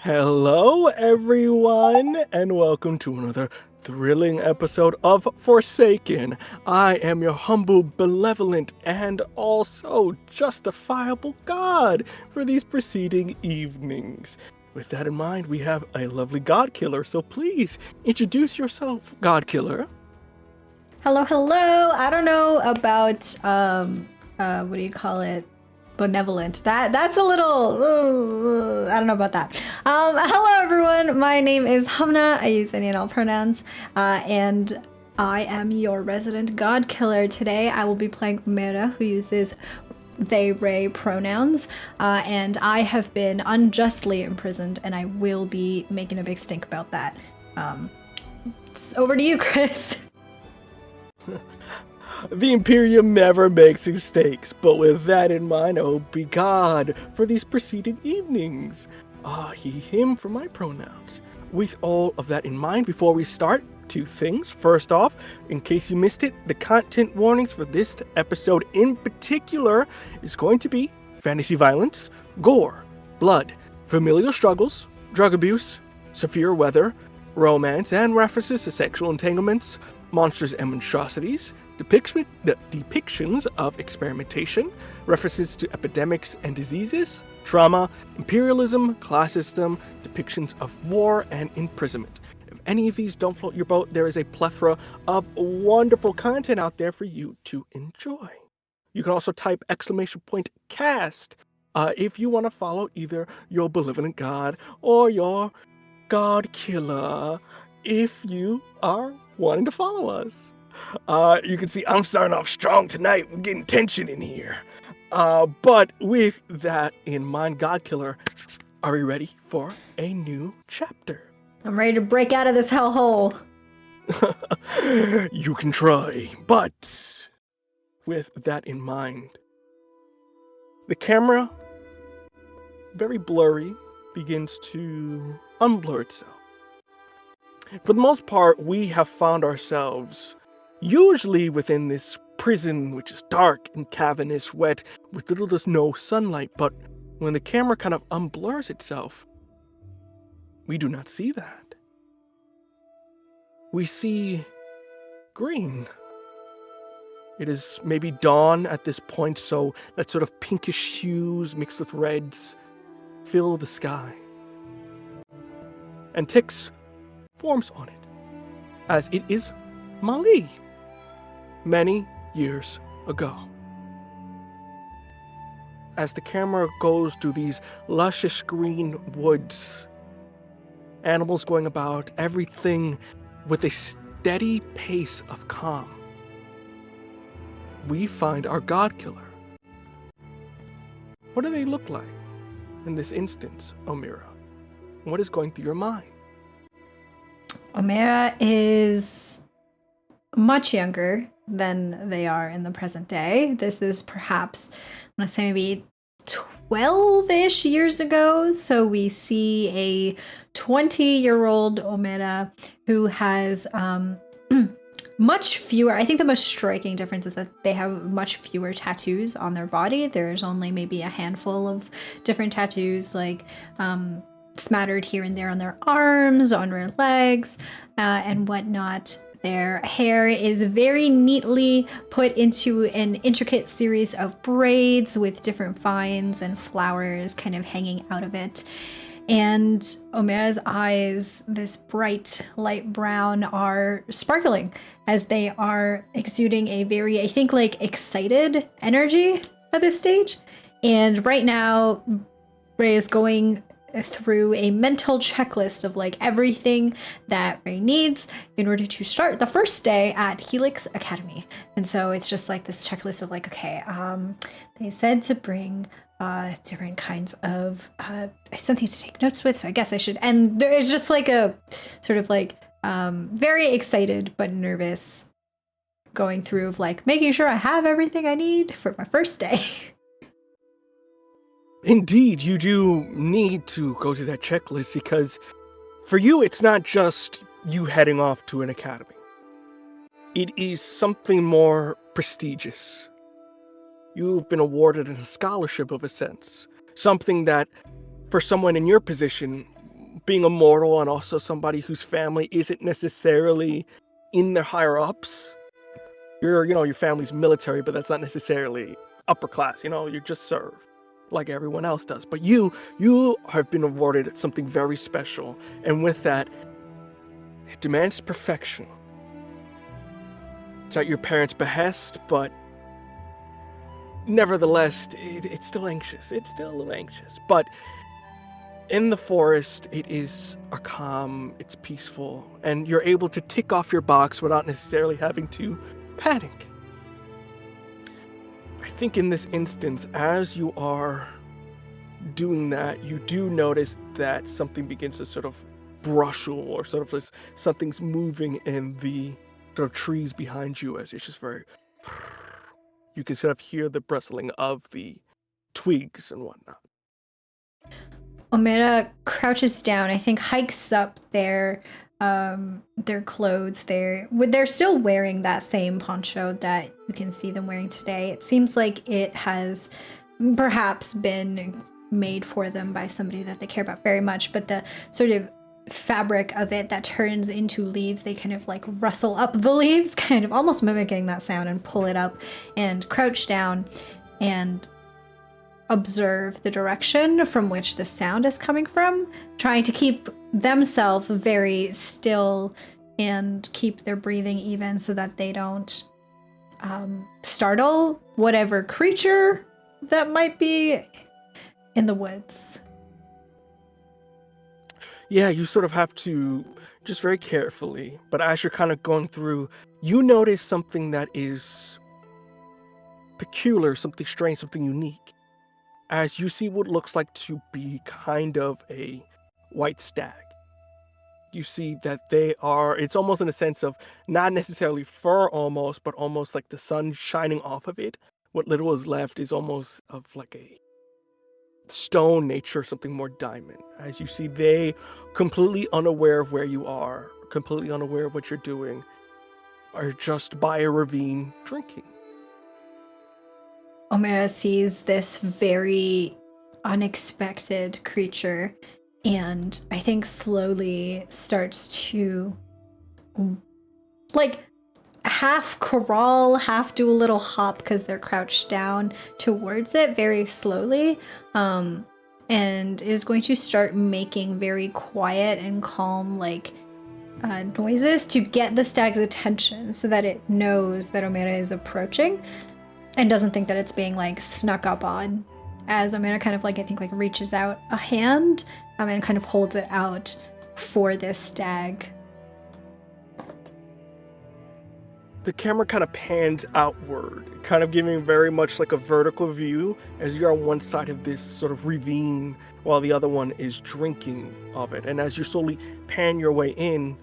Hello, everyone, and welcome to another thrilling episode of Forsaken. I am your humble, benevolent, and also justifiable God for these preceding evenings. With that in mind, we have a lovely God Killer, so please introduce yourself, God Killer. Hello, hello. I don't know about what do you call it? Benevolent. That's a little I don't know about that. Hello everyone. My name is Hamna. I use any and all pronouns. And I am your resident god killer. Today I will be playing Omera, who uses they/they pronouns, and I have been unjustly imprisoned, and I will be making a big stink about that. It's over to you, Chris. The Imperium never makes mistakes, but with that in mind, I will be God for these preceding evenings. He, him for my pronouns. With all of that in mind, before we start, two things. First off, in case you missed it, the content warnings for this episode in particular is going to be fantasy violence, gore, blood, familial struggles, drug abuse, severe weather, romance, and references to sexual entanglements, monsters and monstrosities, depictions of experimentation, references to epidemics and diseases, trauma, imperialism, classism, depictions of war, and imprisonment. If any of these don't float your boat, there is a plethora of wonderful content out there for you to enjoy. You can also type !cast if you want to follow either your benevolent god or your god killer if you are wanting to follow us. You can see I'm starting off strong tonight. We're getting tension in here. But with that in mind, God Killer, are we ready for a new chapter? I'm ready to break out of this hellhole. You can try, but with that in mind, the camera, very blurry, begins to unblur itself. For the most part, we have found ourselves usually within this prison, which is dark and cavernous, wet, with little to no sunlight, but when the camera kind of unblurs itself, we do not see that. We see green. It is maybe dawn at this point, so that sort of pinkish hues mixed with reds fill the sky. And Tix forms on it, as it is Mali. Many years ago. As the camera goes through these luscious green woods, animals going about, everything with a steady pace of calm, we find our god killer. What do they look like in this instance, Omera? What is going through your mind? Omera is much younger than they are in the present day. This is perhaps, I'm going to say maybe 12-ish years ago. So we see a 20-year-old Omera who has much fewer. I think the most striking difference is that they have much fewer tattoos on their body. There's only maybe a handful of different tattoos, like smattered here and there on their arms, on their legs, and whatnot. Their hair is very neatly put into an intricate series of braids with different vines and flowers kind of hanging out of it. And Omera's eyes, this bright light brown, are sparkling as they are exuding a very, I think, like excited energy at this stage. And right now, Ray is going through a mental checklist of like everything that Ray needs in order to start the first day at Helix Academy. And so it's just like this checklist of like, okay, they said to bring different kinds of something to take notes with, so I guess I should. And there is just like a sort of like very excited but nervous going through of like making sure I have everything I need for my first day. Indeed, you do need to go to that checklist because for you, it's not just you heading off to an academy. It is something more prestigious. You've been awarded a scholarship of a sense, something that, for someone in your position, being immortal and also somebody whose family isn't necessarily in the higher ups. Your family's military, but that's not necessarily upper class. You just serve like everyone else does. But you have been awarded something very special, and with that, it demands perfection. It's at your parents' behest, but nevertheless, it's still anxious. It's still a little anxious. But in the forest, it is a calm, it's peaceful, and you're able to tick off your box without necessarily having to panic. I think in this instance, as you are doing that, you do notice that something begins to sort of brushel, or sort of as something's moving in the sort of trees behind you, as it's just very, you can sort of hear the bristling of the twigs and whatnot. Omera crouches down, I think hikes up their clothes. They're still wearing that same poncho that you can see them wearing today. It seems like it has perhaps been made for them by somebody that they care about very much, but the sort of fabric of it that turns into leaves, they kind of like rustle up the leaves, kind of almost mimicking that sound, and pull it up and crouch down and observe the direction from which the sound is coming from, trying to keep themselves very still and keep their breathing even so that they don't startle whatever creature that might be in the woods. Yeah, you sort of have to just very carefully, but as you're kind of going through, you notice something that is peculiar, something strange, something unique. As you see what looks like to be kind of a white stag. You see that it's almost in a sense of not necessarily fur almost, but almost like the sun shining off of it. What little is left is almost of like a stone nature, something more diamond. As you see, they completely unaware of where you are, completely unaware of what you're doing, are just by a ravine drinking. Omera sees this very unexpected creature and I think slowly starts to like half crawl, half do a little hop because they're crouched down towards it very slowly, and is going to start making very quiet and calm noises to get the stag's attention so that it knows that Omera is approaching and doesn't think that it's being like snuck up on. As Omera kind of I think reaches out a hand and kind of holds it out for this stag. The camera kind of pans outward, kind of giving very much like a vertical view as you're on one side of this sort of ravine while the other one is drinking of it. And as you slowly pan your way in,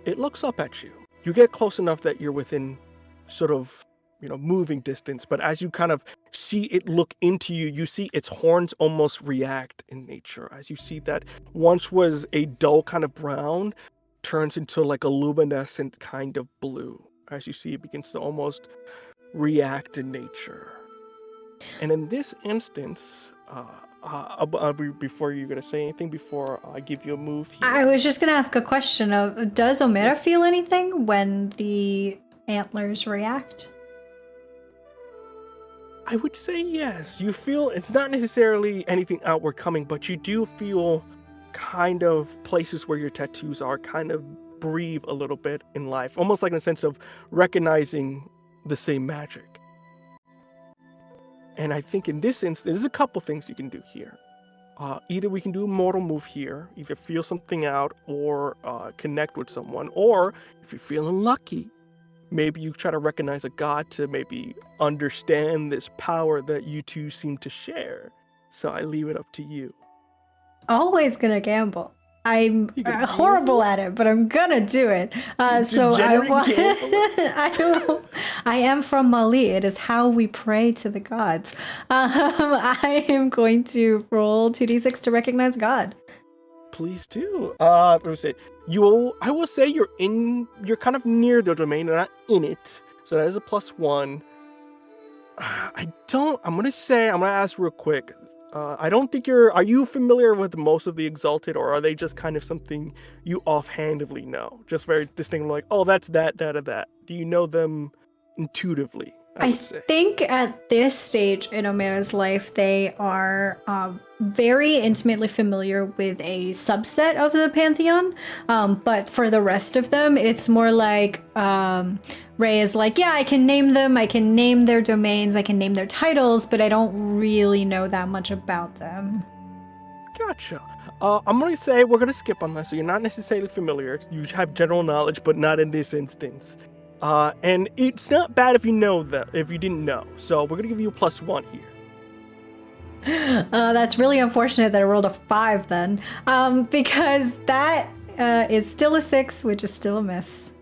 it looks up at you. You get close enough that you're within sort of moving distance, but as you kind of see it look into you, you see its horns almost react in nature. As you see that once was a dull kind of brown, turns into like a luminescent kind of blue. As you see, it begins to almost react in nature. And in this instance, before you're going to say anything, before I give you a move here. I was just going to ask a question of, does Omera feel anything when the antlers react? I would say yes. You feel it's not necessarily anything outward coming, but you do feel kind of places where your tattoos are kind of breathe a little bit in life, almost like in a sense of recognizing the same magic. And I think in this instance, there's a couple things you can do here. Either we can do a mortal move here, either feel something out or connect with someone, or if you're feeling lucky, maybe you try to recognize a god to maybe understand this power that you two seem to share. So I leave it up to you. Always gonna gamble. I'm horrible at it, but I'm gonna do it. So I am from Mali. It is how we pray to the gods. I am going to roll 2d6 to recognize God. Please do. I will say you're kind of near the domain, and not in it. So that is a +1. I'm gonna ask real quick. I don't think are you familiar with most of the Exalted, or are they just kind of something you offhandedly know? Just very distinctly, like, oh, that's that. Do you know them intuitively, I I would say? think at this stage in Omera's life, they are very intimately familiar with a subset of the Pantheon. But for the rest of them, it's more like Ray is like, yeah, I can name them, I can name their domains, I can name their titles, but I don't really know that much about them. Gotcha. I'm going to say we're going to skip on that, so you're not necessarily familiar. You have general knowledge, but not in this instance. And it's not bad if you know that, if you didn't know. So we're going to give you a +1 here. That's really unfortunate that I rolled a 5 then, because that is still a 6, which is still a miss.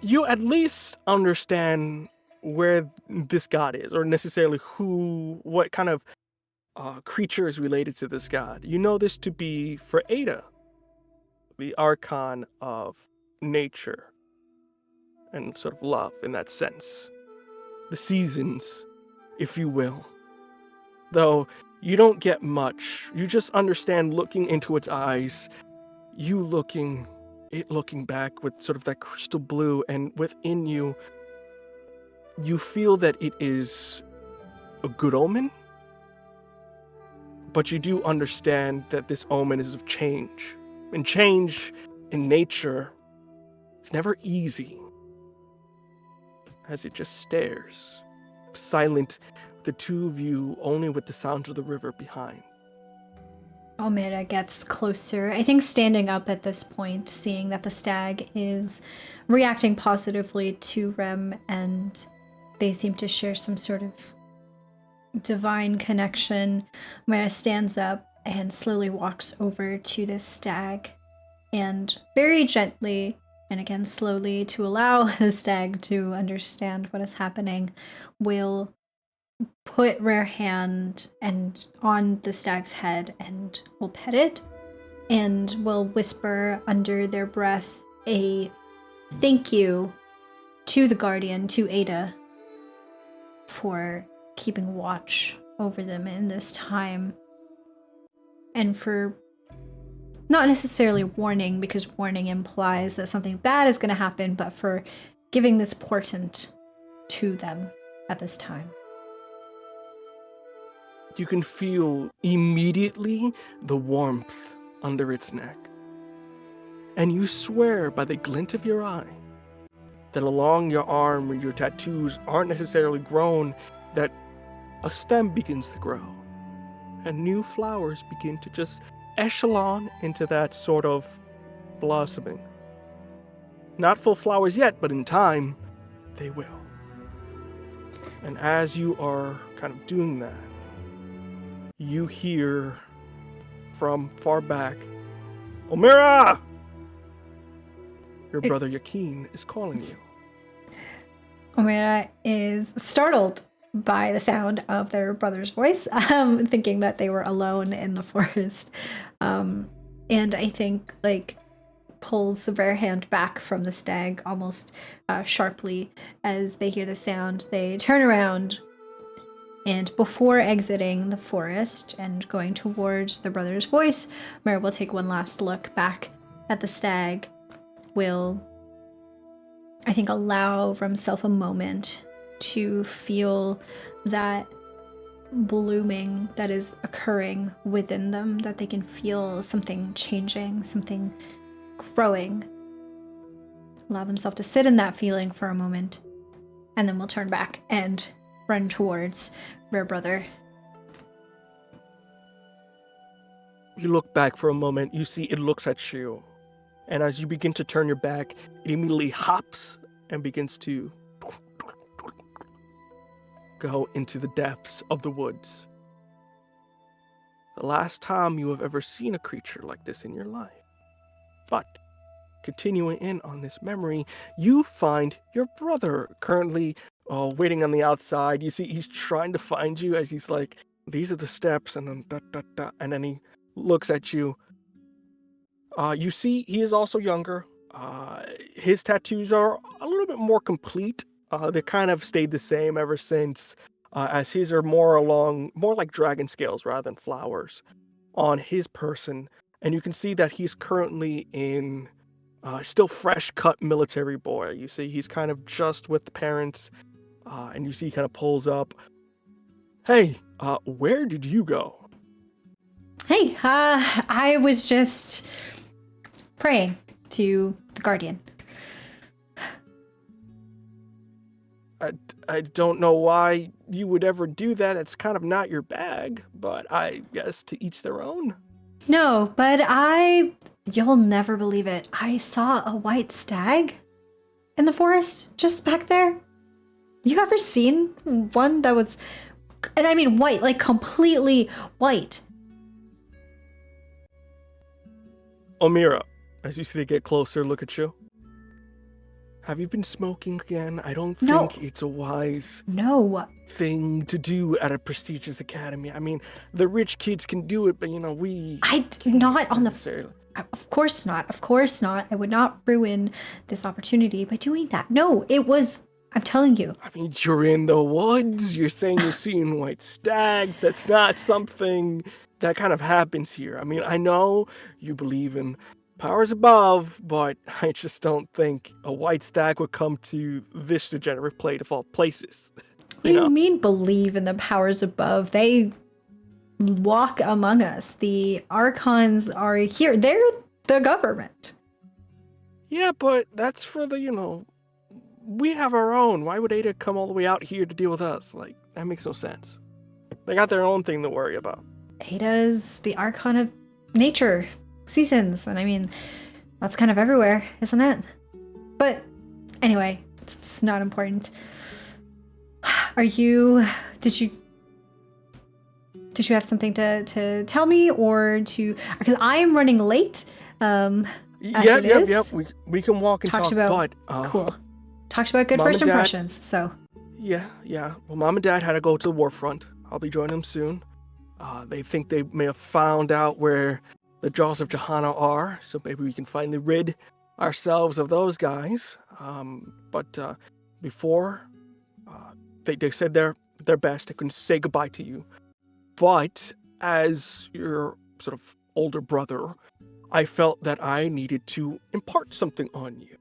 You at least understand where this god is, or necessarily what kind of creature is related to this god. You know this to be for Ada, the archon of nature and sort of love in that sense. The seasons, if you will. Though you don't get much, you just understand looking into its eyes, it looking back with sort of that crystal blue, and within you, you feel that it is a good omen, but you do understand that this omen is of change. And change in nature is never easy, as it just stares, silent, the two of you only with the sound of the river behind. Omera gets closer, I think standing up at this point, seeing that the stag is reacting positively to Rem, and they seem to share some sort of divine connection. Omera stands up and slowly walks over to this stag, and very gently, and again slowly to allow the stag to understand what is happening, will put their hand and on the stag's head and will pet it, and will whisper under their breath a thank you to the guardian, to Ada, for keeping watch over them in this time, and for not necessarily warning, because warning implies that something bad is going to happen, but for giving this portent to them at this time. You can feel immediately the warmth under its neck. And you swear by the glint of your eye that along your arm where your tattoos aren't necessarily grown, that a stem begins to grow. And new flowers begin to just echelon into that sort of blossoming. Not full flowers yet, but in time, they will. And as you are kind of doing that, you hear from far back, Omera! Your brother Yakin is calling you. Omera is startled by the sound of their brother's voice, thinking that they were alone in the forest. And I think, like, pulls their hand back from the stag almost sharply as they hear the sound. They turn around, and before exiting the forest and going towards the brother's voice, Omera will take one last look back at the stag, will, I think, allow for himself a moment to feel that blooming that is occurring within them, that they can feel something changing, something growing. Allow themselves to sit in that feeling for a moment, and then we'll turn back and run towards their brother. You look back for a moment, you see it looks at you. And as you begin to turn your back, it immediately hops and begins to go into the depths of the woods. The last time you have ever seen a creature like this in your life. But continuing in on this memory, you find your brother currently waiting on the outside. You see he's trying to find you as he's like, these are the steps, and then and then he looks at you. You see he is also younger. His tattoos are a little bit more complete. They kind of stayed the same ever since as his are more like dragon scales rather than flowers on his person. And you can see that he's currently in still fresh cut military boy. You see he's kind of just with the parents, and you see he kind of pulls up. Hey, where did you go? Hey, I was just praying to the Guardian. I don't know why you would ever do that. It's kind of not your bag, but I guess to each their own. No, but you'll never believe it. I saw a white stag in the forest just back there. You ever seen one that was, and I mean white, like completely white? Omera, as you see they get closer, look at you. Have you been smoking again? I don't think it's a wise thing to do at a prestigious academy. I mean, the rich kids can do it, but we... Not on the... Of course not. Of course not. I would not ruin this opportunity by doing that. No, it was... I'm telling you. I mean, you're in the woods. You're saying you're seeing white stags. That's not something that kind of happens here. I mean, I know you believe in powers above, but I just don't think a white stag would come to this degenerate plate of all places. What do you mean believe in the powers above? They walk among us. The Archons are here. They're the government. Yeah, but that's for the, we have our own. Why would Ada come all the way out here to deal with us? Like, that makes no sense. They got their own thing to worry about. Ada's the Archon of nature. Seasons, and I mean, that's kind of everywhere, isn't it? But anyway, it's not important. Did you have something to tell me, or because I am running late? Yeah. We can walk and talk about, but cool. Talks about good first impressions, so. Yeah. Well, Mom and Dad had to go to the war front. I'll be joining them soon. They think they may have found out where the jaws of Johanna are, so maybe we can finally rid ourselves of those guys. But before, they said their best. They couldn't say goodbye to you. But as your sort of older brother, I felt that I needed to impart something on you.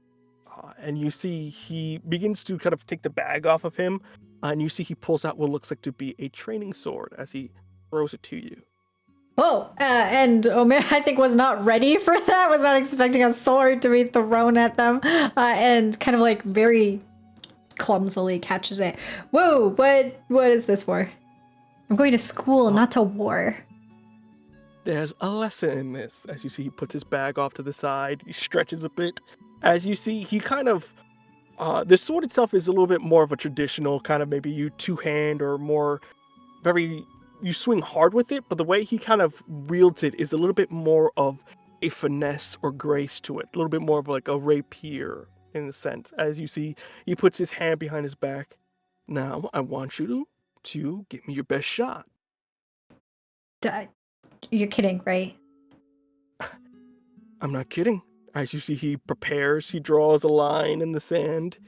And you see he begins to kind of take the bag off of him, and you see he pulls out what looks like to be a training sword as he throws it to you. Oh, and Omera, I think, was not ready for that, was not expecting a sword to be thrown at them, and kind of like very clumsily catches it. Whoa, what is this for? I'm going to school, not to war. There's a lesson in this. As you see, he puts his bag off to the side, he stretches a bit. As you see, he kind of, the sword itself is a little bit more of a traditional kind of maybe you two-hand or more you swing hard with it, but the way he kind of wields it is a little bit more of a finesse or grace to it. A little bit more of like a rapier in a sense. As you see, he puts his hand behind his back. Now, I want you to give me your best shot. You're kidding, right? I'm not kidding. As you see, he prepares, he draws a line in the sand.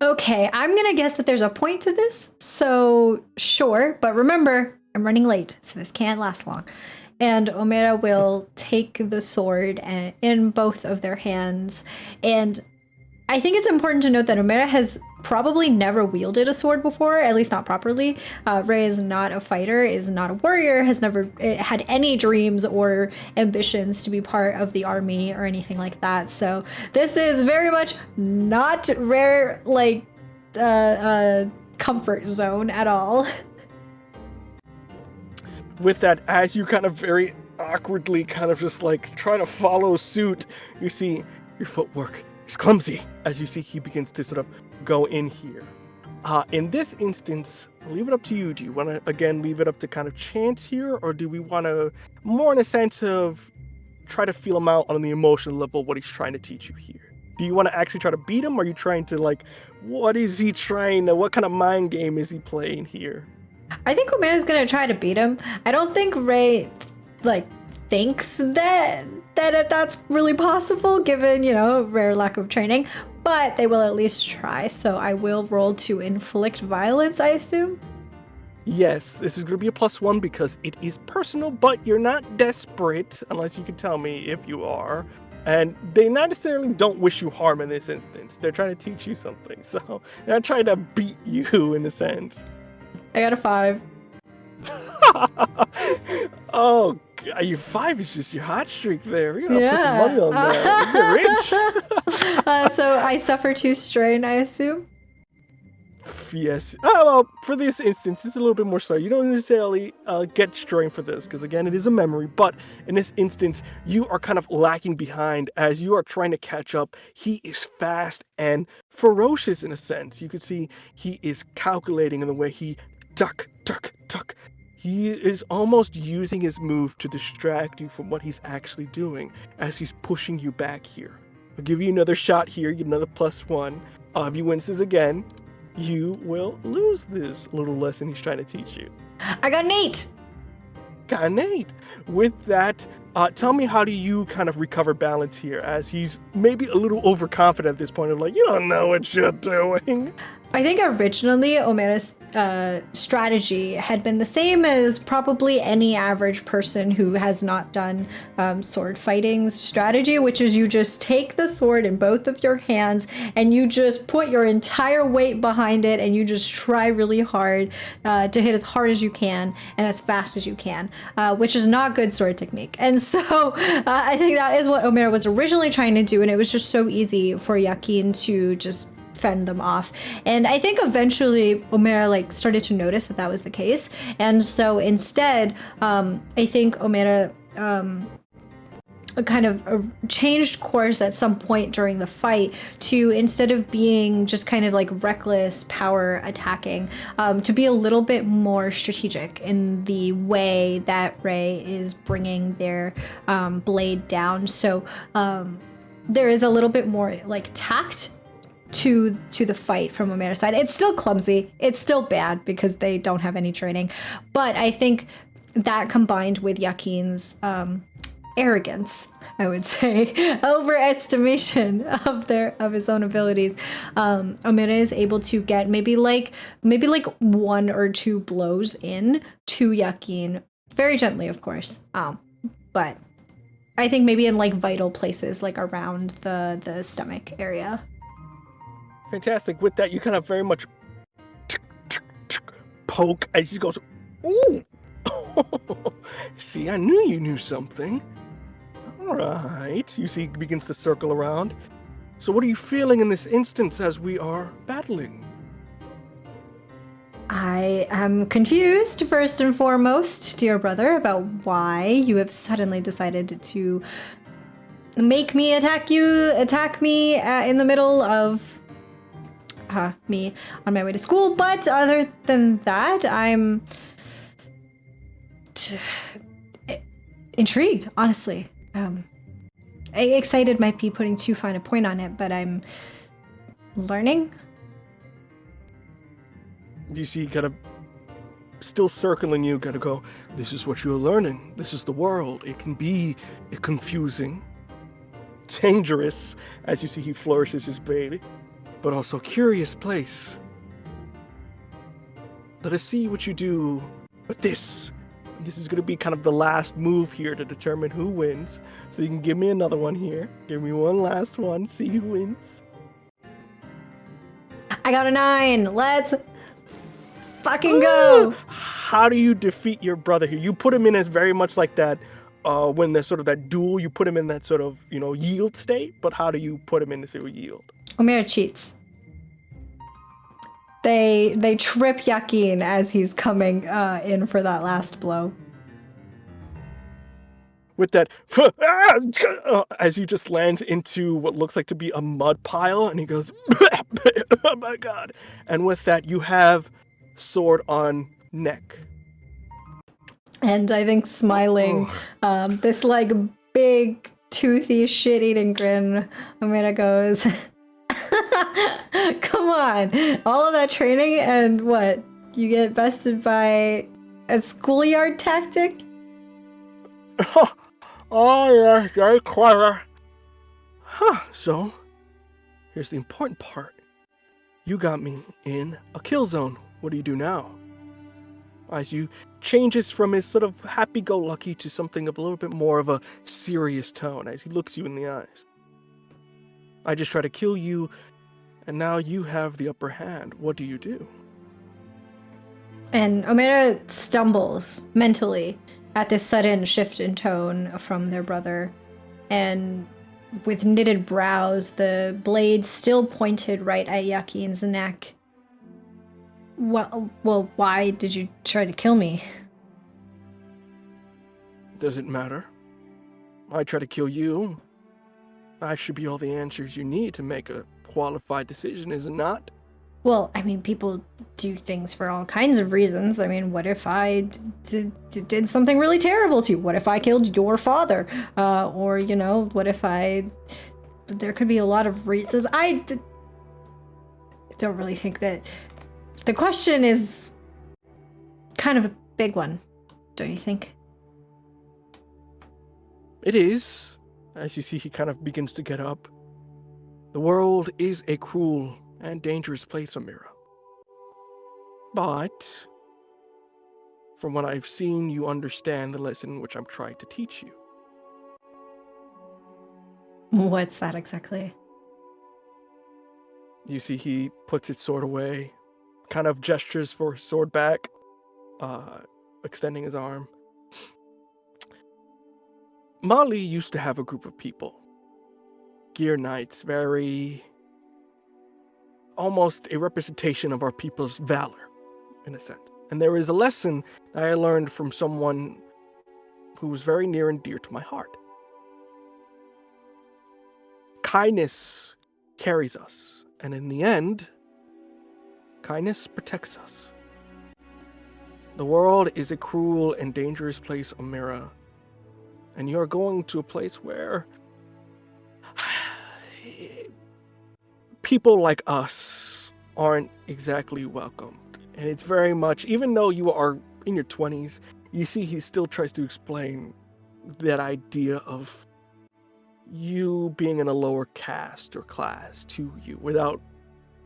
Okay, I'm gonna guess that there's a point to this, so sure, but remember, I'm running late, so this can't last long. And Omera will take the sword in both of their hands, and I think it's important to note that Omera has probably never wielded a sword before, at least not properly. Rey is not a fighter, is not a warrior, has never had any dreams or ambitions to be part of the army or anything like that. So this is very much not Rare, like, comfort zone at all. With that, as you kind of very awkwardly kind of just like try to follow suit, you see your footwork is clumsy. As you see, he begins to sort of go in here. In this instance, I'll leave it up to you. Do you want to, again, leave it up to kind of chance here? Or do we want to, more in a sense of, try to feel him out on the emotional level of what he's trying to teach you here? Do you want to actually try to beat him? Or are you trying to, like, what kind of mind game is he playing here? I think Omera's going to try to beat him. I don't think Rey, like, thinks that's really possible, given, Rare lack of training. but they will at least try. So I will roll to inflict violence, I assume. Yes, this is going to be a +1 because it is personal, but you're not desperate, unless you can tell me if you are. And they not necessarily don't wish you harm in this instance. They're trying to teach you something, so they're not trying to beat you in a sense. I got a 5. Oh, your 5 is just your hot streak there. You gotta put some money on that. You're rich. So I suffer 2 strain, I assume. Yes. Oh, well, for this instance, it's a little bit more so. You don't necessarily get strain for this, because again, it is a memory. But in this instance, you are kind of lacking behind as you are trying to catch up. He is fast and ferocious in a sense. You can see he is calculating in the way he duck. He is almost using his move to distract you from what he's actually doing as he's pushing you back here. I'll give you another shot here, get another +1. If you win this again, you will lose this little lesson he's trying to teach you. I got an 8. Got an 8. With that, tell me, how do you kind of recover balance here, as he's maybe a little overconfident at this point of like, you don't know what you're doing. I think originally Omera's strategy had been the same as probably any average person who has not done sword fighting's strategy, which is you just take the sword in both of your hands and you just put your entire weight behind it and you just try really hard to hit as hard as you can and as fast as you can, which is not good sword technique. And so I think that is what Omera was originally trying to do, and it was just so easy for Yakin to just fend them off. And I think eventually Omera started to notice that was the case, and so instead I think Omera kind of changed course at some point during the fight to, instead of being just kind of reckless power attacking, to be a little bit more strategic in the way that Rei is bringing their blade down. So there is a little bit more tact to the fight from Omera's side. It's still clumsy. It's still bad because they don't have any training. But I think that, combined with Yakin's arrogance, I would say, overestimation of his own abilities, Omera is able to get maybe 1 or 2 blows in to Yakin, very gently, of course. But I think maybe in vital places, around the stomach area. Fantastic. With that, you kind of very much poke, and she goes, ooh. See, I knew you knew something. All right. You see he begins to circle around. So what are you feeling in this instance as we are battling? I am confused, first and foremost, dear brother, about why you have suddenly decided to make me attack me in the middle of me on my way to school. But other than that, I'm intrigued, honestly. Excited might be putting too fine a point on it, but I'm learning. You see, kind of still circling you, gotta go, this is what you're learning. This is the world. It can be confusing, dangerous, as you see he flourishes his blade, but also curious place. Let us see what you do with this. This is going to be kind of the last move here to determine who wins. So you can give me another one here. Give me one last one. See who wins. I got a 9. Let's fucking go. How do you defeat your brother here? You put him in as very much like that, when there's sort of that duel, you put him in that sort of, yield state. But how do you put him in this yield? Omera cheats. They trip Yakin as he's coming in for that last blow. With that, as he just lands into what looks like to be a mud pile, and he goes, oh my god. And with that, you have sword on neck. And I think smiling, this big toothy shit-eating grin, Omera goes, come on, all of that training and what? You get bested by a schoolyard tactic? Oh yeah, very clever. Huh, so here's the important part. You got me in a kill zone. What do you do now? As you changes from his sort of happy-go-lucky to something of a little bit more of a serious tone as he looks you in the eyes. I just try to kill you, and now you have the upper hand. What do you do? And Omera stumbles mentally at this sudden shift in tone from their brother, and with knitted brows, the blade still pointed right at Yakin's neck. Well, why did you try to kill me? Does it matter? I try to kill you. I should be all the answers you need to make a qualified decision, is it not? Well, I mean, people do things for all kinds of reasons. I mean, what if I did something really terrible to you? What if I killed your father? Or, what if there could be a lot of reasons. Don't really think that... The question is kind of a big one, don't you think? It is. As you see, he kind of begins to get up. The world is a cruel and dangerous place, Omera. But, from what I've seen, you understand the lesson which I'm trying to teach you. What's that exactly? You see, he puts his sword away, kind of gestures for his sword back, extending his arm. Mali used to have a group of people. Gear Knights, very... almost a representation of our people's valor, in a sense. And there is a lesson that I learned from someone who was very near and dear to my heart. Kindness carries us, and in the end, kindness protects us. The world is a cruel and dangerous place, Omera, and you are going to a place where people like us aren't exactly welcomed. And it's very much, even though you are in your 20s, you see he still tries to explain that idea of you being in a lower caste or class to you without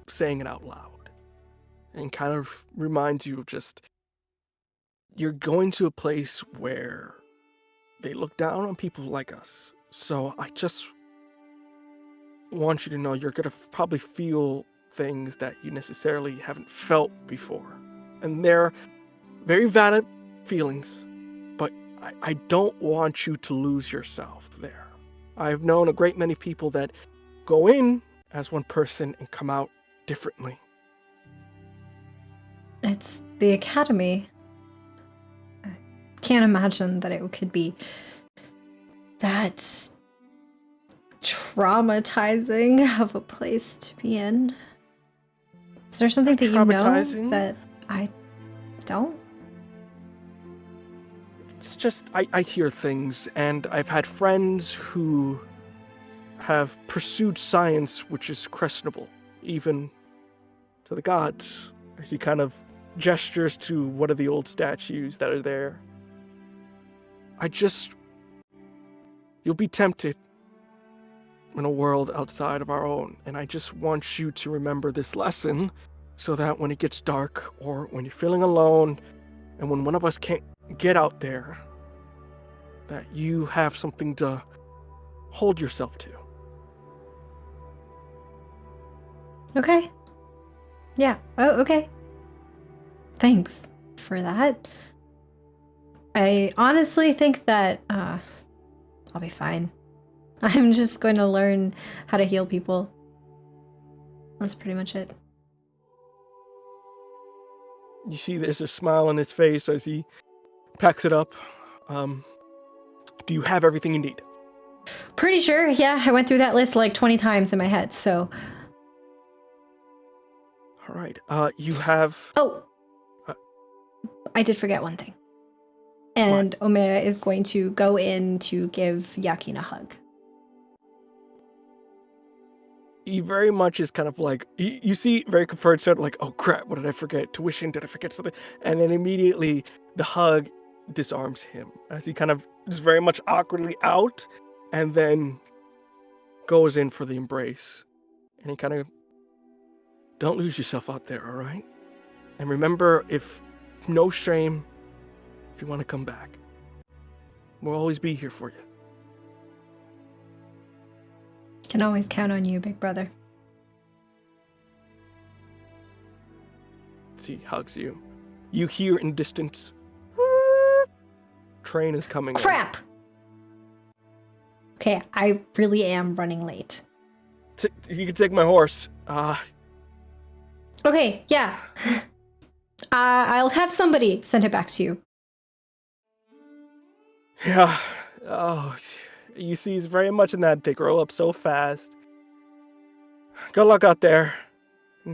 saying it out loud. And kind of reminds you of just, you're going to a place where they look down on people like us. So I just want you to know you're going to probably feel things that you necessarily haven't felt before. And they're very valid feelings, but I don't want you to lose yourself there. I've known a great many people that go in as one person and come out differently. It's the academy. I can't imagine that it could be that traumatizing of a place to be in. Is there something that you know that I don't? It's just, I hear things, and I've had friends who have pursued science which is questionable, even to the gods. As he kind of gestures to one of the old statues that are there. You'll be tempted in a world outside of our own, and I just want you to remember this lesson so that when it gets dark, or when you're feeling alone, and when one of us can't get out there, that you have something to hold yourself to. Okay. Yeah. Oh, okay. Thanks for that. I honestly think that I'll be fine. I'm just going to learn how to heal people. That's pretty much it. You see there's a smile on his face as he packs it up. Do you have everything you need? Pretty sure, yeah. I went through that list like 20 times in my head, so... All right. You have... Oh! I did forget one thing. And what? Omera is going to go in to give Yakin a hug. He very much is kind of like, you see very confirmed, sort of like, oh crap, what did I forget? Tuition, did I forget something? And then immediately the hug disarms him as he kind of is very much awkwardly out and then goes in for the embrace. And he kind of, don't lose yourself out there, all right? And remember, if no shame, if you want to come back, we'll always be here for you. Can always count on you, big brother. He hugs you. You hear in distance, train is coming. Crap! Okay, I really am running late. You can take my horse. Okay, yeah. I'll have somebody send it back to you. Yeah. Oh, you see, he's very much in that. They grow up so fast. Good luck out there.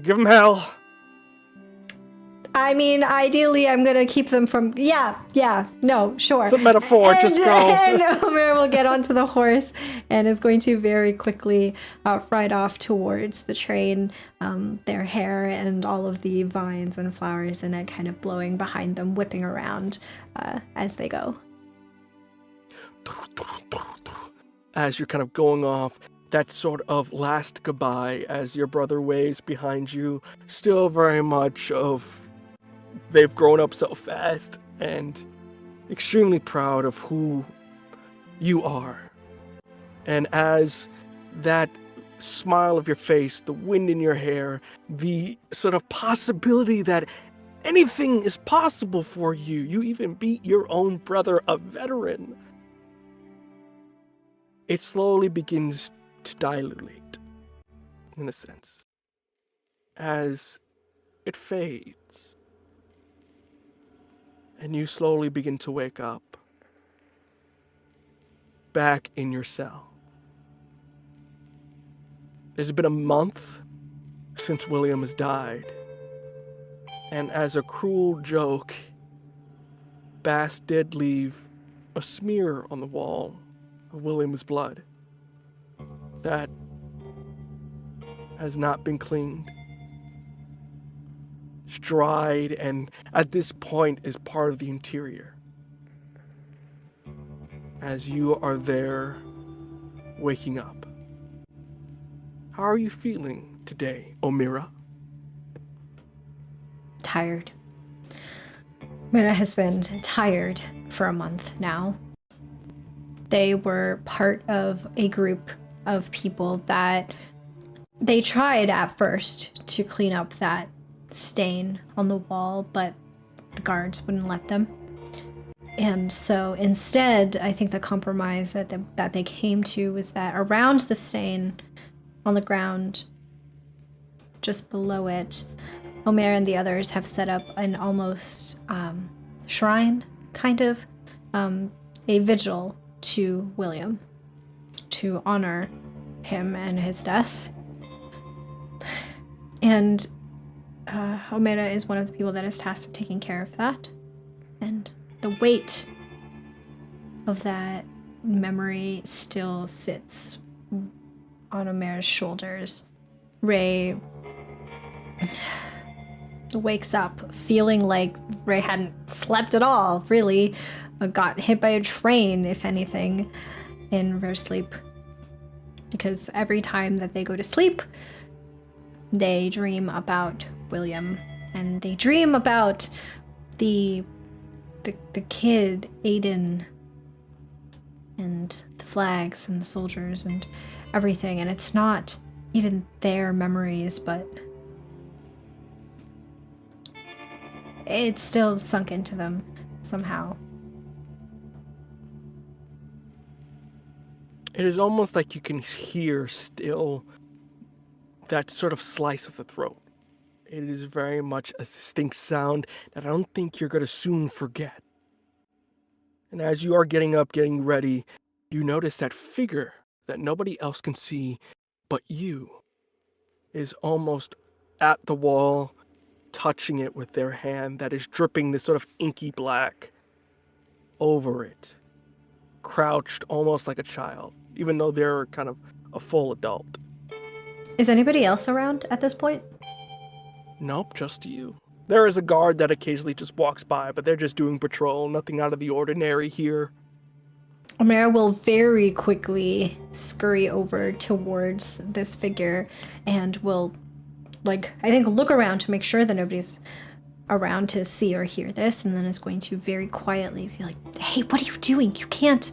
Give him hell. I mean, ideally, I'm gonna keep them from. Yeah, no, sure. It's a metaphor. Just go. And Omera will get onto the horse and is going to very quickly ride off towards the train. Their hair and all of the vines and flowers in it kind of blowing behind them, whipping around as they go. As you're kind of going off, that sort of last goodbye as your brother waves behind you, still very much of they've grown up so fast and extremely proud of who you are. And as that smile of your face, the wind in your hair, the sort of possibility that anything is possible for you, you even beat your own brother, a veteran, it slowly begins to dilate, in a sense, as it fades. And you slowly begin to wake up, back in your cell. It's been a month since William has died. And as a cruel joke, Bass did leave a smear on the wall of William's blood that has not been cleaned. It's dried and at this point is part of the interior. As you are there waking up. How are you feeling today, Omera? Tired. Omera has been tired for a month now. They were part of a group of people that they tried at first to clean up that stain on the wall, but the guards wouldn't let them. And so instead, I think the compromise that they came to was that around the stain on the ground, just below it, Omera and the others have set up an almost shrine, kind of, a vigil to William to honor him and his death. And Omera is one of the people that is tasked with taking care of that. And the weight of that memory still sits on Omera's shoulders. Ray wakes up feeling like Ray hadn't slept at all, really. Got hit by a train, if anything, in her sleep. Because every time that they go to sleep, they dream about William. And they dream about the kid, Aiden, and the flags and the soldiers and everything. And it's not even their memories, but it's still sunk into them somehow. It is almost like you can hear still that sort of slice of the throat. It is very much a distinct sound that I don't think you're going to soon forget. And as you are getting up, getting ready, you notice that figure that nobody else can see but you is almost at the wall, touching it with their hand that is dripping this sort of inky black over it, crouched almost like a child, even though they're kind of a full adult. Is anybody else around at this point? Nope, just you. There is a guard that occasionally just walks by, but they're just doing patrol, nothing out of the ordinary here. Omera will very quickly scurry over towards this figure and will, like, I think look around to make sure that nobody's around to see or hear this, and then is going to very quietly be like, hey, what are you doing? You can't.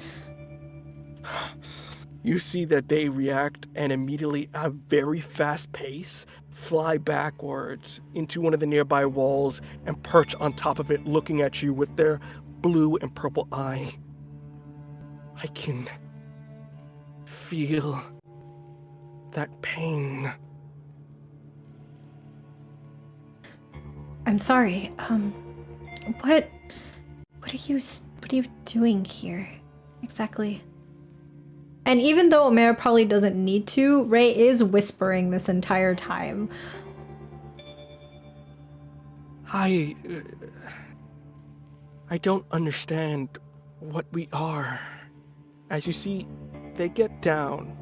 You see that they react and immediately, at a very fast pace, fly backwards into one of the nearby walls and perch on top of it, looking at you with their blue and purple eye. I can feel that pain. I'm sorry. What are you doing here exactly? And even though Omera probably doesn't need to, Ray is whispering this entire time. I don't understand what we are. As you see, they get down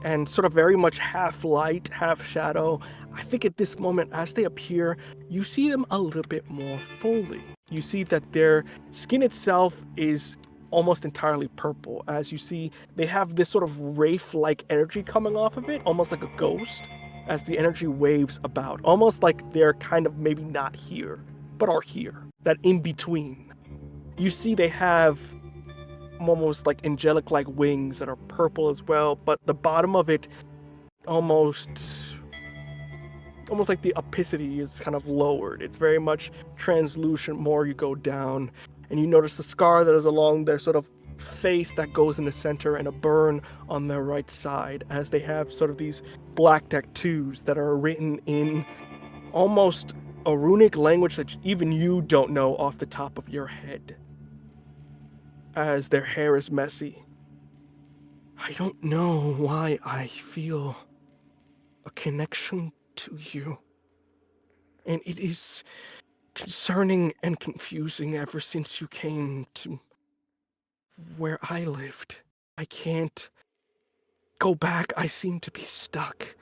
and sort of very much half light, half shadow. I think at this moment, as they appear, you see them a little bit more fully. You see that their skin itself is almost entirely purple. As you see, they have this sort of wraith-like energy coming off of it, almost like a ghost, as the energy waves about, almost like they're kind of maybe not here, but are here, that in-between. You see they have almost like angelic-like wings that are purple as well, but the bottom of it almost like the opacity is kind of lowered. It's very much translucent more you go down, and you notice the scar that is along their sort of face that goes in the center and a burn on their right side, as they have sort of these black tattoos that are written in almost a runic language that even you don't know off the top of your head, as their hair is messy. I don't know why I feel a connection to you, and it is concerning and confusing ever since you came to where I lived. I can't go back. I seem to be stuck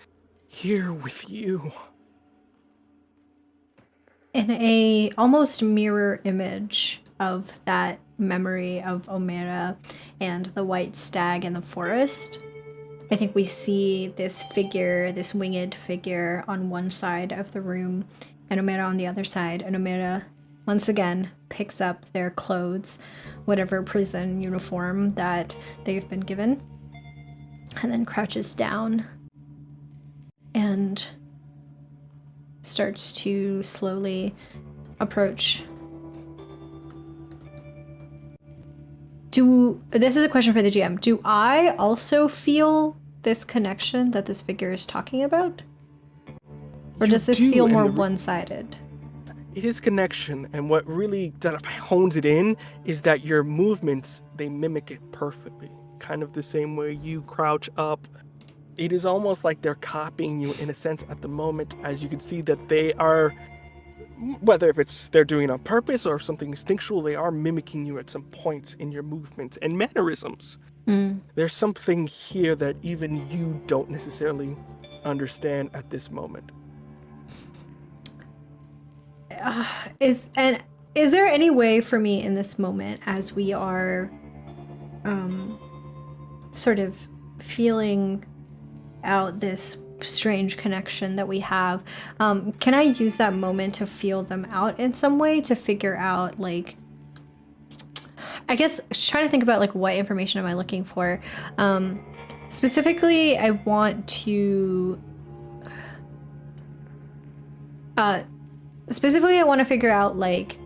here with you. In a almost mirror image of that memory of Omera and the white stag in the forest, I think we see this figure, this winged figure on one side of the room and Omera on the other side. And Omera, once again, picks up their clothes, whatever prison uniform that they've been given, and then crouches down and starts to slowly approach. This is a question for the GM. Do I also feel this connection that this figure is talking about? Or does this feel more one-sided? It is connection, and what really hones it in is that your movements, they mimic it perfectly. Kind of the same way you crouch up. It is almost like they're copying you in a sense at the moment, as you can see that they are, whether if they're doing it on purpose or something instinctual, they are mimicking you at some points in your movements and mannerisms. There's something here that even you don't necessarily understand at this moment. Is there any way for me in this moment, as we are sort of feeling out this strange connection that we have, can I use that moment to feel them out in some way, to figure out, like, I guess trying to think about like what information am I looking for? Specifically, I want to figure out, like,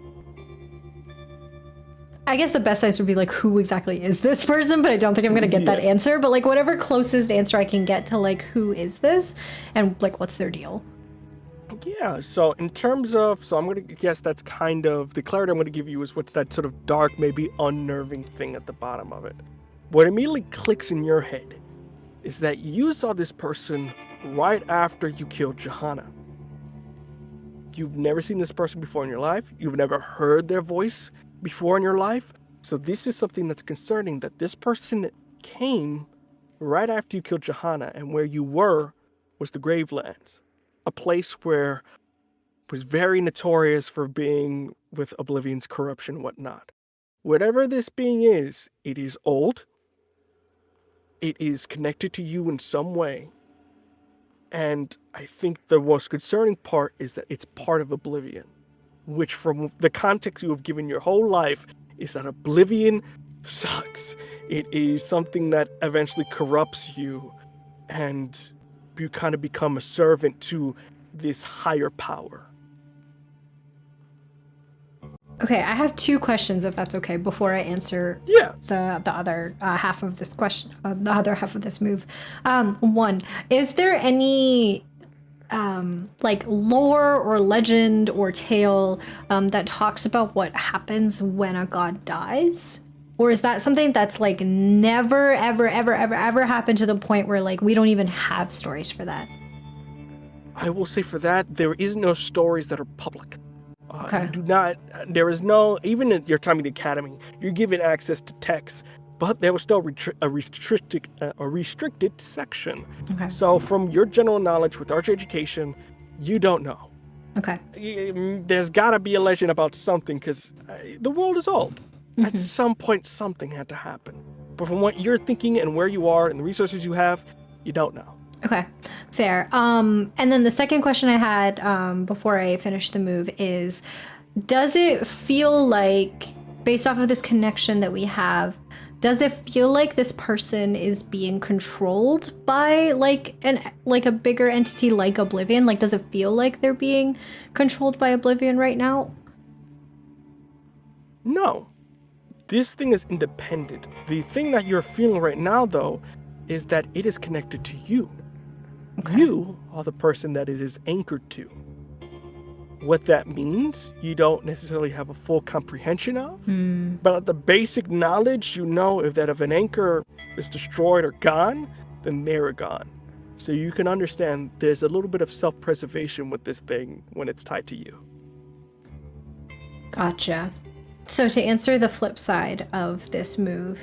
I guess the best answer would be like, who exactly is this person? But I don't think I'm gonna get that answer. But like whatever closest answer I can get to like who is this and like what's their deal. Yeah, so in terms of, I'm going to guess that's kind of, the clarity I'm going to give you is what's that sort of dark, maybe unnerving thing at the bottom of it. What immediately clicks in your head is that you saw this person right after you killed Johanna. You've never seen this person before in your life. You've never heard their voice before in your life. So this is something that's concerning, that this person came right after you killed Johanna, and where you were was the Gravelands. A place where was very notorious for being with Oblivion's corruption and whatnot. Whatever this being is, it is old. It is connected to you in some way. And I think the most concerning part is that it's part of oblivion, which from the context you have given your whole life is that oblivion sucks. It is something that eventually corrupts you, and you kind of become a servant to this higher power. Okay, I have two questions, if that's okay, before I answer Yeah. the other half of this question, the other half of this move. One, is there any like lore or legend or tale that talks about what happens when a god dies? Or is that something that's like never, ever, ever, ever, ever happened to the point where like we don't even have stories for that? I will say for that, there is no stories that are public. Okay. You do not, there is no, even at your time in the academy, you're given access to texts, but there was still a restricted section. Okay. So from your general knowledge with archer education, you don't know. Okay. There's gotta be a legend about something, because the world is old. Mm-hmm. At some point, something had to happen. But from what you're thinking and where you are and the resources you have, you don't know. Okay, fair. And then the second question I had before I finish the move is, does it feel like, based off of this connection that we have, does it feel like this person is being controlled by like a bigger entity like Oblivion? Like, does it feel like they're being controlled by Oblivion right now? No. This thing is independent. The thing that you're feeling right now, though, is that it is connected to you. Okay. You are the person that it is anchored to. What that means, you don't necessarily have a full comprehension of, but at the basic knowledge, you know if an anchor is destroyed or gone, then they're gone. So you can understand there's a little bit of self-preservation with this thing when it's tied to you. Gotcha. So to answer the flip side of this move,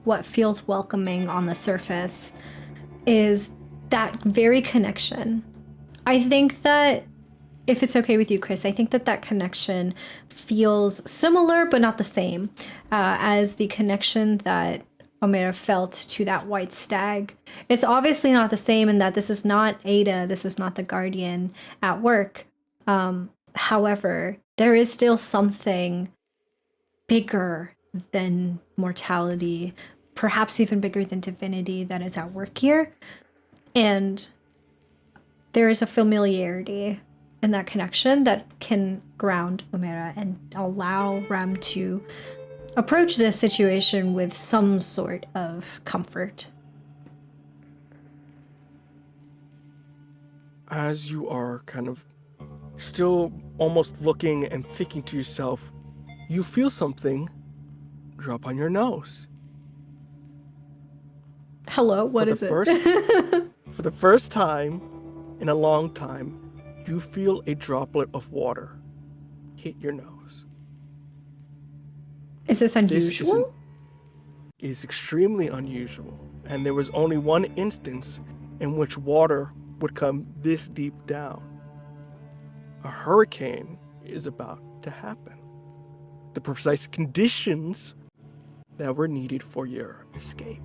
what feels welcoming on the surface is that very connection. I think that, if it's okay with you, Chris, I think that connection feels similar but not the same as the connection that Omera felt to that white stag. It's obviously not the same in that this is not Ada, this is not the Guardian at work. However, there is still something bigger than mortality, perhaps even bigger than divinity, that is at work here. And there is a familiarity in that connection that can ground Omera and allow Rem to approach this situation with some sort of comfort. As you are kind of still almost looking and thinking to yourself, you feel something drop on your nose. Hello, what is it? For the first time in a long time, you feel a droplet of water hit your nose. Is this unusual? It is extremely unusual, and there was only one instance in which water would come this deep down. A hurricane is about to happen. The precise conditions that were needed for your escape.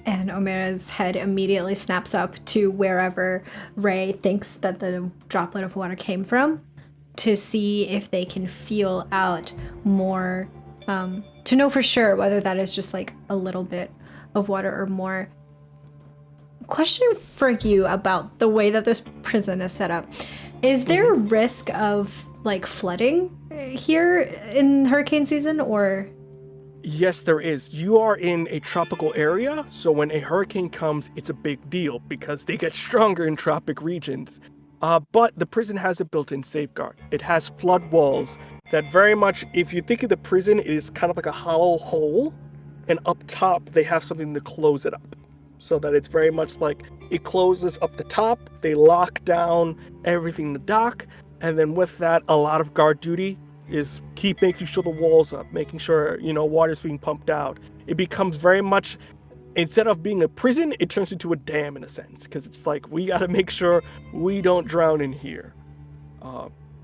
And Omera's head immediately snaps up to wherever Ray thinks that the droplet of water came from, to see if they can feel out more, to know for sure whether that is just like a little bit of water or more. Question for you about the way that this prison is set up. Is there a risk of like flooding here in hurricane season, or? Yes, there is. You are in a tropical area, so when a hurricane comes, it's a big deal because they get stronger in tropic regions. But the prison has a built-in safeguard. It has flood walls that very much, if you think of the prison, it is kind of like a hollow hole, and up top they have something to close it up. So that it's very much like it closes up the top, they lock down everything in the dock, and then with that, a lot of guard duty is keep making sure the walls up, making sure, water's being pumped out. It becomes very much, instead of being a prison, it turns into a dam in a sense, because it's like, we gotta make sure we don't drown in here.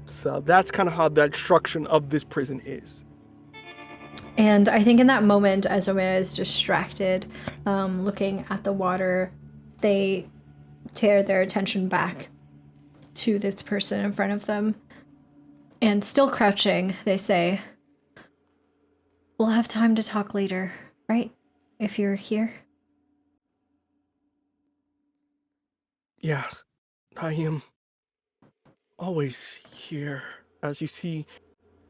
So that's kind of how the instruction of this prison is. And I think in that moment, as Omera is distracted, looking at the water, they tear their attention back to this person in front of them. And still crouching, they say, "We'll have time to talk later, right? If you're here." Yes, I am always here. As you see,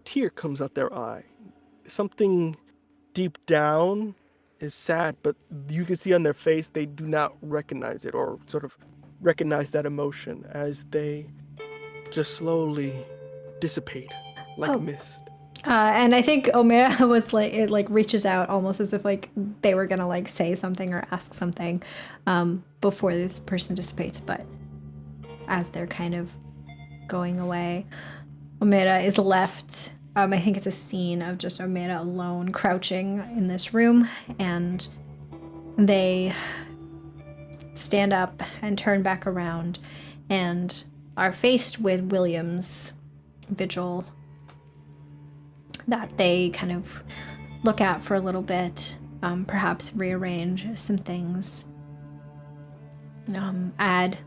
tear comes out their eye. Something deep down is sad, but you can see on their face they do not recognize it or sort of recognize that emotion as they just slowly dissipate like mist. And I think Omera was like, it like reaches out almost as if like they were gonna like say something or ask something before this person dissipates, but as they're kind of going away, Omera is left. I think it's a scene of just Omera alone crouching in this room, and they stand up and turn back around and are faced with William's vigil that they kind of look at for a little bit, perhaps rearrange some things, add,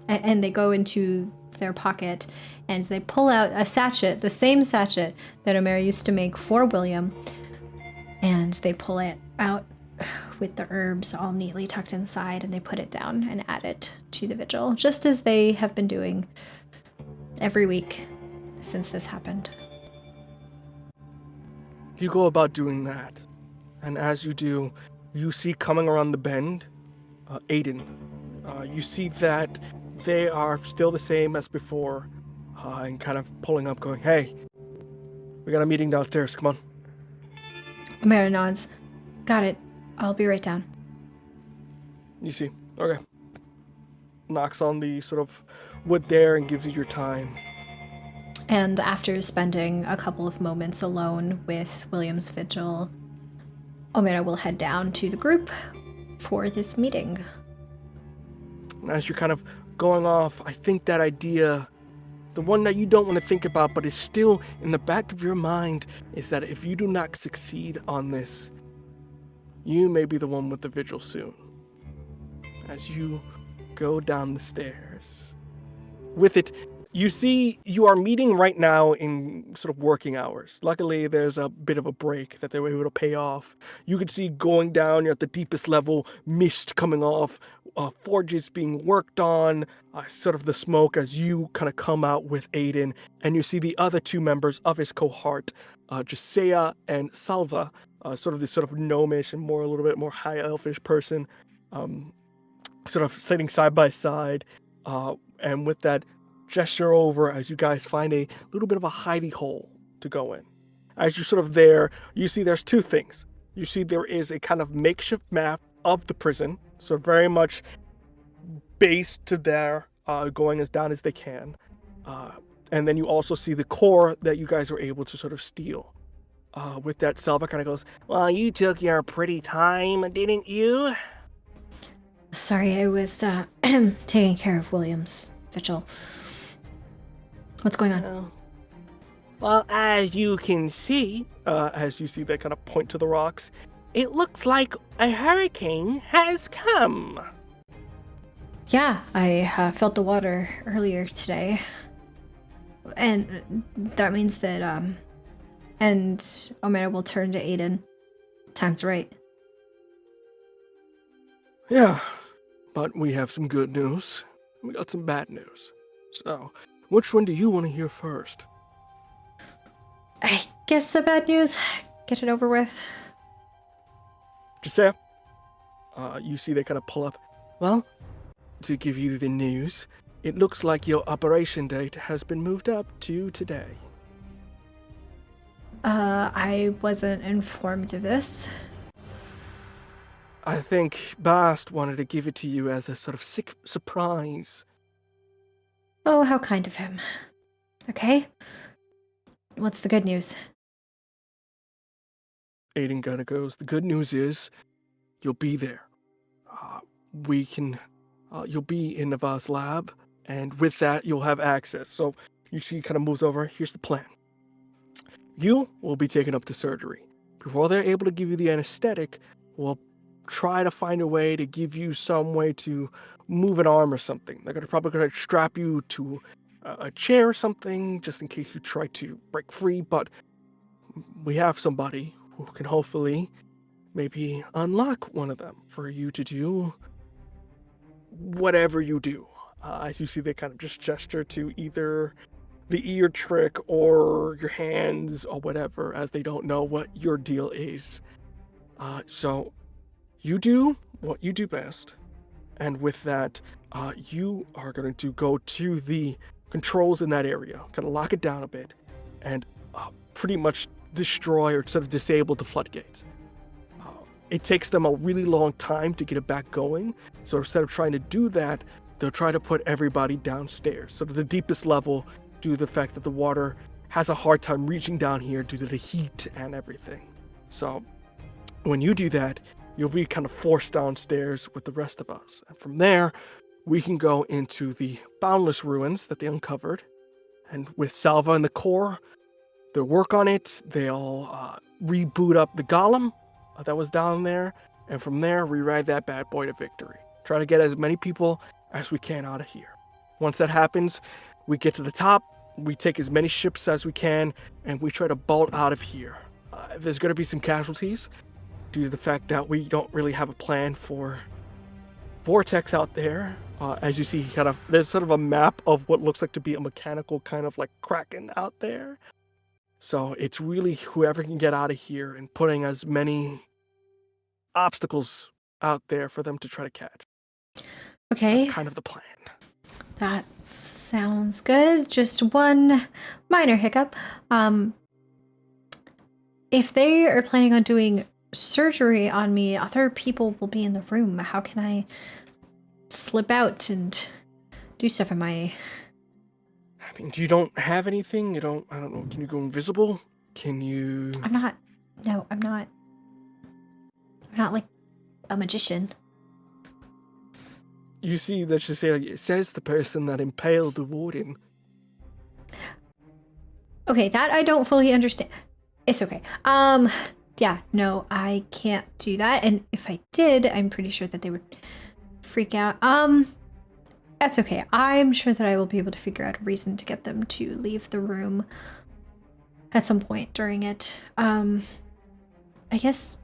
and they go into their pocket and they pull out a sachet, the same sachet that Omera used to make for William, and they pull it out with the herbs all neatly tucked inside, and they put it down and add it to the vigil, just as they have been doing every week since this happened. You go about doing that, and as you do, you see coming around the bend, Aiden. You see that they are still the same as before, and kind of pulling up, going, "Hey, we got a meeting downstairs, come on." Omera nods. "Got it. I'll be right down." You see, okay. Knocks on the sort of wood there and gives you your time. And after spending a couple of moments alone with William's vigil, Omera will head down to the group for this meeting. And as you're kind of going off, I think that idea, the one that you don't want to think about but is still in the back of your mind, is that if you do not succeed on this, you may be the one with the vigil soon. As you go down the stairs. With it, you see you are meeting right now in sort of working hours. Luckily, there's a bit of a break that they were able to pay off. You can see going down, you're at the deepest level, mist coming off, forges being worked on, sort of the smoke as you kind of come out with Aiden, and you see the other two members of his cohort, Jasea and Salva, sort of this sort of gnomish and more a little bit more high elfish person, sort of sitting side by side, and with that gesture over as you guys find a little bit of a hidey hole to go in. As you're sort of there, you see there's two things. You see there is a kind of makeshift map of the prison, so very much based to there, going as down as they can. And then you also see the core that you guys were able to sort of steal. With that, Salva kind of goes, "Well, you took your pretty time, didn't you?" Sorry, I was taking care of William's vigil. What's going on? Well, as you can see, as you see they kind of point to the rocks, it looks like a hurricane has come. Yeah, I felt the water earlier today. And that means that, and Omera will turn to Aiden. Time's right. Yeah, but we have some good news. We got some bad news. So, which one do you want to hear first? I guess the bad news. Get it over with. Giselle? You see they kind of pull up. Well, to give you the news, it looks like your operation date has been moved up to today. I wasn't informed of this. I think Bast wanted to give it to you as a sort of surprise. Oh, how kind of him. Okay. What's the good news? Aiden kind of goes, the good news is you'll be there. You'll be in Navas' lab, and with that, you'll have access. So You see, he kind of moves over. Here's the plan. You will be taken up to surgery. Before they're able to give you the anesthetic, we'll try to find a way to give you some way to move an arm or something. They're probably going to strap you to a chair or something, just in case you try to break free. But we have somebody who can hopefully maybe unlock one of them for you to do whatever you do. As you see, they kind of just gesture to either the ear trick or your hands or whatever, as they don't know what your deal is. So you do what you do best, and with that, you are going to go to the controls in that area, kind of lock it down a bit, and pretty much destroy or sort of disable the floodgates. It takes them a really long time to get it back going, so instead of trying to do that, they'll try to put everybody downstairs, so to the deepest level, due to the fact that the water has a hard time reaching down here due to the heat and everything. So when you do that, you'll be kind of forced downstairs with the rest of us. And from there, we can go into the boundless ruins that they uncovered. And with Salva and the core, they'll work on it. They'll reboot up the golem that was down there. And from there, ride that bad boy to victory. Try to get as many people as we can out of here. Once that happens, we get to the top, we take as many ships as we can, and we try to bolt out of here. There's going to be some casualties due to the fact that we don't really have a plan for Vortex out there. As you see, there's sort of a map of what looks like to be a mechanical kind of like Kraken out there. So it's really whoever can get out of here and putting as many obstacles out there for them to try to catch. Okay. That's kind of the plan. That sounds good. Just one minor hiccup. If they are planning on doing surgery on me, other people will be in the room. How can I slip out and do stuff? I mean, you don't have anything? I don't know. Can you go invisible? Can you... I'm not like a magician. You see that she said, it says the person that impaled the warden. Okay, that I don't fully understand. It's okay. Yeah, no, I can't do that. And if I did, I'm pretty sure that they would freak out. That's okay. I'm sure that I will be able to figure out a reason to get them to leave the room at some point during it. I guess...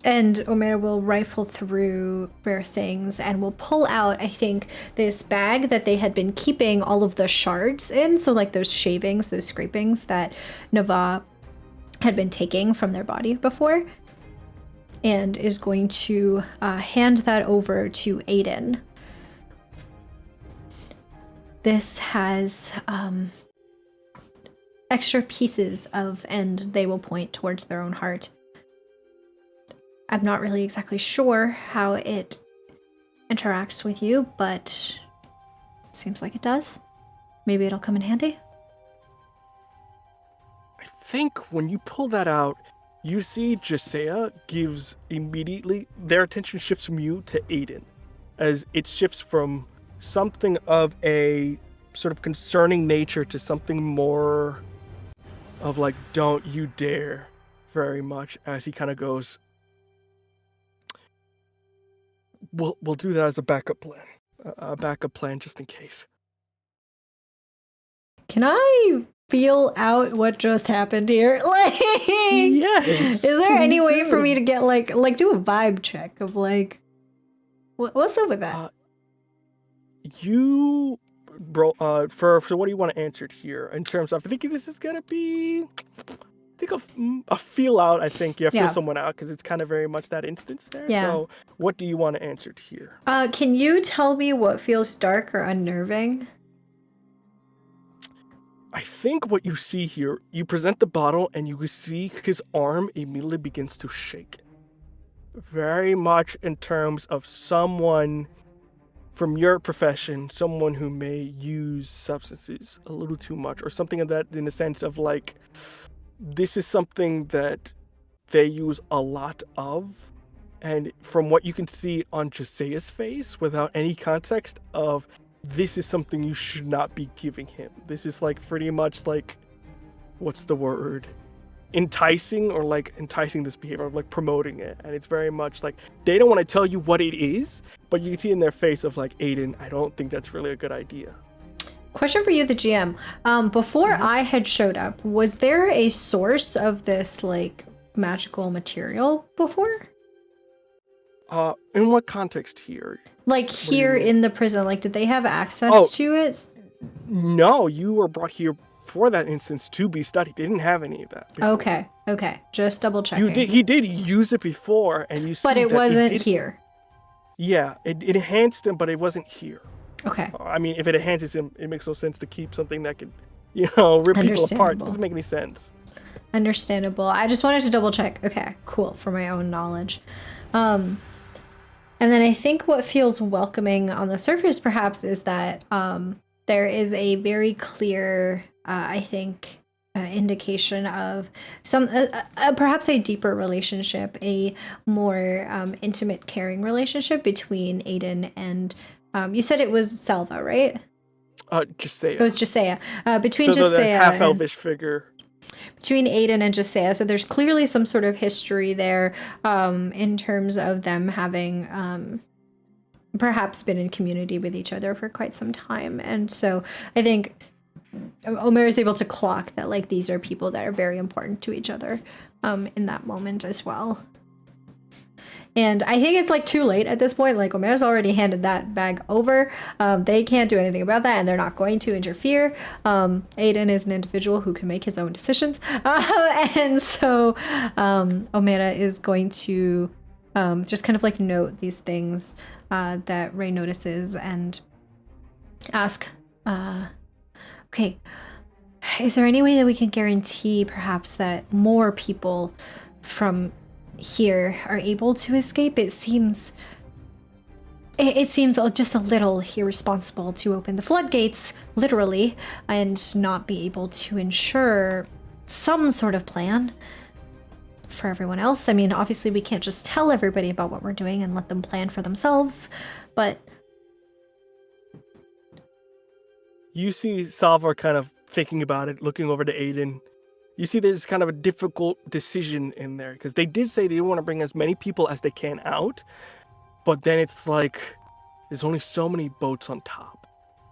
And Omera will rifle through rare things and will pull out, I think, this bag that they had been keeping all of the shards in. So like those shavings, those scrapings that Nava had been taking from their body before. And is going to hand that over to Aiden. This has extra pieces of, and they will point towards their own heart. I'm not really exactly sure how it interacts with you, but it seems like it does. Maybe it'll come in handy. I think when you pull that out, you see Jasea gives immediately, their attention shifts from you to Aiden, as it shifts from something of a sort of concerning nature to something more of like, don't you dare, very much, as he kind of goes, We'll do that as a backup plan just in case. Can I feel out what just happened here? Like, yes. Is there any way for me to get like do a vibe check of like, what's up with that? You, bro, for what do you want to answer here in terms of? I think this is gonna be. A feel out. I think you have to feel someone out because it's kind of very much that instance there. Yeah. So what do you want to answer here? Can you tell me what feels dark or unnerving? I think what you see here, you present the bottle and you see his arm immediately begins to shake. Very much in terms of someone from your profession, someone who may use substances a little too much or something of that, in the sense of like, this is something that they use a lot of, and from what you can see on Jasea's face, without any context of this is something you should not be giving him. This is like pretty much like, what's the word? Enticing, or like enticing this behavior, like promoting it. And it's very much like they don't want to tell you what it is, but you can see in their face of like, Aiden, I don't think that's really a good idea. Question for you, the GM. Before I had showed up, was there a source of this like magical material before? In what context here? Like here in the prison, like did they have access to it? No, you were brought here for that instance to be studied. They didn't have any of that before. Okay. Just double checking. He did use it before, and you see but it that wasn't here. Yeah, it enhanced him, but it wasn't here. Okay. I mean, if it enhances him, it makes no sense to keep something that could, rip people apart. It doesn't make any sense. Understandable. I just wanted to double check. Okay, cool, for my own knowledge. And then I think what feels welcoming on the surface, perhaps, is that there is a very clear, indication of some, perhaps a deeper relationship, a more intimate, caring relationship between Aiden and, you said it was Salva, right? Jasea. It was Jasea. Between so Jasea the half-elvish figure. Between Aiden and Jasea. So there's clearly some sort of history there in terms of them having perhaps been in community with each other for quite some time. And so I think Omera is able to clock that like these are people that are very important to each other in that moment as well. And I think it's like too late at this point. Like Omera's already handed that bag over. They can't do anything about that, and they're not going to interfere. Aiden is an individual who can make his own decisions, and so Omera is going to just kind of like note these things that Ray notices and ask, okay, is there any way that we can guarantee perhaps that more people from here are able to escape? It seems just a little irresponsible to open the floodgates, literally, and not be able to ensure some sort of plan for everyone else. I mean, obviously we can't just tell everybody about what we're doing and let them plan for themselves, but... You see Salva kind of thinking about it, looking over to Aiden. You see there's kind of a difficult decision in there, because they did say they want to bring as many people as they can out, but then it's like there's only so many boats on top.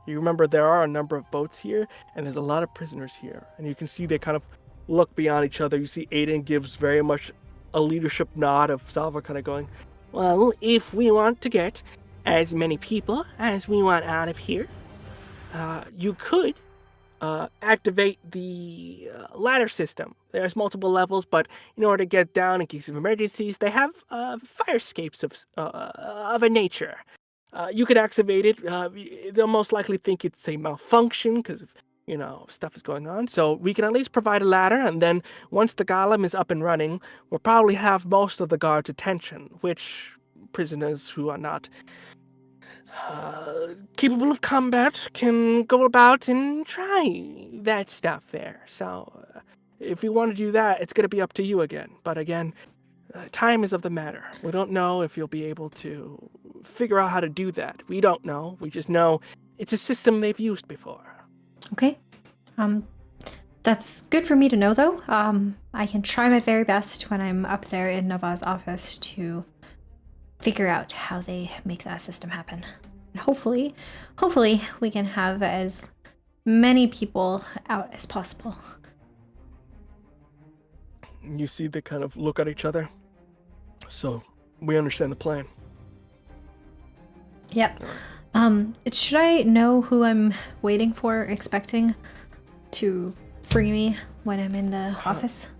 You remember there are a number of boats here, and there's a lot of prisoners here, and you can see they kind of look beyond each other. You see Aiden gives very much a leadership nod of Salva kind of going, well, if we want to get as many people as we want out of here, you could activate the ladder system. There's multiple levels, but in order to get down in case of emergencies, they have fire escapes of a nature. You could activate it. They'll most likely think it's a malfunction because of, stuff is going on. So we can at least provide a ladder, and then once the golem is up and running, we'll probably have most of the guard's attention, which prisoners who are not capable of combat can go about and try that stuff there. So if you want to do that, it's going to be up to you again. But again, time is of the matter. We don't know if you'll be able to figure out how to do that. We don't know. We just know it's a system they've used before. Okay. That's good for me to know, though. I can try my very best when I'm up there in Nava's office to figure out how they make that system happen. And hopefully we can have as many people out as possible. You see they kind of look at each other. So we understand the plan. Yep. Should I know who I'm waiting for, expecting to free me when I'm in the office?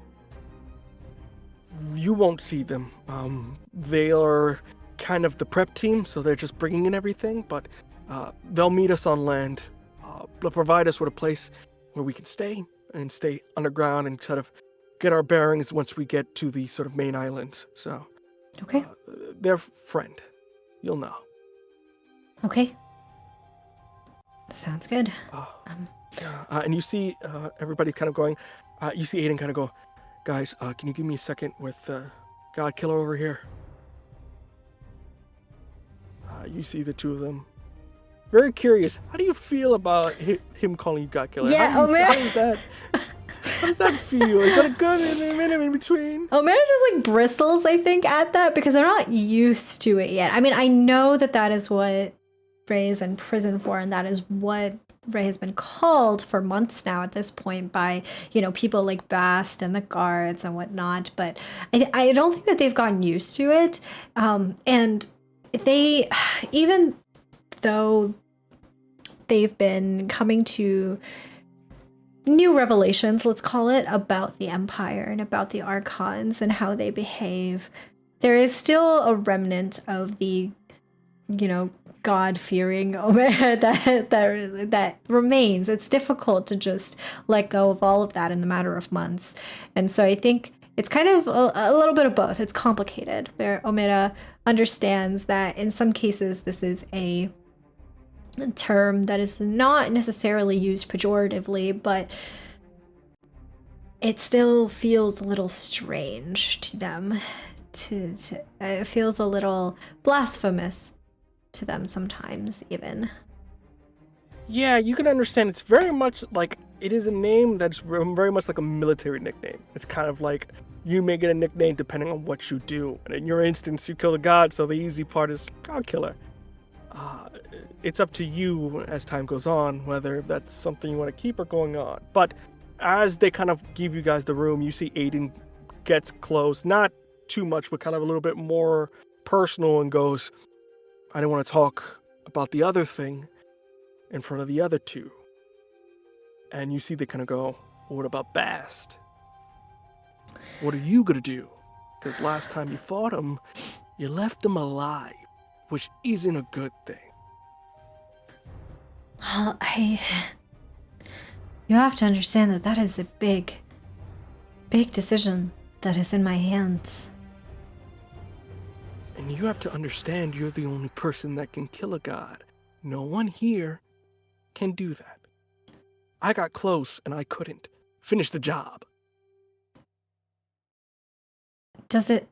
You won't see them. They are kind of the prep team, so they're just bringing in everything, but they'll meet us on land. They'll provide us with a place where we can stay underground and sort of get our bearings once we get to the sort of main island. So, okay. Their friend. You'll know. Okay. Sounds good. And you see everybody kind of going, you see Aiden kind of go, guys, can you give me a second with God Killer over here? You see the two of them very curious. How do you feel about him calling you God Killer? Yeah, Omera. How does that feel? Is that a good minute in between? Omera just like bristles, I think, at that because they're not used to it yet. I mean, I know that is what Ray is in prison for, and that is what Ray has been called for months now at this point by, people like Bast and the guards and whatnot. But I don't think that they've gotten used to it. And they, even though they've been coming to new revelations, let's call it, about the Empire and about the Archons and how they behave, there is still a remnant of the, God-fearing Omera that remains. It's difficult to just let go of all of that in the matter of months. And so I think it's kind of a little bit of both. It's complicated, where Omera understands that in some cases this is a term that is not necessarily used pejoratively, but it still feels a little strange to them. It feels a little blasphemous to them sometimes, even. Yeah, you can understand. It's very much like, it is a name that's very much like a military nickname. It's kind of like you may get a nickname depending on what you do. And in your instance, you kill a god, so the easy part is God Killer. It's up to you as time goes on whether that's something you want to keep or going on. But as they kind of give you guys the room, you see Aiden gets close, not too much, but kind of a little bit more personal, and goes, I didn't want to talk about the other thing in front of the other two. And you see they kind of go, well, what about Bast? What are you going to do? Because last time you fought him, you left him alive, which isn't a good thing. Well, you have to understand that is a big decision that is in my hands. And you have to understand you're the only person that can kill a god. No one here can do that. I got close and I couldn't finish the job. Does it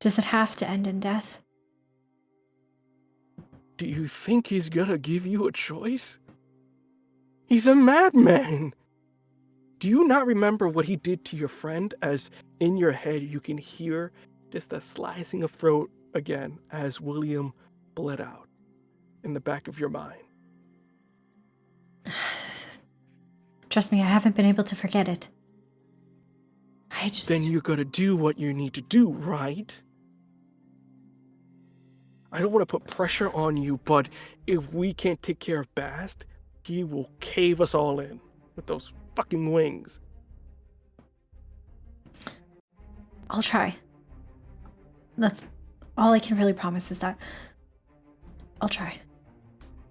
have to end in death? Do you think he's gonna give you a choice? He's a madman. Do you not remember what he did to your friend, as in your head you can hear just the slicing of throat again as William bled out in the back of your mind? Trust me, I haven't been able to forget it. Then you're gonna do what you need to do, right? I don't want to put pressure on you, but if we can't take care of Bast, he will cave us all in with those fucking wings. I'll try. That's all I can really promise, is that I'll try.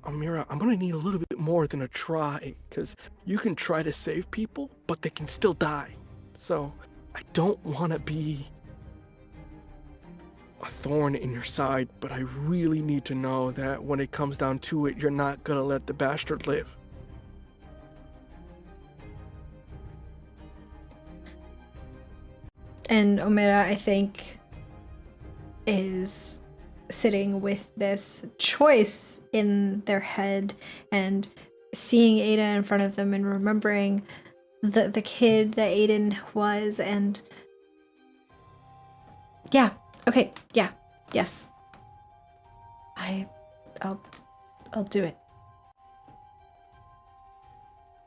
Omera, I'm gonna need a little bit more than a try, because you can try to save people, but they can still die. So I don't want to be a thorn in your side, but I really need to know that when it comes down to it, you're not gonna let the bastard live. And Omera, I think, is sitting with this choice in their head and seeing Aiden in front of them and remembering the kid that Aiden was, and yes. I'll do it.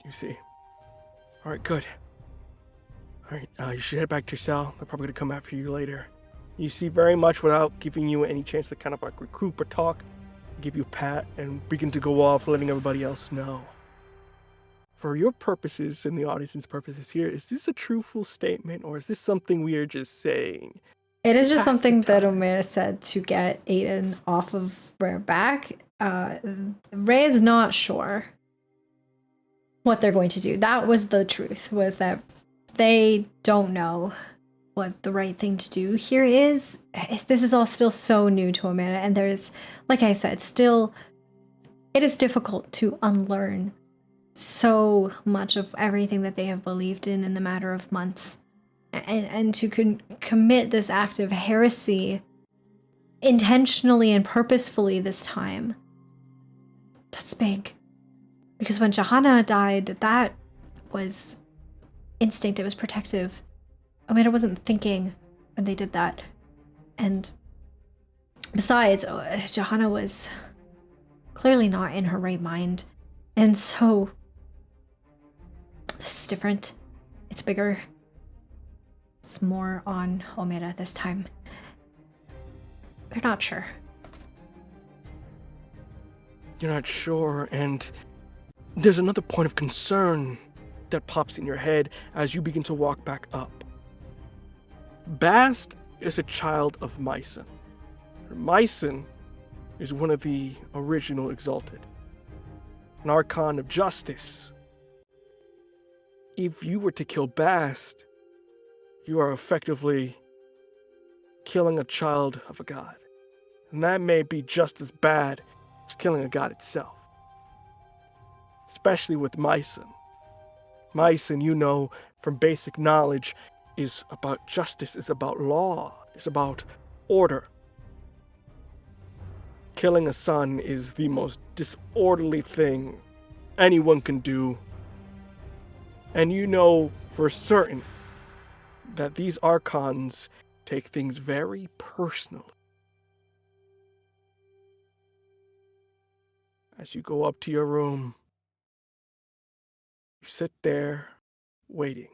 You see. Alright, good. Alright, you should head back to your cell. They're probably gonna come after you later. You see, very much without giving you any chance to kind of like recruit or talk, give you a pat and begin to go off, letting everybody else know. For your purposes and the audience's purposes here, is this a truthful statement, or is this something we are just saying? It is just something that Omera said to get Aiden off of Rare back. Ray is not sure what they're going to do. That was the truth, was that they don't know what the right thing to do here is. This is all still so new to Omera, and there's, like I said, still, it is difficult to unlearn so much of everything that they have believed in the matter of months. And to commit this act of heresy intentionally and purposefully this time That's big. Because when Johanna died, that was instinct, it was protective. Omera wasn't thinking when they did that. And besides, Johanna was clearly not in her right mind. And so, this is different. It's bigger. It's more on Omera this time. They're not sure. You're not sure, and there's another point of concern that pops in your head as you begin to walk back up. Bast is a child of Mycen. Mycen is one of the original Exalted, an archon of justice. If you were to kill Bast, you are effectively killing a child of a god. And that may be just as bad as killing a god itself. Especially with Mycen. Mycen, you know from basic knowledge, is about justice, is about law, is about order. Killing a son is the most disorderly thing anyone can do. And you know for certain that these archons take things very personally. As you go up to your room, you sit there waiting.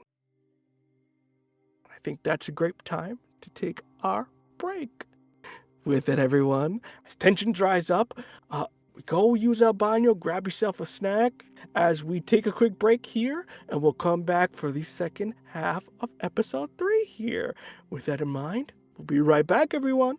I think that's a great time to take our break. With it, everyone, as tension dries up, go use albino, grab yourself a snack as we take a quick break here, and we'll come back for the second half of episode 3 here. With that in mind, we'll be right back, everyone.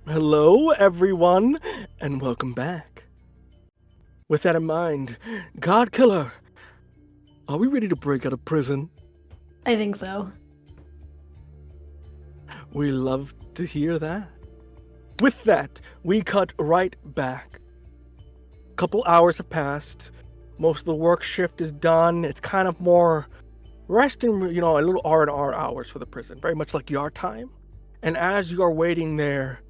Hello, everyone, and welcome back. With that in mind, God Killer, are we ready to break out of prison? I think so. We love to hear that. With that, we cut right back. A couple hours have passed. Most of the work shift is done. It's kind of more resting, a little R&R hours for the prison, very much like your time. And as you are waiting there,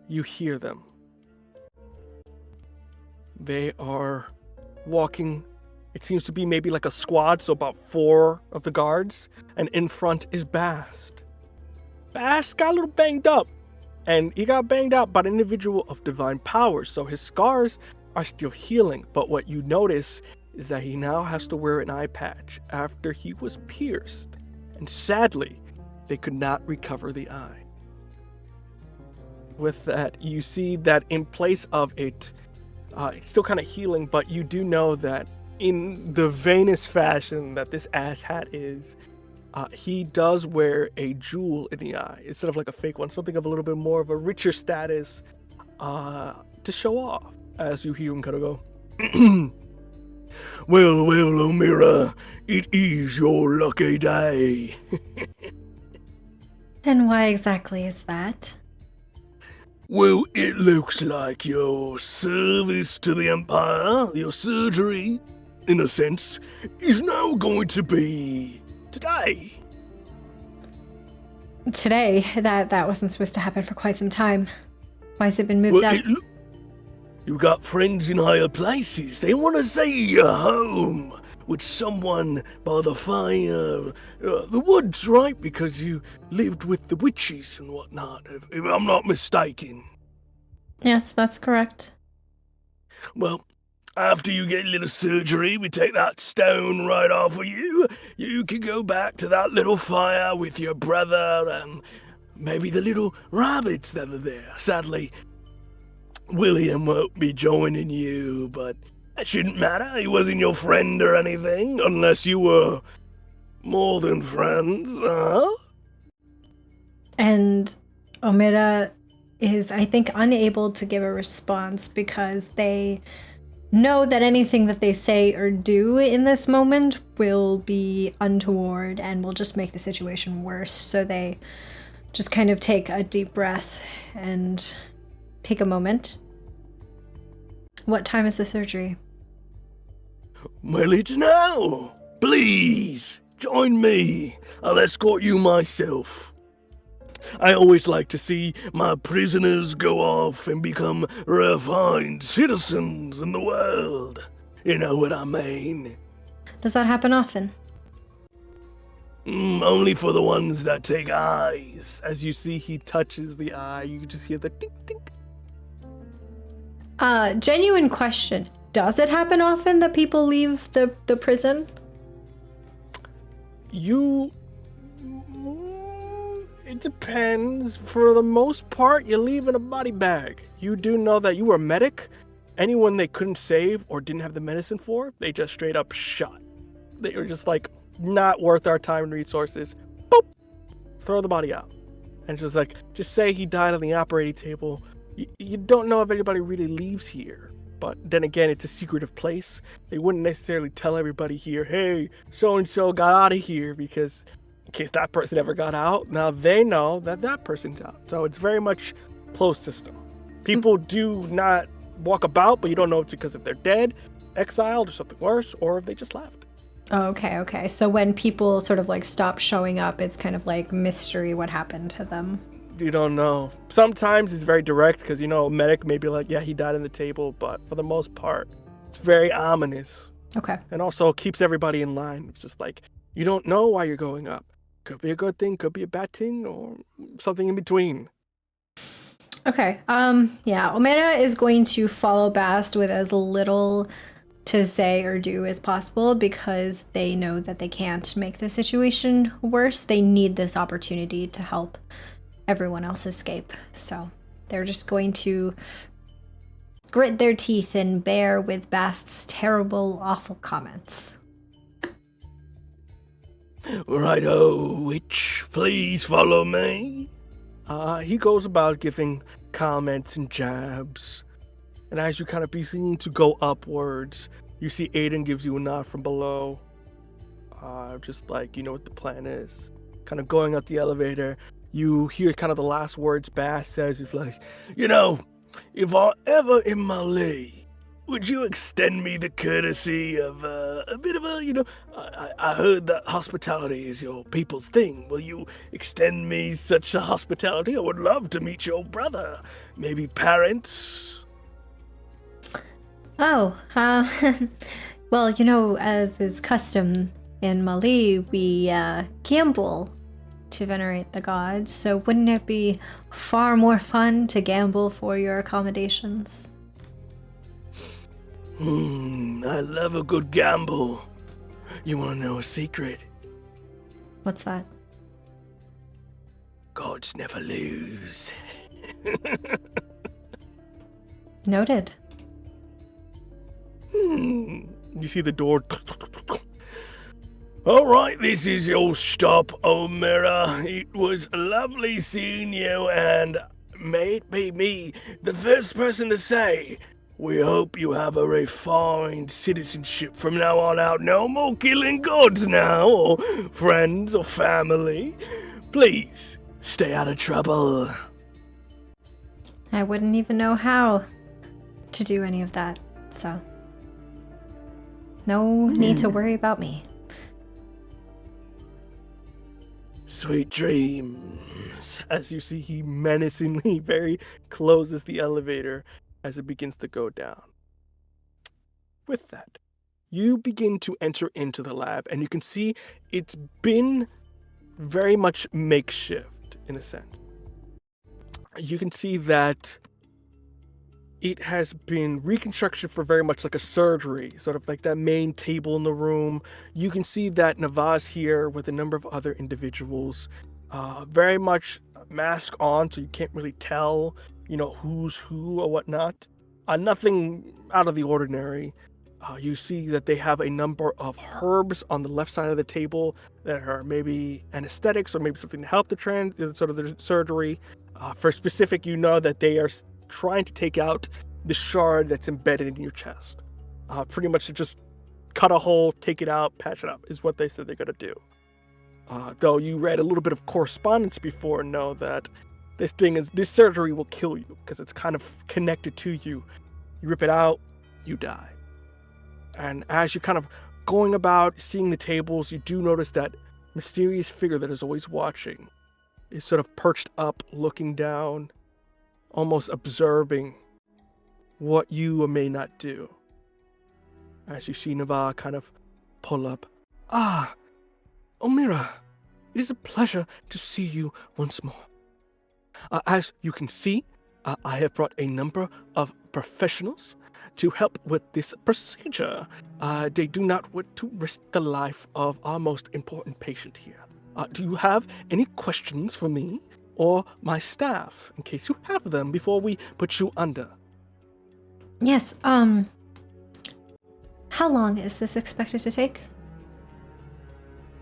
you hear them. They are walking. It seems to be maybe like a squad, so about 4 of the guards. And in front is Bast. Bast got a little banged up. And he got banged out by an individual of divine powers, so his scars are still healing. But what you notice is that he now has to wear an eye patch after he was pierced. And sadly, they could not recover the eye. With that, you see that in place of it, it's still kind of healing, but you do know that in the vainest fashion that this asshat is, he does wear a jewel in the eye instead of like a fake one, something of a little bit more of a richer status to show off. As you hear him kind of go, well, Omera, it is your lucky day. And why exactly is that? Well, it looks like your service to the Empire, your surgery, in a sense, is now going to be today. Today? That wasn't supposed to happen for quite some time. Why has it been moved up? You got friends in higher places. They want to see you home with someone by the fire. The woods, right? Because you lived with the witches and whatnot, if I'm not mistaken. Yes, that's correct. Well, after you get a little surgery, we take that stone right off of you. You can go back to that little fire with your brother and maybe the little rabbits that are there. Sadly, William won't be joining you, but that shouldn't matter. He wasn't your friend or anything, unless you were more than friends, huh? And Omera is, I think, unable to give a response because they know that anything that they say or do in this moment will be untoward and will just make the situation worse. So they just kind of take a deep breath and take a moment. What time is the surgery? Well, it's now. Please, join me. I'll escort you myself. I always like to see my prisoners go off and become refined citizens in the world. You know what I mean? Does that happen often? Only for the ones that take eyes. As you see, he touches the eye. You can just hear the tink tink. Genuine question. Does it happen often that people leave the prison? It depends. For the most part, you leave in a body bag. You do know that you were a medic. Anyone they couldn't save or didn't have the medicine for, they just straight up shot. They were just like, not worth our time and resources. Boop! Throw the body out. And just like, just say he died on the operating table. You don't know if anybody really leaves here. But then again, it's a secretive place. They wouldn't necessarily tell everybody here, hey, so-and-so got out of here, because in case that person ever got out, now they know that that person's out. So it's very much closed system. People do not walk about, but you don't know it's because if they're dead, exiled, or something worse, or if they just left. Oh, okay. So when people sort of like stop showing up, it's kind of like mystery what happened to them. You don't know. Sometimes it's very direct because, a medic may be like, yeah, he died on the table, but for the most part, it's very ominous. Okay. And also keeps everybody in line. It's just like, you don't know why you're going up. Could be a good thing, could be a bad thing, or something in between. Okay. Yeah, Omera is going to follow Bast with as little to say or do as possible because they know that they can't make the situation worse. They need this opportunity to help everyone else escape. So they're just going to grit their teeth and bear with Bast's terrible, awful comments. Righto, witch, please follow me. He goes about giving comments and jabs. And as you kind of begin to go upwards, you see Aiden gives you a nod from below. Just like, you know what the plan is. Kind of going up the elevator, you hear kind of the last words Bass says. It's like, you know, if I'm ever in Malay, would you extend me the courtesy of a bit of a, you know, I heard that hospitality is your people's thing. Will you extend me such a hospitality? I would love to meet your brother. Maybe parents? Oh, well, you know, as is custom in Mali, we gamble to venerate the gods, so wouldn't it be far more fun to gamble for your accommodations? I love a good gamble. You want to know a secret? What's that? Gods never lose. Noted. You see the door. All right, this is your stop, Omera. It was lovely seeing you, and may it be me, the first person to say, we hope you have a refined citizenship from now on out. No more killing gods now, or friends or family. Please, stay out of trouble. I wouldn't even know how to do any of that, so no need to worry about me. Sweet dreams. As you see, he menacingly very closes the elevator as it begins to go down. With that, you begin to enter into the lab, and you can see it's been very much makeshift in a sense. You can see that it has been reconstructed for very much like a surgery, sort of like that main table in the room. You can see that Navas here with a number of other individuals, very much mask on, so you can't really tell, you know, who's who or whatnot. Nothing out of the ordinary. You see that they have a number of herbs on the left side of the table that are maybe anesthetics or maybe something to help the surgery. For specific, you know that they are trying to take out the shard that's embedded in your chest. Pretty much to just cut a hole, take it out, patch it up is what they said they're gonna do. Though you read a little bit of correspondence before and know that this surgery will kill you because it's kind of connected to you. You rip it out, you die. And as you're kind of going about seeing the tables, you do notice that mysterious figure that is always watching is sort of perched up, looking down, almost observing what you may not do. As you see Nava kind of pull up. Ah, Omera, it is a pleasure to see you once more. As you can see, I have brought a number of professionals to help with this procedure. They do not want to risk the life of our most important patient here. Do you have any questions for me or my staff, in case you have them, before we put you under? Yes, how long is this expected to take?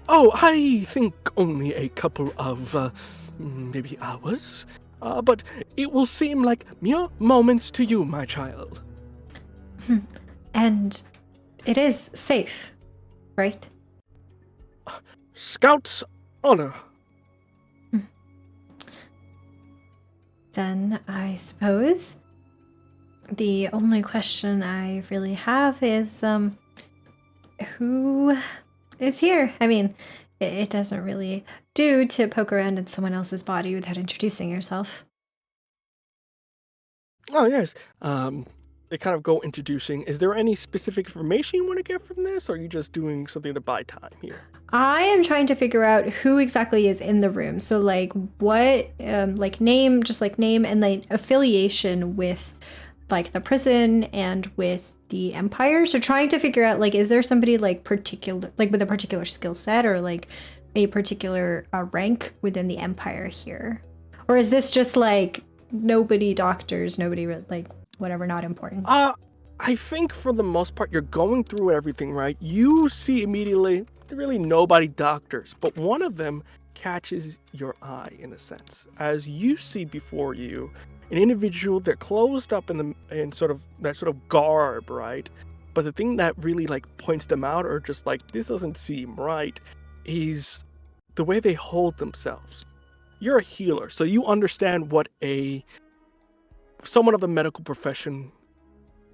Oh, I think only a couple of, maybe hours. But it will seem like mere moments to you, my child. And it is safe, right? Scout's honor. Then I suppose the only question I really have is, who is here? I mean, it doesn't really do to poke around in someone else's body without introducing yourself. Oh, yes. They kind of go introducing. Is there any specific information you want to get from this, or are you just doing something to buy time here? I am trying to figure out who exactly is in the room. So, like, what, like, name, just like name and like affiliation with, like, the prison and with the Empire. So, trying to figure out, like, is there somebody like particular, like, with a particular skill set or like a particular rank within the Empire here, or is this just like nobody doctors, nobody like whatever, not important? I think for the most part, you're going through everything, right? You see immediately, really nobody doctors, but one of them catches your eye in a sense, as you see before you an individual. They're closed up in sort of that sort of garb, right? But the thing that really like points them out, or just like this doesn't seem right, is the way they hold themselves. You're a healer, so you understand what someone of the medical profession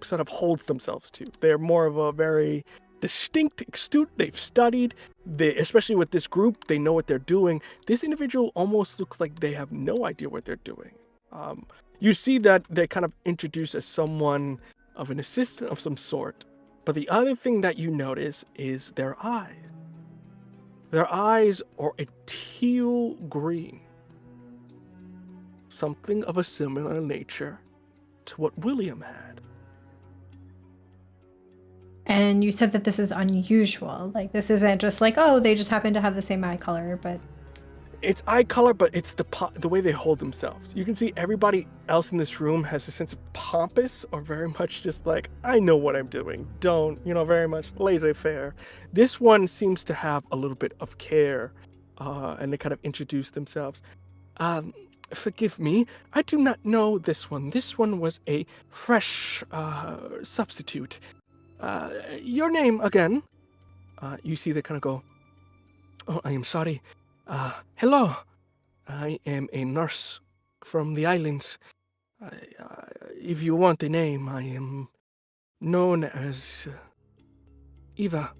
sort of holds themselves to. They're more of a very distinct, astute. They've studied. Especially with this group, they know what they're doing. This individual almost looks like they have no idea what they're doing. You see that they kind of introduce as someone of an assistant of some sort. But the other thing that you notice is their eyes. Their eyes are a teal green. Something of a similar nature to what William had. And you said that this is unusual. Like, this isn't just like, oh, they just happen to have the same eye color, but... It's eye color, but it's the way they hold themselves. You can see everybody else in this room has a sense of pompous, or very much just like, I know what I'm doing. Don't, very much laissez-faire. This one seems to have a little bit of care, and they kind of introduce themselves. Forgive me, I do not know this one. This one was a fresh substitute. Your name again? You see they kind of go, oh, I am sorry. Hello. I am a nurse from the islands. If you want a name, I am known as Eva.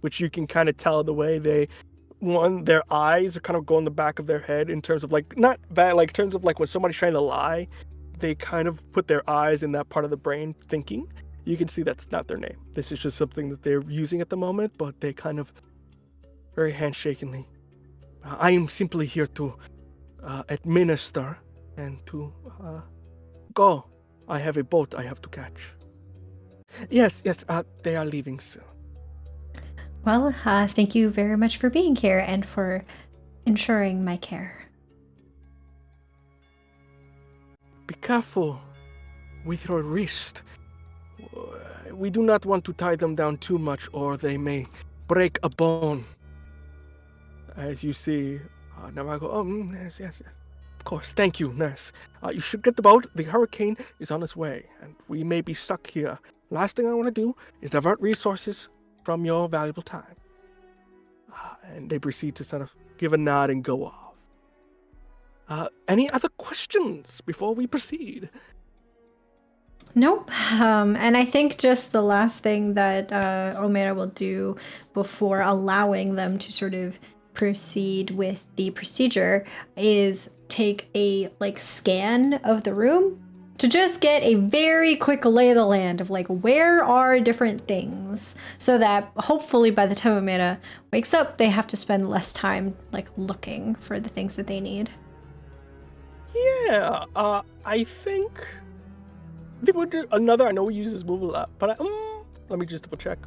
Which you can kind of tell the way their eyes are kind of go in the back of their head in terms of like, not bad, like in terms of like when somebody's trying to lie, they kind of put their eyes in that part of the brain thinking. You can see that's not their name. This is just something that they're using at the moment, but they kind of very handshakingly. I am simply here to administer and to go. I have a boat I have to catch. Yes, they are leaving soon. Well, thank you very much for being here and for ensuring my care. Be careful with your wrist. We do not want to tie them down too much, or they may break a bone. As you see, Navarro go, yes. Of course, thank you, nurse. You should get the boat. The hurricane is on its way, and we may be stuck here. Last thing I want to do is divert resources from your valuable time. And they proceed to sort of give a nod and go off. Any other questions before we proceed? Nope. And I think just the last thing that Omera will do before allowing them to sort of proceed with the procedure is take a scan of the room to just get a very quick lay of the land of where are different things, so that hopefully by the time Omera wakes up, they have to spend less time looking for the things that they need. Yeah, I think they would do another. I know we use this move a lot, but let me just double check.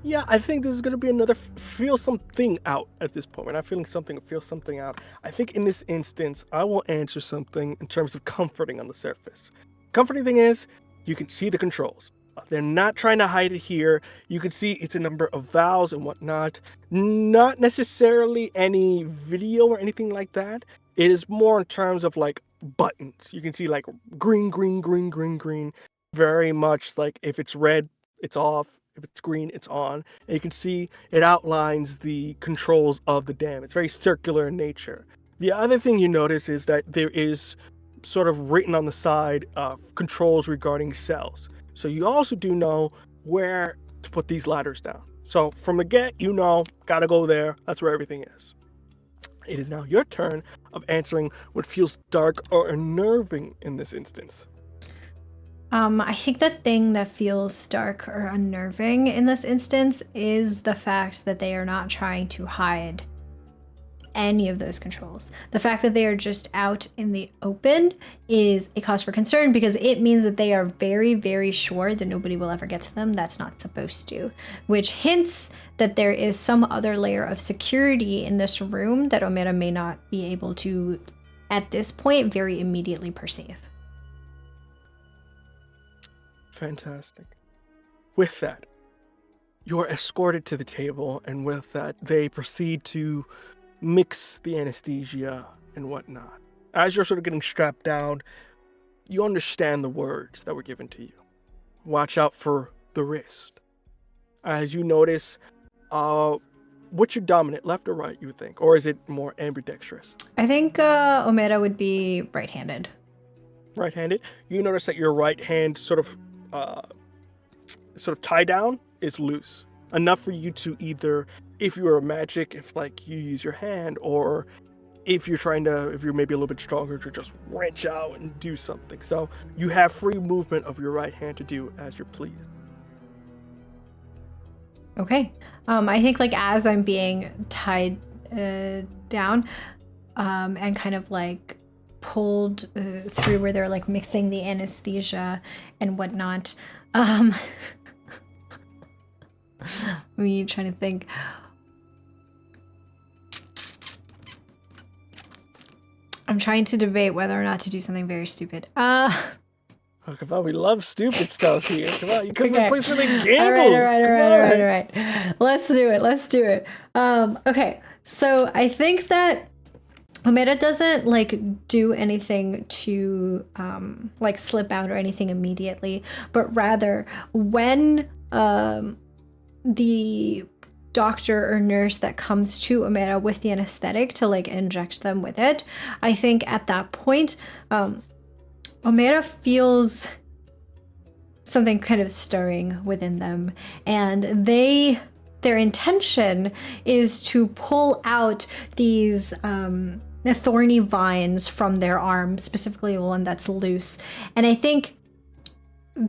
Yeah, I think this is going to be another feel something out at this point. We're not feeling something, feel something out. I think in this instance, I will answer something in terms of comforting on the surface. Comforting thing is, you can see the controls. They're not trying to hide it here. You can see it's a number of vowels and whatnot. Not necessarily any video or anything like that. It is more in terms of buttons. You can see green. Very much if it's red, it's off. If it's green, it's on. And you can see it outlines the controls of the dam. It's very circular in nature. The other thing you notice is that there is sort of written on the side controls regarding cells. So you also do know where to put these ladders down. So from the get, gotta go there. That's where everything is. It is now your turn of answering what feels dark or unnerving in this instance. I think the thing that feels dark or unnerving in this instance is the fact that they are not trying to hide any of those controls. The fact that they are just out in the open is a cause for concern, because it means that they are very, very sure that nobody will ever get to them. That's not supposed to, which hints that there is some other layer of security in this room that Omera may not be able to, at this point, very immediately perceive. Fantastic. With that, you are escorted to the table, and with that, they proceed to mix the anesthesia and whatnot. As you're sort of getting strapped down, you understand the words that were given to you. Watch out for the wrist. As you notice, what's your dominant, left or right, you would think? Or is it more ambidextrous? I think Omera would be right-handed. Right-handed. You notice that your right hand sort of tie down is loose. Enough for you to either, if you are magic, if like you use your hand, or if you're maybe a little bit stronger, to just wrench out and do something. So you have free movement of your right hand to do as you're pleased. Okay. I think like as I'm being tied down and kind of like pulled through where they're like mixing the anesthesia and whatnot. Me trying to think. I'm trying to debate whether or not to do something very stupid. Oh, come on, we love stupid stuff here. Come on, you couldn't Okay. replace something gamble. All right. Let's do it. Okay, so I think that Omera doesn't like do anything to like slip out or anything immediately, but rather when the doctor or nurse that comes to Omera with the anesthetic to like inject them with it, I think at that point Omera feels something kind of stirring within them, and their intention is to pull out these the thorny vines from their arm, specifically the one that's loose. And I think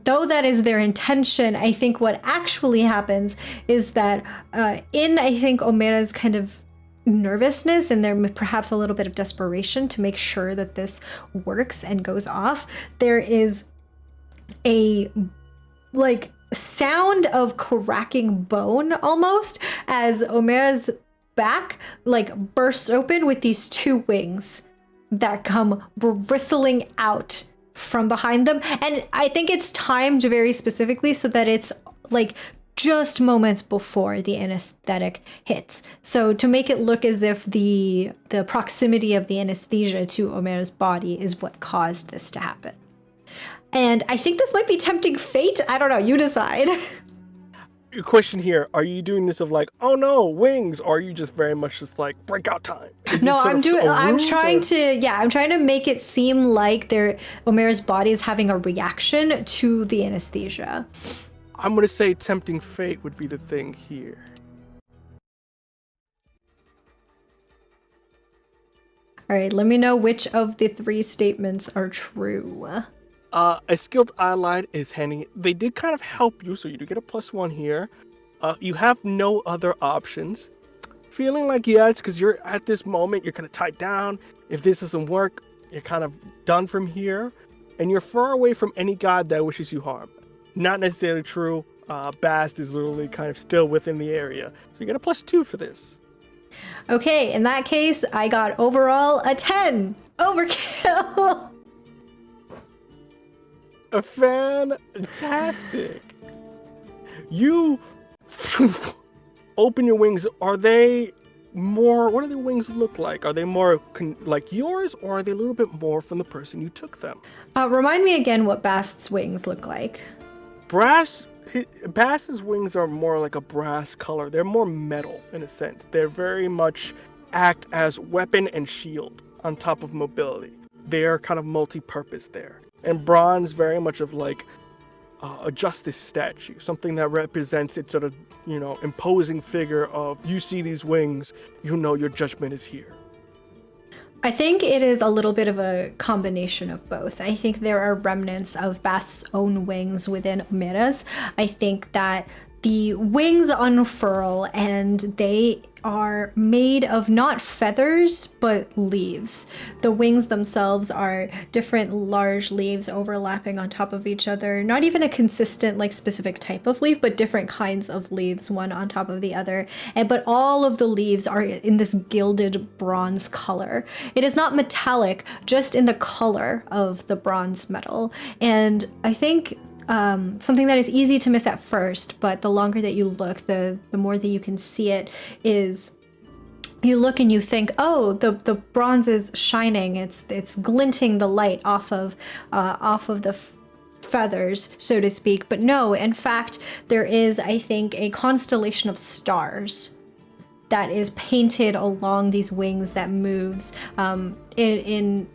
though that is their intention, I think what actually happens is that I think Omera's kind of nervousness and there perhaps a little bit of desperation to make sure that this works and goes off, there is a like sound of cracking bone almost as Omera's back like bursts open with these two wings that come bristling out from behind them. And I think it's timed very specifically so that it's like just moments before the anesthetic hits. So to make it look as if the proximity of the anesthesia to Omera's body is what caused this to happen. And I think this might be tempting fate. I don't know. You decide. Your question here, are you doing this of like, oh no, wings, or are you just very much just like breakout time? No, I'm trying to make it seem like Omera's body is having a reaction to the anesthesia. I'm going to say tempting fate would be the thing here. All right, let me know which of the three statements are true. A skilled ally is handing it. They did kind of help you, so you do get a +1 here. You have no other options. Feeling like, yeah, it's because you're at this moment, you're kind of tied down. If this doesn't work, you're kind of done from here. And you're far away from any god that wishes you harm. Not necessarily true. Bast is literally kind of still within the area. So you get a +2 for this. Okay, in that case, I got overall a 10. Overkill. Fantastic. You open your wings. Are they more, what do the wings look like? Are they more like yours, or are they a little bit more from the person you took them? Remind me again what Bast's wings look like. Bast's wings are more like a brass color. They're more metal in a sense. They're very much act as weapon and shield on top of mobility. They're kind of multi-purpose there. And bronze very much of like a justice statue, something that represents its sort of, imposing figure of, you see these wings, you know your judgment is here. I think it is a little bit of a combination of both. I think there are remnants of Bast's own wings within Omera's. I think that the wings unfurl and they are made of not feathers, but leaves. The wings themselves are different large leaves overlapping on top of each other. Not even a consistent, like specific type of leaf, but different kinds of leaves, one on top of the other. But all of the leaves are in this gilded bronze color. It is not metallic, just in the color of the bronze metal. And I think something that is easy to miss at first, but the longer that you look, the more that you can see it, is you look and you think, oh, the bronze is shining. It's glinting the light off of the feathers, so to speak. But no, in fact, there is, I think, a constellation of stars that is painted along these wings that moves in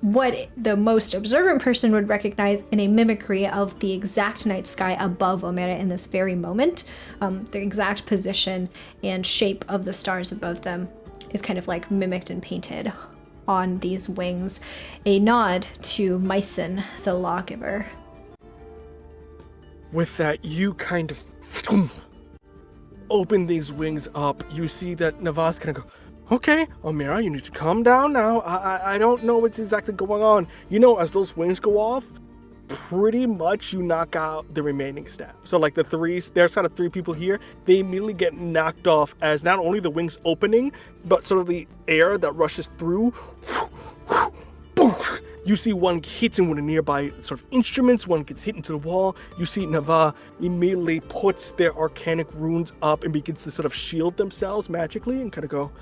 what the most observant person would recognize in a mimicry of the exact night sky above Omera in this very moment. The exact position and shape of the stars above them is kind of like mimicked and painted on these wings, a nod to Myson, the lawgiver. With that, you kind of open these wings up. You see that Navas kind of go, okay, Omera, you need to calm down now. I don't know what's exactly going on. You know, as those wings go off, pretty much you knock out the remaining staff. So like there's kind of 3 people here, they immediately get knocked off as not only the wings opening, but sort of the air that rushes through. You see one hitting with a nearby sort of instruments, one gets hit into the wall. You see Nava immediately puts their arcanic runes up and begins to sort of shield themselves magically and kind of go,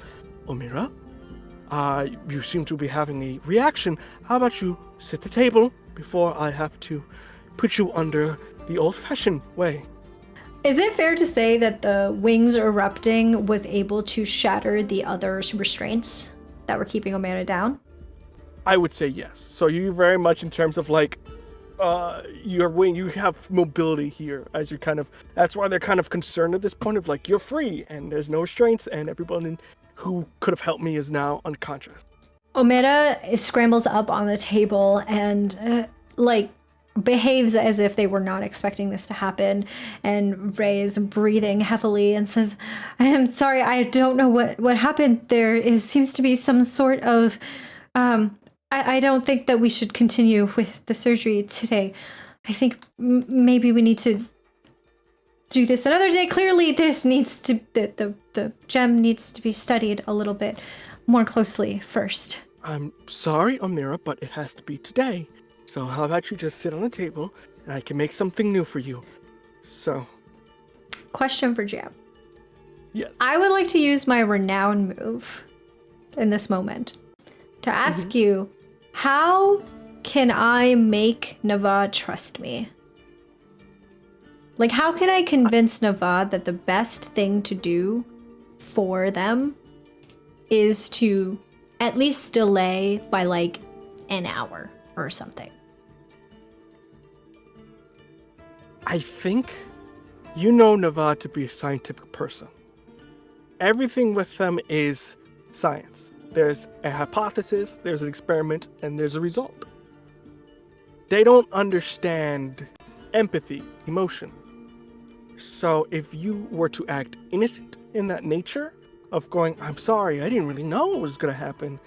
Omera, you seem to be having a reaction. How about you sit at the table before I have to put you under the old-fashioned way? Is it fair to say that the wings erupting was able to shatter the other restraints that were keeping Omera down? I would say yes. So you very much in terms of like your wing, you have mobility here as you're kind of, that's why they're kind of concerned at this point of like, you're free and there's no restraints and everyone who could have helped me is now unconscious. Omera scrambles up on the table and behaves as if they were not expecting this to happen, and Ray is breathing heavily and says, I am sorry, I don't know what happened. Seems to be some sort of I don't think that we should continue with the surgery today. I think maybe we need to do this another day. Clearly this needs to, the gem needs to be studied a little bit more closely first. I'm sorry, Omera, but it has to be today. So how about you just sit on the table and I can make something new for you. So. Question for Jam. Yes. I would like to use my renown move in this moment to ask you, how can I make Nava trust me? Like, how can I convince Nava that the best thing to do for them is to at least delay by like an hour or something? I think you know Nava to be a scientific person. Everything with them is science. There's a hypothesis, there's an experiment, and there's a result. They don't understand empathy, emotion. So if you were to act innocent in that nature of going, I'm sorry, I didn't really know what was going to happen,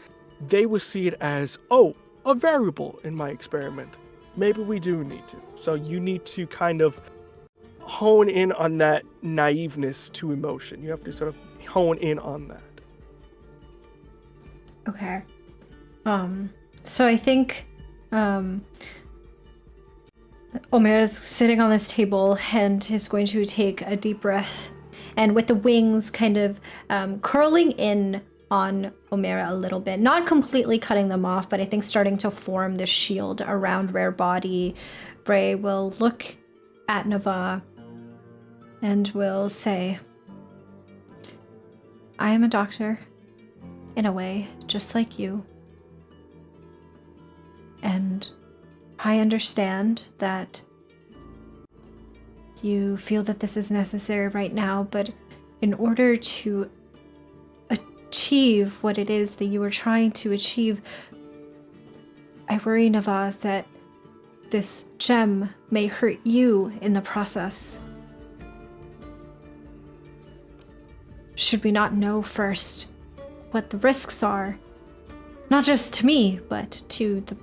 they would see it as, oh, a variable in my experiment. Maybe we do need to. So you need to kind of hone in on that naiveness to emotion. You have to sort of hone in on that. Okay. So I think Omera's sitting on this table and is going to take a deep breath, and with the wings kind of curling in on Omera a little bit, not completely cutting them off, but I think starting to form this shield around Rare Body, Bray will look at Nava and will say, I am a doctor, in a way, just like you. And I understand that you feel that this is necessary right now, but in order to achieve what it is that you are trying to achieve, I worry, Nava, that this gem may hurt you in the process. Should we not know first what the risks are, not just to me, but to the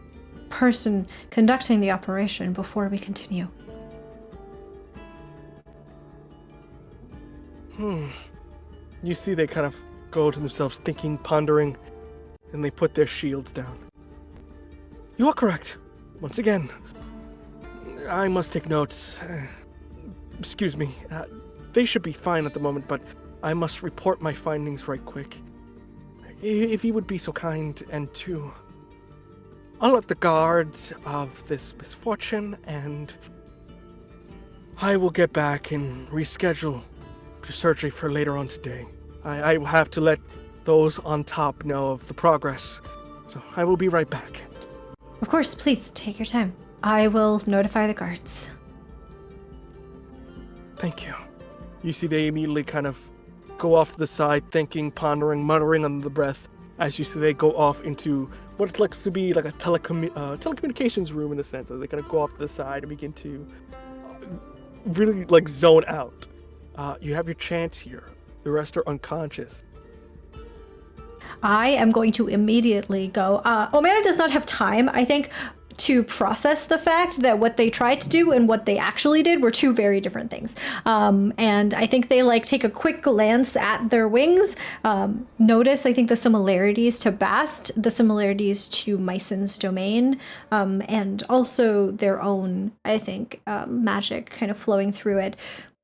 person conducting the operation before we continue? You see they kind of go to themselves thinking, pondering, and they put their shields down. You are correct. Once again, I must take notes. Excuse me. They should be fine at the moment, but I must report my findings right quick. if you would be so kind and to alert the guards of this misfortune, and I will get back and reschedule your surgery for later on today. I will have to let those on top know of the progress, so I will be right back. Of course, please take your time. I will notify the guards. Thank you. You see they immediately kind of go off to the side, thinking, pondering, muttering under the breath, as you see they go off into what looks to be like a telecommunications room in a sense. They kind of go off to the side and begin to really like zone out. You have your chance here. The rest are unconscious. I am going to immediately go. Omera does not have time, I think, to process the fact that what they tried to do and what they actually did were two very different things. And I think they like take a quick glance at their wings, notice, I think, the similarities to Bast, the similarities to Myson's domain, and also their own, I think, magic kind of flowing through it.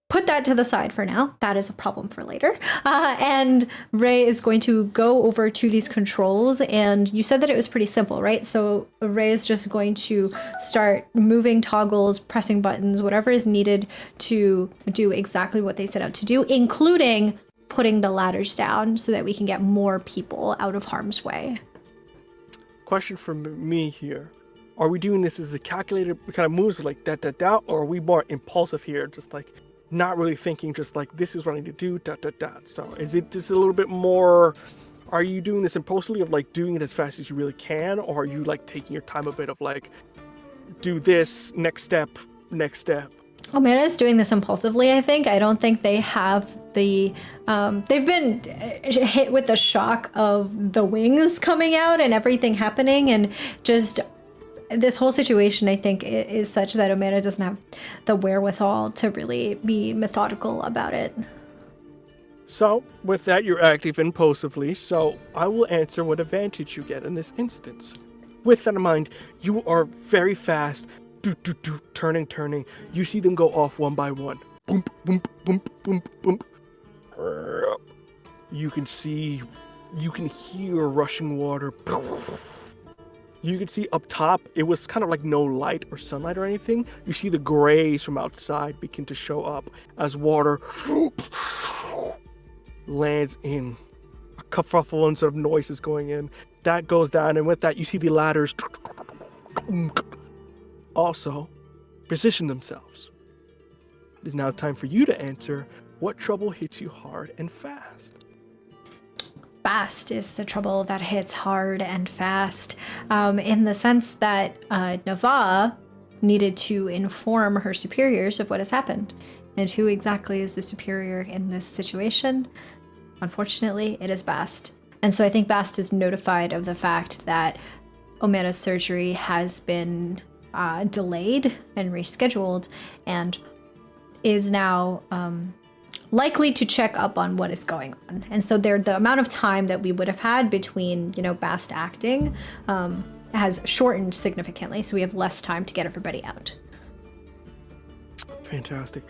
Put that to the side for now. That is a problem for later. And Ray is going to go over to these controls. And you said that it was pretty simple, right? So Ray is just going to start moving toggles, pressing buttons, whatever is needed to do exactly what they set out to do, including putting the ladders down so that we can get more people out of harm's way. Question for me here. Are we doing this as a calculated kind of moves like that, or are we more impulsive here? Just like not really thinking, just like this is what I need to do, So is it this a little bit more, are you doing this impulsively of like doing it as fast as you really can, or are you like taking your time a bit of like, do this, next step? Omera is doing this impulsively, I think. I don't think they have the, they've been hit with the shock of the wings coming out and everything happening, and just this whole situation, I think, is such that Omera doesn't have the wherewithal to really be methodical about it. So, with that, you're active impulsively, so I will answer what advantage you get in this instance. With that in mind, you are very fast, turning. You see them go off one by one. Boom, boom, boom, boom, boom. You can hear rushing water. You can see up top, it was kind of like no light or sunlight or anything. You see the grays from outside begin to show up as water lands in. A kerfuffle and sort of noises going in. That goes down, and with that, you see the ladders also position themselves. It is now time for you to answer what trouble hits you hard and fast. Bast is the trouble that hits hard and fast, in the sense that Nava needed to inform her superiors of what has happened. And who exactly is the superior in this situation? Unfortunately, it is Bast. And so I think Bast is notified of the fact that Omera's surgery has been delayed and rescheduled, and is now likely to check up on what is going on. And so the amount of time that we would have had between, Bast acting has shortened significantly, so we have less time to get everybody out. Fantastic.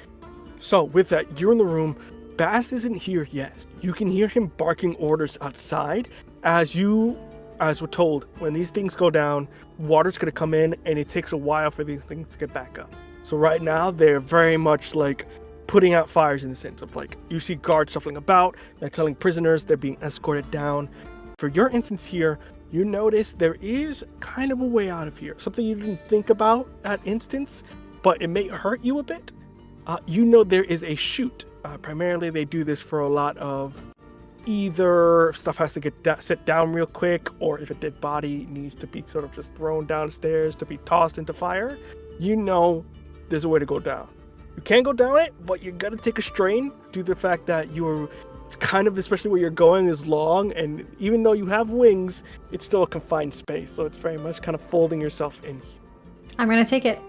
So with that, you're in the room. Bast isn't here yet. You can hear him barking orders outside. As we're told, when these things go down, water's going to come in, and it takes a while for these things to get back up. So right now, they're very much like putting out fires, in the sense of like, you see guards shuffling about, they're telling prisoners they're being escorted down. For your instance here, you notice there is kind of a way out of here. Something you didn't think about at instance, but it may hurt you a bit. There is a chute. Primarily, they do this for a lot of either stuff has to get set down real quick, or if a dead body needs to be sort of just thrown downstairs to be tossed into fire. There's a way to go down. You can go down it, but you gotta take a strain due to the fact that it's kind of, especially where you're going, is long, and even though you have wings, it's still a confined space, so it's very much kind of folding yourself in. I'm gonna take it.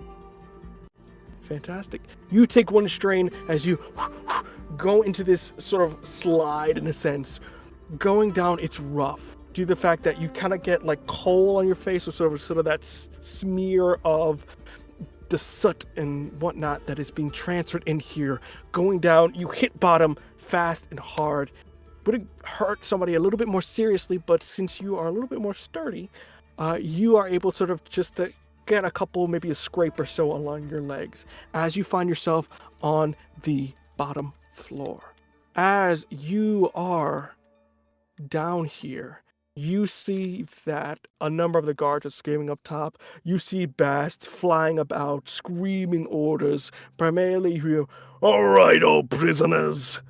Fantastic. You take one strain as you go into this sort of slide, in a sense. Going down, it's rough due to the fact that you kind of get like coal on your face, or sort of that smear of the soot and whatnot that is being transferred in here. Going down, you hit bottom fast and hard, would hurt somebody a little bit more seriously, but since you are a little bit more sturdy, you are able sort of just to get a couple, maybe a scrape or so along your legs as you find yourself on the bottom floor. As you are down here, you see that a number of the guards are screaming up top. You see Bast flying about, screaming orders, primarily here. All right, old prisoners.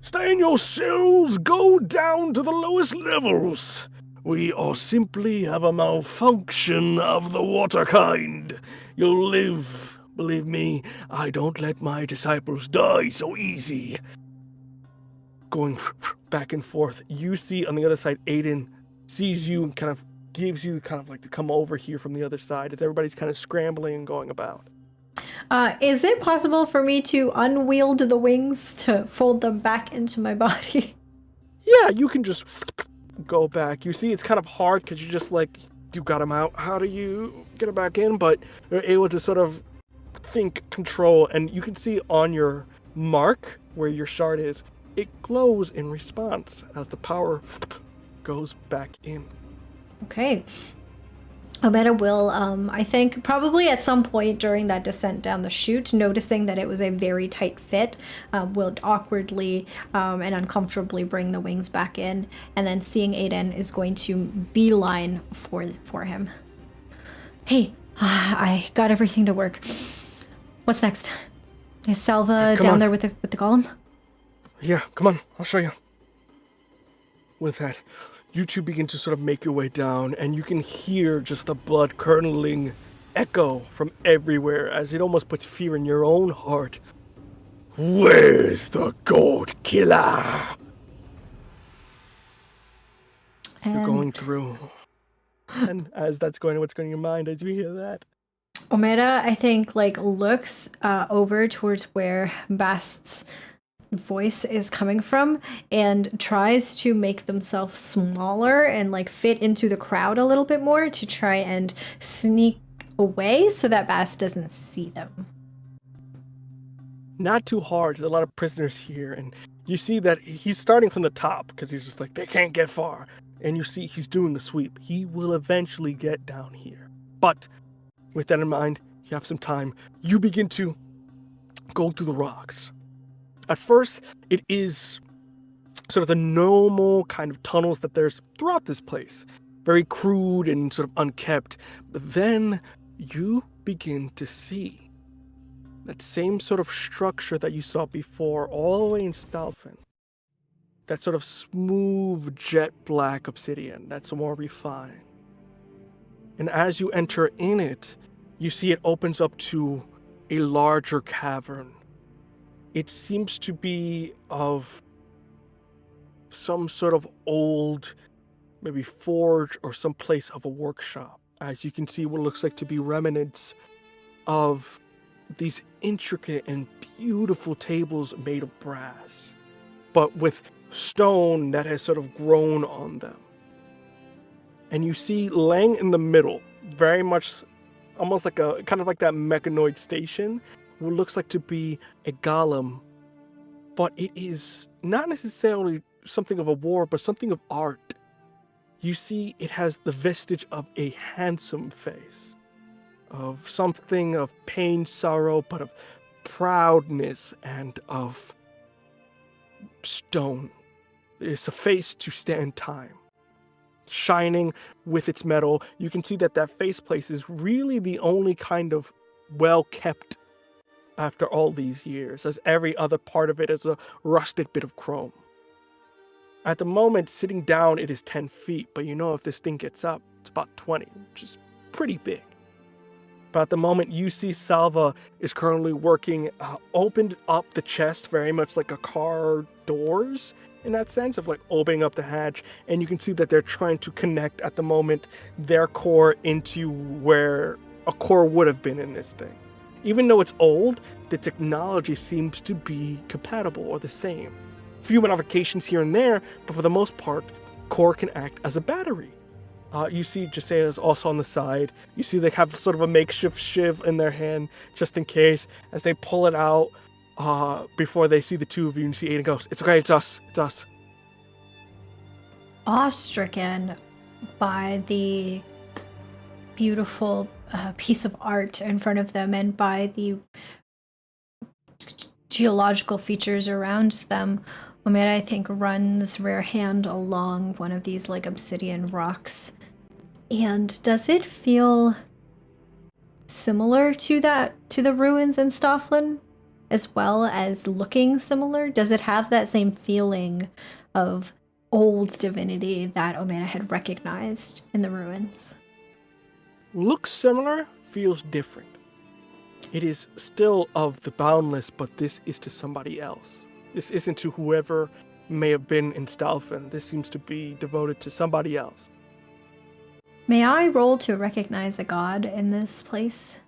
Stay in your cells, go down to the lowest levels. We are simply have a malfunction of the water kind. You'll live. Believe me, I don't let my disciples die so easy. Going back and forth, you see on the other side, Aiden sees you and kind of gives you kind of like to come over here from the other side as everybody's kind of scrambling and going about. Is it possible for me to unwield the wings to fold them back into my body? Yeah, you can just go back. You see, it's kind of hard because you just like, you got them out. How do you get it back in? But you're able to sort of think, control, and you can see on your mark where your shard is, it glows in response as the power goes back in. Okay. Omera will, I think, probably at some point during that descent down the chute, noticing that it was a very tight fit, will awkwardly and uncomfortably bring the wings back in, and then seeing Aiden is going to beeline for him. Hey, I got everything to work. What's next? Is Salva down there with the golem? Yeah, come on, I'll show you. With that, you two begin to sort of make your way down, and you can hear just the blood curdling echo from everywhere as it almost puts fear in your own heart. Where's the gold killer? You're going through. And as that's going, what's going in your mind as you hear that? Omera, I think, like, looks over towards where Bast's voice is coming from and tries to make themselves smaller and like fit into the crowd a little bit more to try and sneak away so that Bast doesn't see them. Not too hard. There's a lot of prisoners here, and you see that he's starting from the top because he's just like, they can't get far. And you see he's doing the sweep. He will eventually get down here. But with that in mind, you have some time. You begin to go through the rocks. At first, it is sort of the normal kind of tunnels that there's throughout this place. Very crude and sort of unkept. But then you begin to see that same sort of structure that you saw before all the way in Stalfin. That sort of smooth jet black obsidian that's more refined. And as you enter in it, you see it opens up to a larger cavern. It seems to be of some sort of old, maybe forge or some place of a workshop. As you can see what looks like to be remnants of these intricate and beautiful tables made of brass, but with stone that has sort of grown on them. And you see laying in the middle, very much almost like a kind of like that mechanoid station, what looks like to be a golem, but it is not necessarily something of a war, but something of art. You see it has the vestige of a handsome face, of something of pain, sorrow, but of proudness and of stone. It's a face to stand time. Shining with its metal, you can see that faceplate is really the only kind of well-kept after all these years, as every other part of it is a rusted bit of chrome. At the moment, sitting down, it is 10 feet, but you know if this thing gets up, it's about 20, which is pretty big. But at the moment, you see Salva is currently working, opened up the chest, very much like a car doors, in that sense of like opening up the hatch, and you can see that they're trying to connect at the moment their core into where a core would have been in this thing. Even though it's old, the technology seems to be compatible or the same. Few modifications here and there, but for the most part, core can act as a battery. You see Jasea is also on the side. You see they have sort of a makeshift shiv in their hand, just in case, as they pull it out before they see the two of you, and you see Aiden goes, it's okay, it's us. awestricken by the beautiful piece of art in front of them and by the geological features around them. Omera, I think, runs rare hand along one of these like obsidian rocks. And does it feel similar to the ruins in Stoflin, as well as looking similar? Does it have that same feeling of old divinity that Omera had recognized in the ruins? Looks similar, feels different. It is still of the boundless, but this is to somebody else. This isn't to whoever may have been in Stoflin. This seems to be devoted to somebody else. May I roll to recognize a god in this place?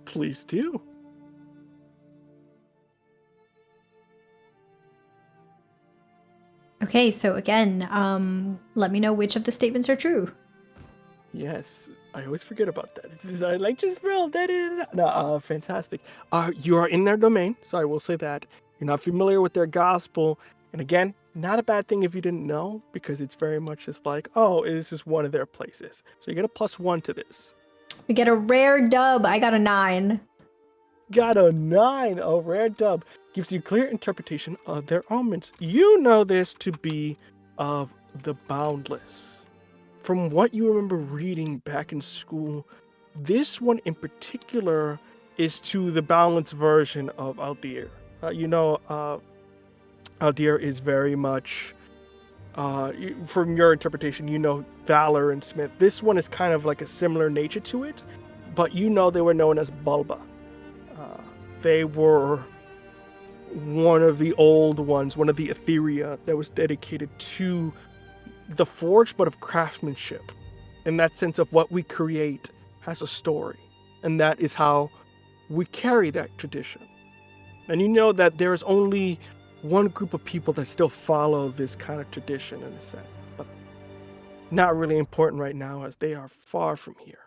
Please do. Okay, so again, let me know which of the statements are true. Yes, I always forget about that. I like just roll. No, fantastic. You are in their domain, so I will say that. You're not familiar with their gospel, and again, not a bad thing if you didn't know, because it's very much just like, oh, this is one of their places. So you get a +1 to this. We get a rare dub. I got a 9. Got a 9. A rare dub gives you clear interpretation of their omens. You know this to be of the boundless. From what you remember reading back in school, this one in particular is to the balanced version of Aldir. Aldir is very much, from your interpretation, Valor and Smith. This one is kind of like a similar nature to it, but they were known as Bulba. They were one of the old ones, one of the Etheria that was dedicated to the forge, but of craftsmanship. In that sense of what we create has a story. And that is how we carry that tradition. And you know that there is only one group of people that still follow this kind of tradition in a sense. But not really important right now as they are far from here.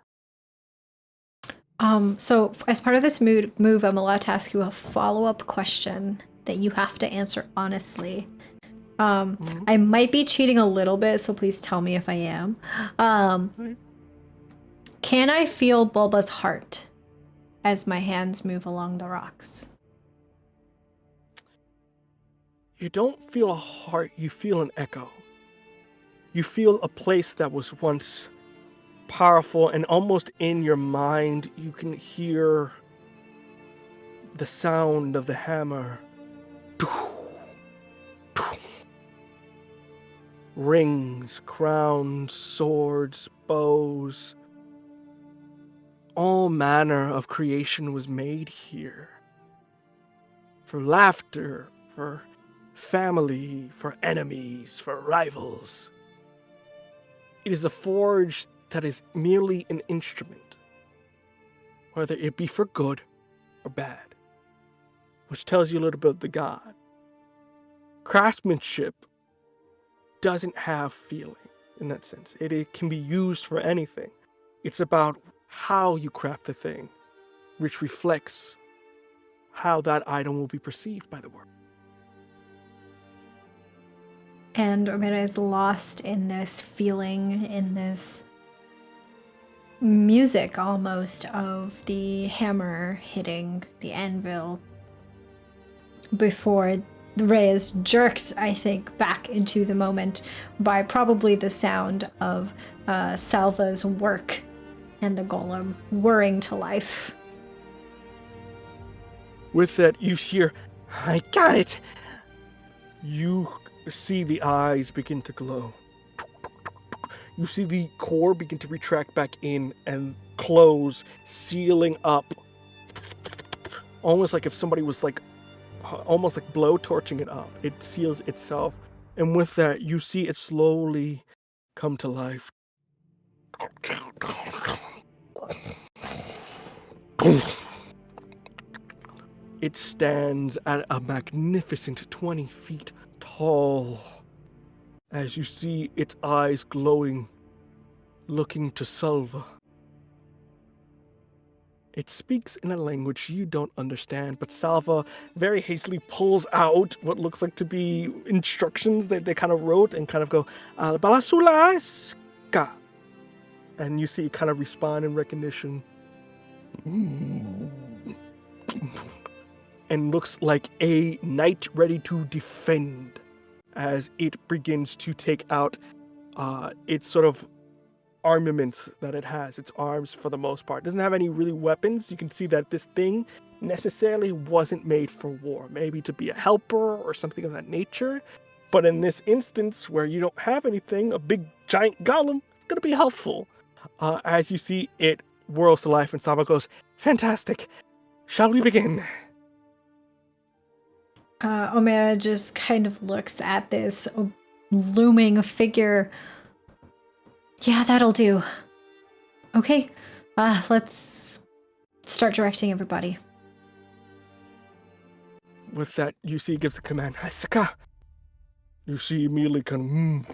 So as part of this move, I'm allowed to ask you a follow-up question that you have to answer honestly. I might be cheating a little bit, so please tell me if I am. Can I feel Bulba's heart as my hands move along the rocks? You don't feel a heart, you feel an echo. You feel a place that was once powerful, and almost in your mind you can hear the sound of the hammer. Rings, crowns, swords, bows. All manner of creation was made here. For laughter, for family, for enemies, for rivals. It is a forge that is merely an instrument, whether it be for good or bad, which tells you a little bit of the god. Craftsmanship doesn't have feeling in that sense. It can be used for anything. It's about how you craft the thing, which reflects how that item will be perceived by the world. And Omera is lost in this feeling, in this music almost of the hammer hitting the anvil before Ray is jerked, I think, back into the moment by probably the sound of Salva's work and the golem whirring to life. With that, you hear, "I got it!" You see the eyes begin to glow. You see the core begin to retract back in and close, sealing up. Almost like if somebody was almost like blow torching it up. It seals itself. And with that, you see it slowly come to life. It stands at a magnificent 20 feet tall. As you see its eyes glowing, looking to Salva. It speaks in a language you don't understand, but Salva very hastily pulls out what looks like to be instructions that they kind of wrote and kind of go, Balasula ska. And you see it kind of respond in recognition. And looks like a knight ready to defend as it begins to take out its sort of armaments that it has, its arms for the most part. It doesn't have any really weapons. You can see that this thing necessarily wasn't made for war, maybe to be a helper or something of that nature. But in this instance where you don't have anything, a big giant golem is going to be helpful. As you see, it whirls to life and Sava goes, fantastic. Shall we begin? Omera just kind of looks at this looming figure. Yeah, that'll do. Okay, let's start directing everybody. With that, you see, he gives the command, Hasaka. You see, immediately kind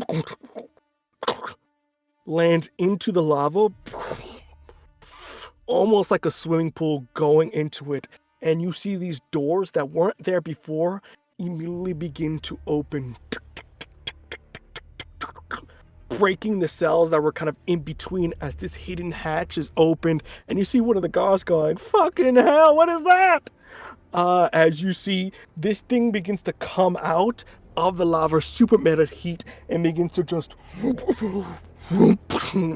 of lands into the lava, almost like a swimming pool going into it. And you see these doors that weren't there before immediately begin to open, breaking the cells that were kind of in between as this hidden hatch is opened. And you see one of the guards going, fucking hell, what is that? As you see, this thing begins to come out of the lava, super meta heat, and begins to just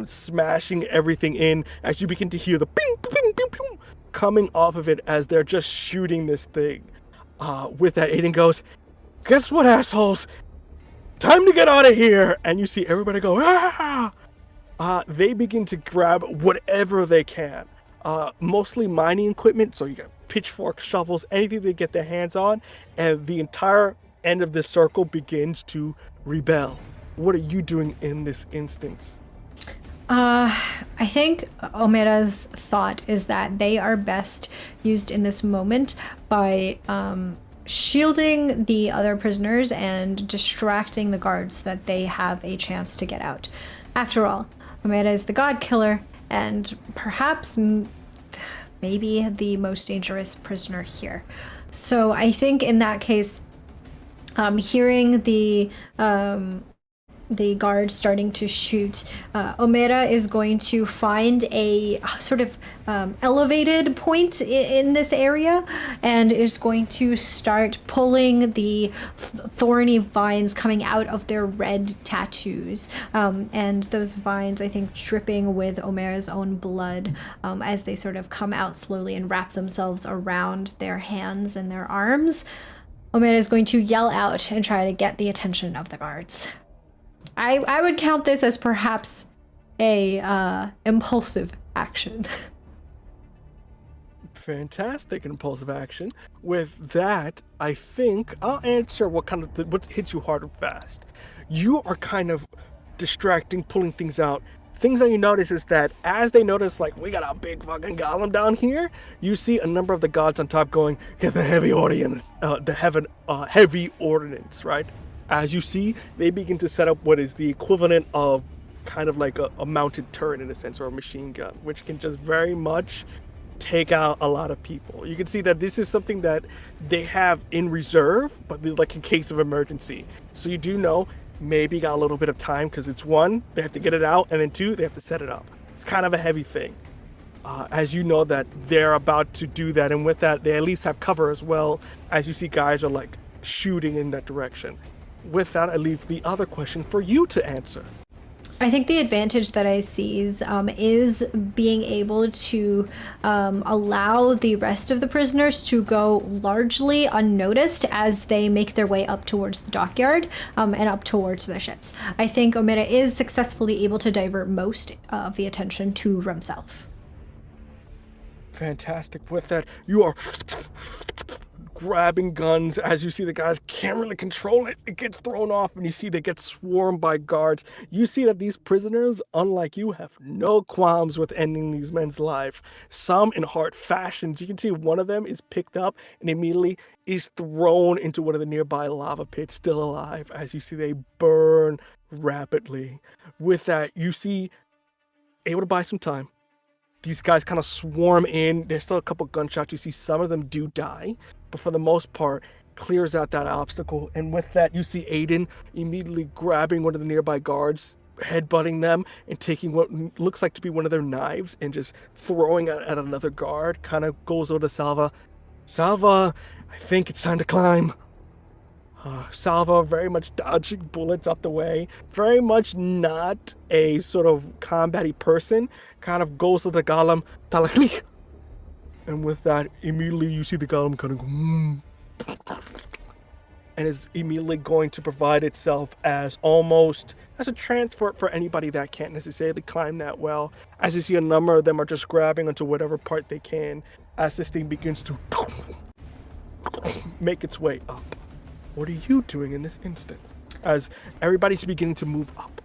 smashing everything in as you begin to hear the ping, ping, ping, ping, coming off of it as they're just shooting this thing. With that, Aiden goes, guess what, assholes? Time to get out of here! And you see everybody go, ah! They begin to grab whatever they can. Mostly mining equipment, so you got pitchforks, shovels, anything they get their hands on, and the entire end of this circle begins to rebel. What are you doing in this instance? I think Omera's thought is that they are best used in this moment by shielding the other prisoners and distracting the guards that they have a chance to get out. After all, Omera is the god killer and perhaps maybe the most dangerous prisoner here. So I think in that case, hearing the guards starting to shoot, Omera is going to find a sort of elevated point in this area and is going to start pulling the thorny vines coming out of their red tattoos. And those vines, I think, dripping with Omera's own blood as they sort of come out slowly and wrap themselves around their hands and their arms. Omera is going to yell out and try to get the attention of the guards. I would count this as perhaps a impulsive action. Fantastic impulsive action. With that, I think I'll answer what hits you hard and fast. You are kind of distracting, pulling things out. Things that you notice is that as they notice, like, we got a big fucking golem down here, you see a number of the gods on top going, get the heavy ordnance, heavy ordnance, right? As you see, they begin to set up what is the equivalent of kind of like a mounted turret in a sense, or a machine gun, which can just very much take out a lot of people. You can see that this is something that they have in reserve, but like in case of emergency. So you do know maybe got a little bit of time because it's one, they have to get it out, and then two, they have to set it up. It's kind of a heavy thing. As you know that they're about to do that, and with that, they at least have cover as well, as you see guys are like shooting in that direction. With that, I leave the other question for you to answer. I think the advantage that I see is being able to allow the rest of the prisoners to go largely unnoticed as they make their way up towards the dockyard and up towards the ships. I think Omera is successfully able to divert most of the attention to himself. Fantastic. With that, you are grabbing guns as you see the guys can't really control it. It gets thrown off and you see they get swarmed by guards. You see that these prisoners, unlike you, have no qualms with ending these men's life. Some in hard fashions. You can see one of them is picked up and immediately is thrown into one of the nearby lava pits, still alive. As you see they burn rapidly. With that, you see able to buy some time. these guys kind of swarm in. There's still a couple gunshots. You see some of them do die, but for the most part, clears out that obstacle. And with that, you see Aiden immediately grabbing one of the nearby guards, headbutting them, and taking what looks like to be one of their knives and just throwing it at another guard. Kind of goes over to Salva. Salva, I think it's time to climb. Salva very much dodging bullets out the way, very much not a sort of combat-y person, kind of goes to the golem, Talalik. And with that, immediately you see the golem kind of go, and is immediately going to provide itself as almost as a transport for anybody that can't necessarily climb that well. As you see, a number of them are just grabbing onto whatever part they can as this thing begins to make its way up. What are you doing in this instance? As everybody's beginning to move up.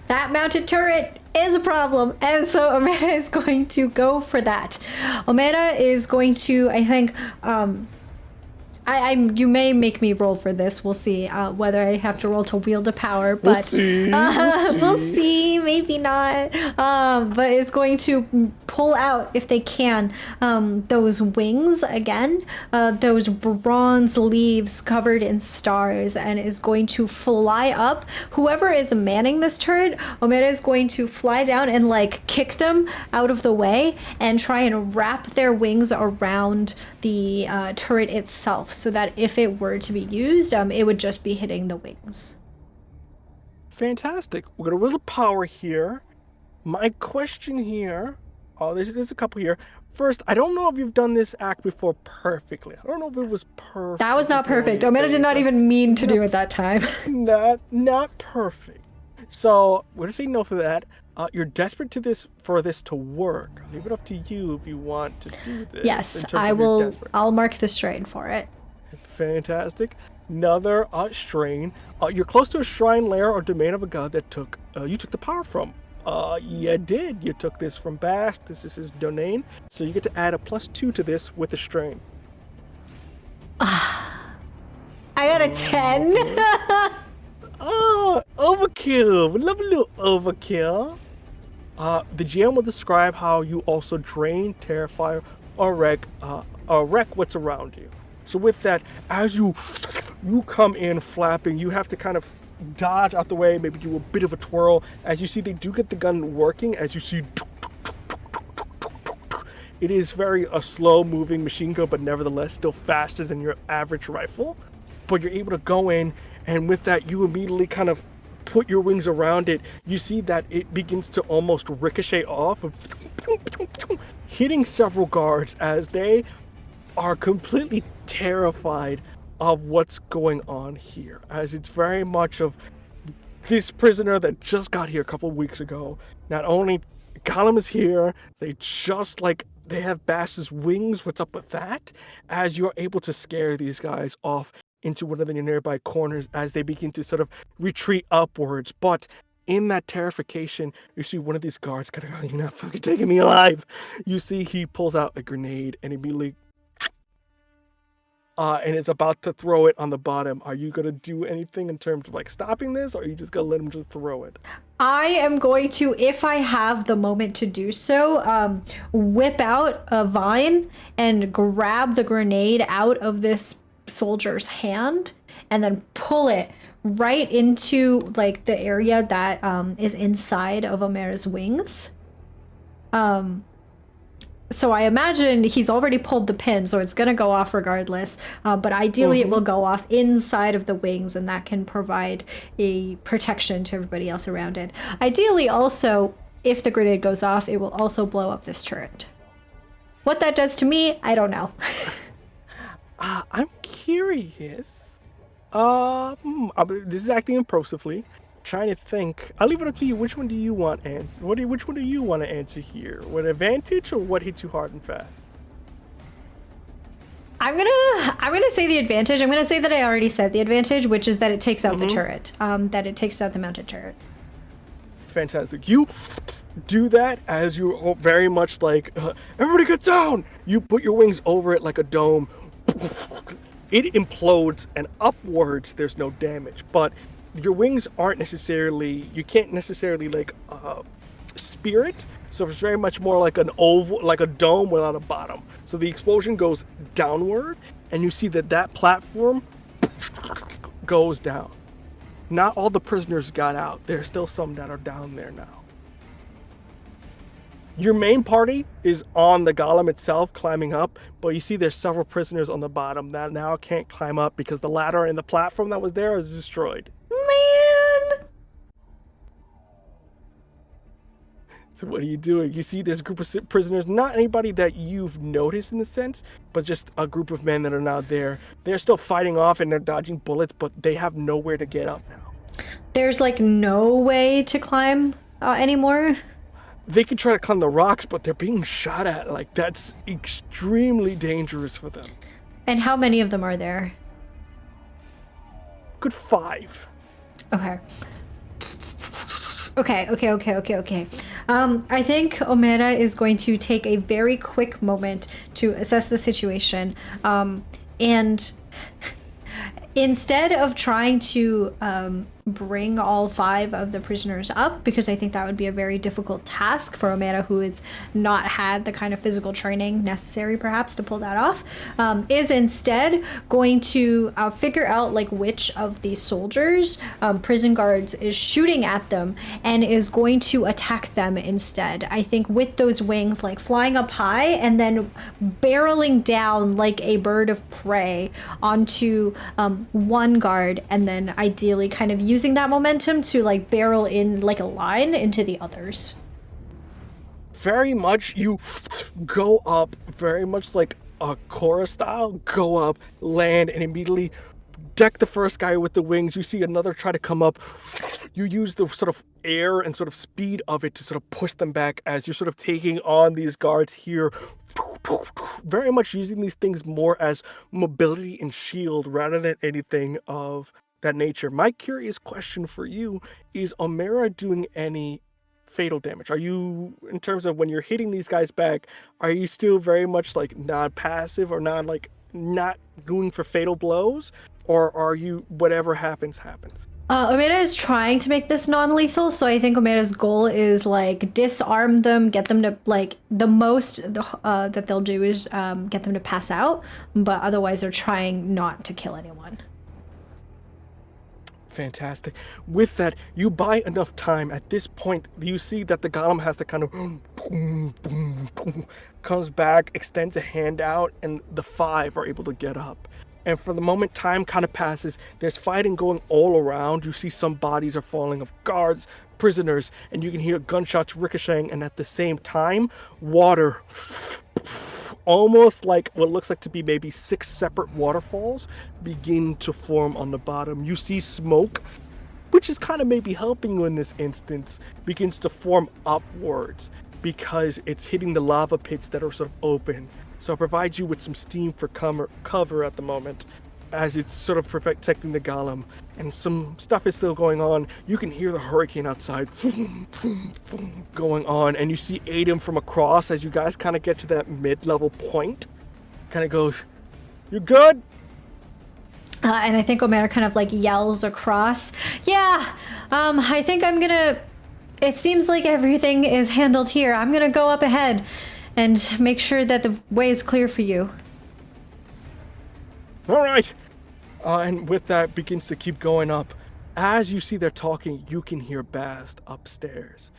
That mounted turret is a problem, and so Omera is going to go for that. Omera is going to, I think, you may make me roll for this. We'll see whether I have to roll to wield a power, but we'll see, maybe not. But it's going to pull out, if they can, those wings again, those bronze leaves covered in stars, and is going to fly up. Whoever is manning this turret, Omera is going to fly down and like kick them out of the way and try and wrap their wings around the turret itself, so that if it were to be used, it would just be hitting the wings. Fantastic. We're gonna wield power here. My question here, there's a couple here. First, I don't know if you've done this act before perfectly. I don't know if it was perfect. That was not perfect. Omera did not even mean to do it that time. Not perfect. So we're gonna say no for that. You're desperate for this to work. I'll leave it up to you if you want to do this. Yes, I will. I'll mark the strain for it. Fantastic. Another strain. You're close to a shrine, lair, or domain of a god that you took the power from. You did. You took this from Bast. This is his domain. So you get to add a +2 to this with the strain. I got a 10. Overkill. We love a little overkill. The GM will describe how you also drain, terrify, or wreck what's around you. So with that, as you come in flapping, you have to kind of dodge out the way, maybe do a bit of a twirl. As you see, they do get the gun working. As you see, it is a slow-moving machine gun, but nevertheless still faster than your average rifle. But you're able to go in, and with that, you immediately kind of put your wings around it. You see that it begins to almost ricochet off, hitting several guards as they are completely terrified of what's going on here, as it's very much of this prisoner that just got here a couple of weeks ago. Not only Gollum is here, they have Bast's wings. What's up with that? As you're able to scare these guys off into one of the nearby corners as they begin to sort of retreat upwards. But in that terrification, you see one of these guards kind of, you're not fucking taking me alive. You see he pulls out a grenade and immediately and is about to throw it on the bottom. Are you gonna do anything in terms of like stopping this, or are you just gonna let him just throw it? I am going to, if I have the moment to do so, whip out a vine and grab the grenade out of this soldier's hand and then pull it right into like the area that is inside of Omera's wings. So I imagine he's already pulled the pin, so it's going to go off regardless. But ideally it will go off inside of the wings, and that can provide a protection to everybody else around it. Ideally also, if the grenade goes off, it will also blow up this turret. What that does to me, I don't know. I'm curious. This is acting impulsively. Trying to think. I'll leave it up to you. Which one do you want to answer? Which one do you want to answer here? What advantage or what hits you hard and fast? I'm gonna say the advantage. I'm gonna say that I already said the advantage, which is that it takes out the turret. That it takes out the mounted turret. Fantastic. You do that as you very much like everybody get down. You put your wings over it like a dome. It implodes, and upwards there's no damage, but your wings aren't necessarily, you can't necessarily like spirit. So it's very much more like an oval, like a dome without a bottom. So the explosion goes downward, and you see that platform goes down. Not all the prisoners got out. There's still some that are down there now. Your main party is on the golem itself, climbing up, but you see there's several prisoners on the bottom that now can't climb up because the ladder and the platform that was there is destroyed. Man! So what are you doing? You see this group of prisoners, not anybody that you've noticed in the sense, but just a group of men that are now there. They're still fighting off and they're dodging bullets, but they have nowhere to get up now. There's like no way to climb anymore? They can try to climb the rocks, but they're being shot at. Like, that's extremely dangerous for them. And how many of them are there? Good 5. Okay. Okay. I think Omera is going to take a very quick moment to assess the situation. And instead of trying to bring all 5 of the prisoners up, because I think that would be a very difficult task for Omera, who has not had the kind of physical training necessary perhaps to pull that off, is instead going to figure out like which of these soldiers, prison guards, is shooting at them and is going to attack them instead. I think with those wings like flying up high and then barreling down like a bird of prey onto one guard, and then ideally kind of using that momentum to like barrel in like a line into the others. Very much you go up, very much like a Korra style, go up, land, and immediately deck the first guy with the wings. You see another try to come up. You use the sort of air and sort of speed of it to sort of push them back as you're sort of taking on these guards here. Very much using these things more as mobility and shield rather than anything of that nature. My curious question for you is Omera doing any fatal damage? Are you, in terms of when you're hitting these guys back, are you still very much like non-passive or not going for fatal blows? Or are you whatever happens? Omera is trying to make this non-lethal, so I think Omera's goal is like disarm them, get them to like the most that they'll do is get them to pass out, but otherwise they're trying not to kill anyone. Fantastic. With that, you buy enough time. At this point, you see that the golem has to kind of boom, boom, boom, comes back, extends a hand out, and the 5 are able to get up. And for the moment, time kind of passes. There's fighting going all around. You see some bodies are falling of guards, prisoners, and you can hear gunshots ricocheting, and at the same time, water, almost like what looks like to be maybe 6 separate waterfalls, begin to form on the bottom. You see smoke, which is kind of maybe helping you in this instance, begins to form upwards because it's hitting the lava pits that are sort of open. So it provides you with some steam for cover at the moment as it's sort of protecting the golem. And some stuff is still going on. You can hear the hurricane outside going on, and you see Adam from across as you guys kind of get to that mid-level point. Kind of goes, "You good?" And I think Omera kind of like yells across, "Yeah, I think I'm gonna, it seems like everything is handled here. I'm gonna go up ahead and make sure that the way is clear for you." All right. And with that, begins to keep going up. As you see they're talking, you can hear Bast upstairs.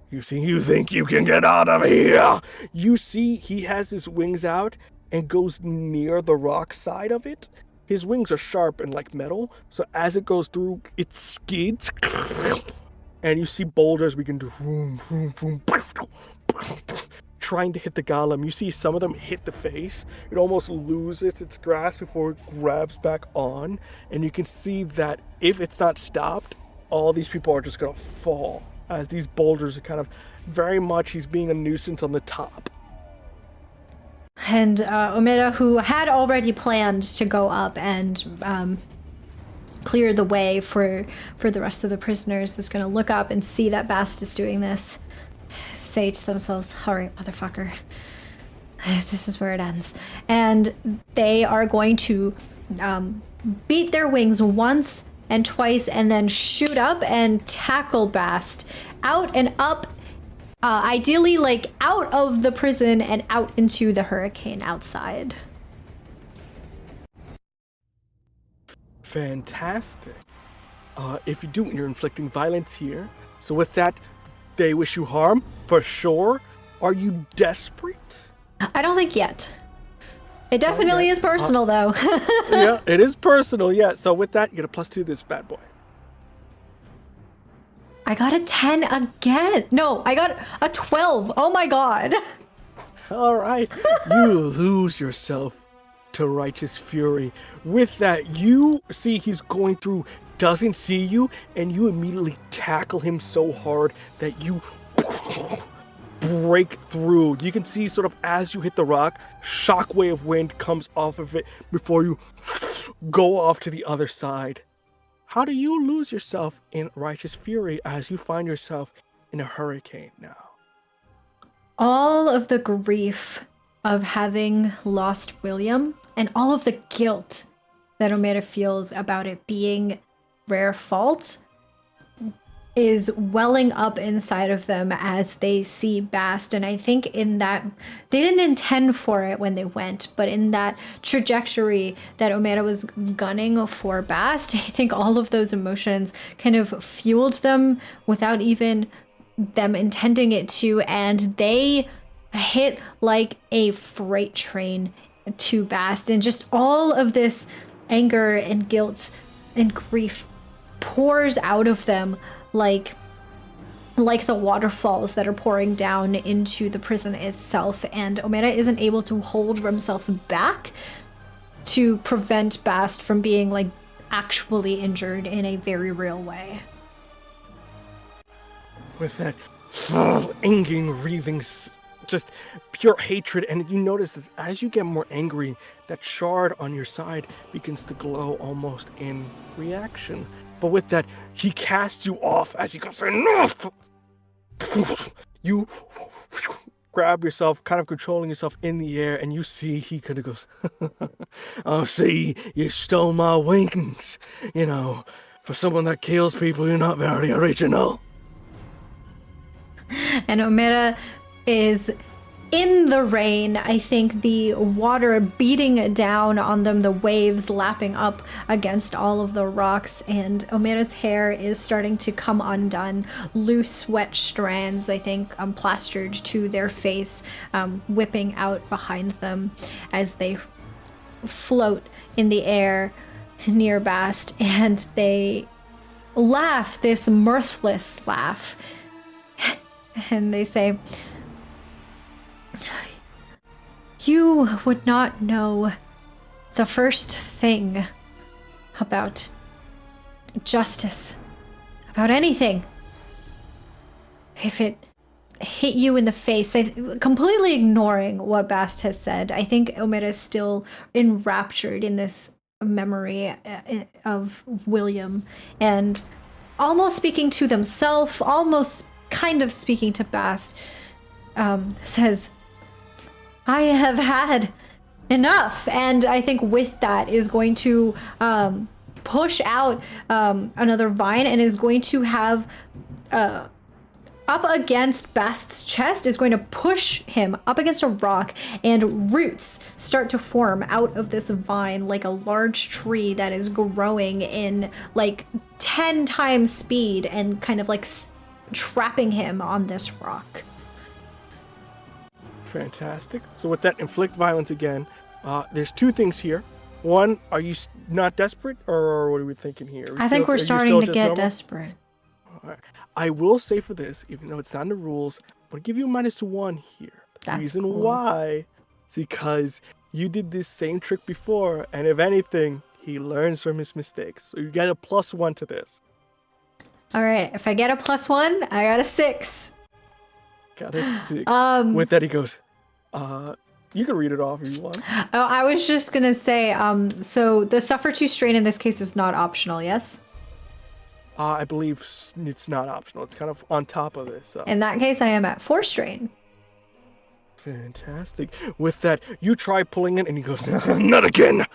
You see, "You think you can get out of here?" You see he has his wings out and goes near the rock side of it. His wings are sharp and like metal, so as it goes through, it skids. And you see boulders begin to vroom, vroom, vroom, trying to hit the golem. You see some of them hit the face. It almost loses its grasp before it grabs back on. And you can see that if it's not stopped, all these people are just going to fall as these boulders are kind of very much, he's being a nuisance on the top. And Omera, who had already planned to go up and clear the way for the rest of the prisoners, is going to look up and see that Bast is doing this. Say to themselves, "All right, motherfucker, this is where it ends." And they are going to beat their wings once and twice and then shoot up and tackle Bast out and up Ideally, like, out of the prison and out into the hurricane outside. Fantastic. If you do, you're inflicting violence here. So with that, they wish you harm, for sure. Are you desperate? I don't think yet. It definitely is personal, though. Yeah, it is personal, yeah. So with that, you get a +2 to this bad boy. I got a 10 again. No, I got a 12. Oh my god. All right. You lose yourself to righteous fury. With that, you see he's going through, doesn't see you, and you immediately tackle him so hard that you break through. You can see sort of as you hit the rock, shockwave of wind comes off of it before you go off to the other side. How do you lose yourself in righteous fury as you find yourself in a hurricane now? All of the grief of having lost William and all of the guilt that Omera feels about it being Rare fault is welling up inside of them as they see Bast. And I think in that, they didn't intend for it when they went, but in that trajectory that Omera was gunning for Bast, I think all of those emotions kind of fueled them without even them intending it to, and they hit like a freight train to Bast, and just all of this anger and guilt and grief pours out of them like the waterfalls that are pouring down into the prison itself, and Omera isn't able to hold himself back to prevent Bast from being like actually injured in a very real way. With that angry, wreathing, just pure hatred, and you notice that as you get more angry, that shard on your side begins to glow almost in reaction. But with that, he casts you off as he goes, enough! You grab yourself, kind of controlling yourself in the air, and you see he kind of goes, oh, see, you stole my wings. You know, for someone that kills people, you're not very original. And Omera is in the rain. I think the water beating down on them, the waves lapping up against all of the rocks, and Omera's hair is starting to come undone. Loose, wet strands, I think, plastered to their face, whipping out behind them as they float in the air near Bast, and they laugh this mirthless laugh. And they say, you would not know the first thing about justice, about anything, if it hit you in the face. Completely ignoring what Bast has said, I think Omera is still enraptured in this memory of William, and almost speaking to themselves, almost kind of speaking to Bast, says, I have had enough. And I think with that is going to push out another vine, and is going to have up against Bast's chest, is going to push him up against a rock, and roots start to form out of this vine like a large tree that is growing in like 10 times speed and kind of like trapping him on this rock. Fantastic. So with that, inflict violence again. There's two things here. One, are you not desperate, or what are we thinking here? I think we're starting to get desperate. All right. I will say for this, even though it's not in the rules, I'm going to give you a -1 here. The reason cool. why is because you did this same trick before, and if anything, he learns from his mistakes. So you get a +1 to this. All right, if I get a +1, I got a 6. Got a 6. With that, he goes, you can read it off if you want. Oh, I was just gonna say, so the suffer 2 strain in this case is not optional, yes? I believe it's not optional. It's kind of on top of this. So. In that case, I am at 4 strain. Fantastic. With that, you try pulling it, and he goes, not again.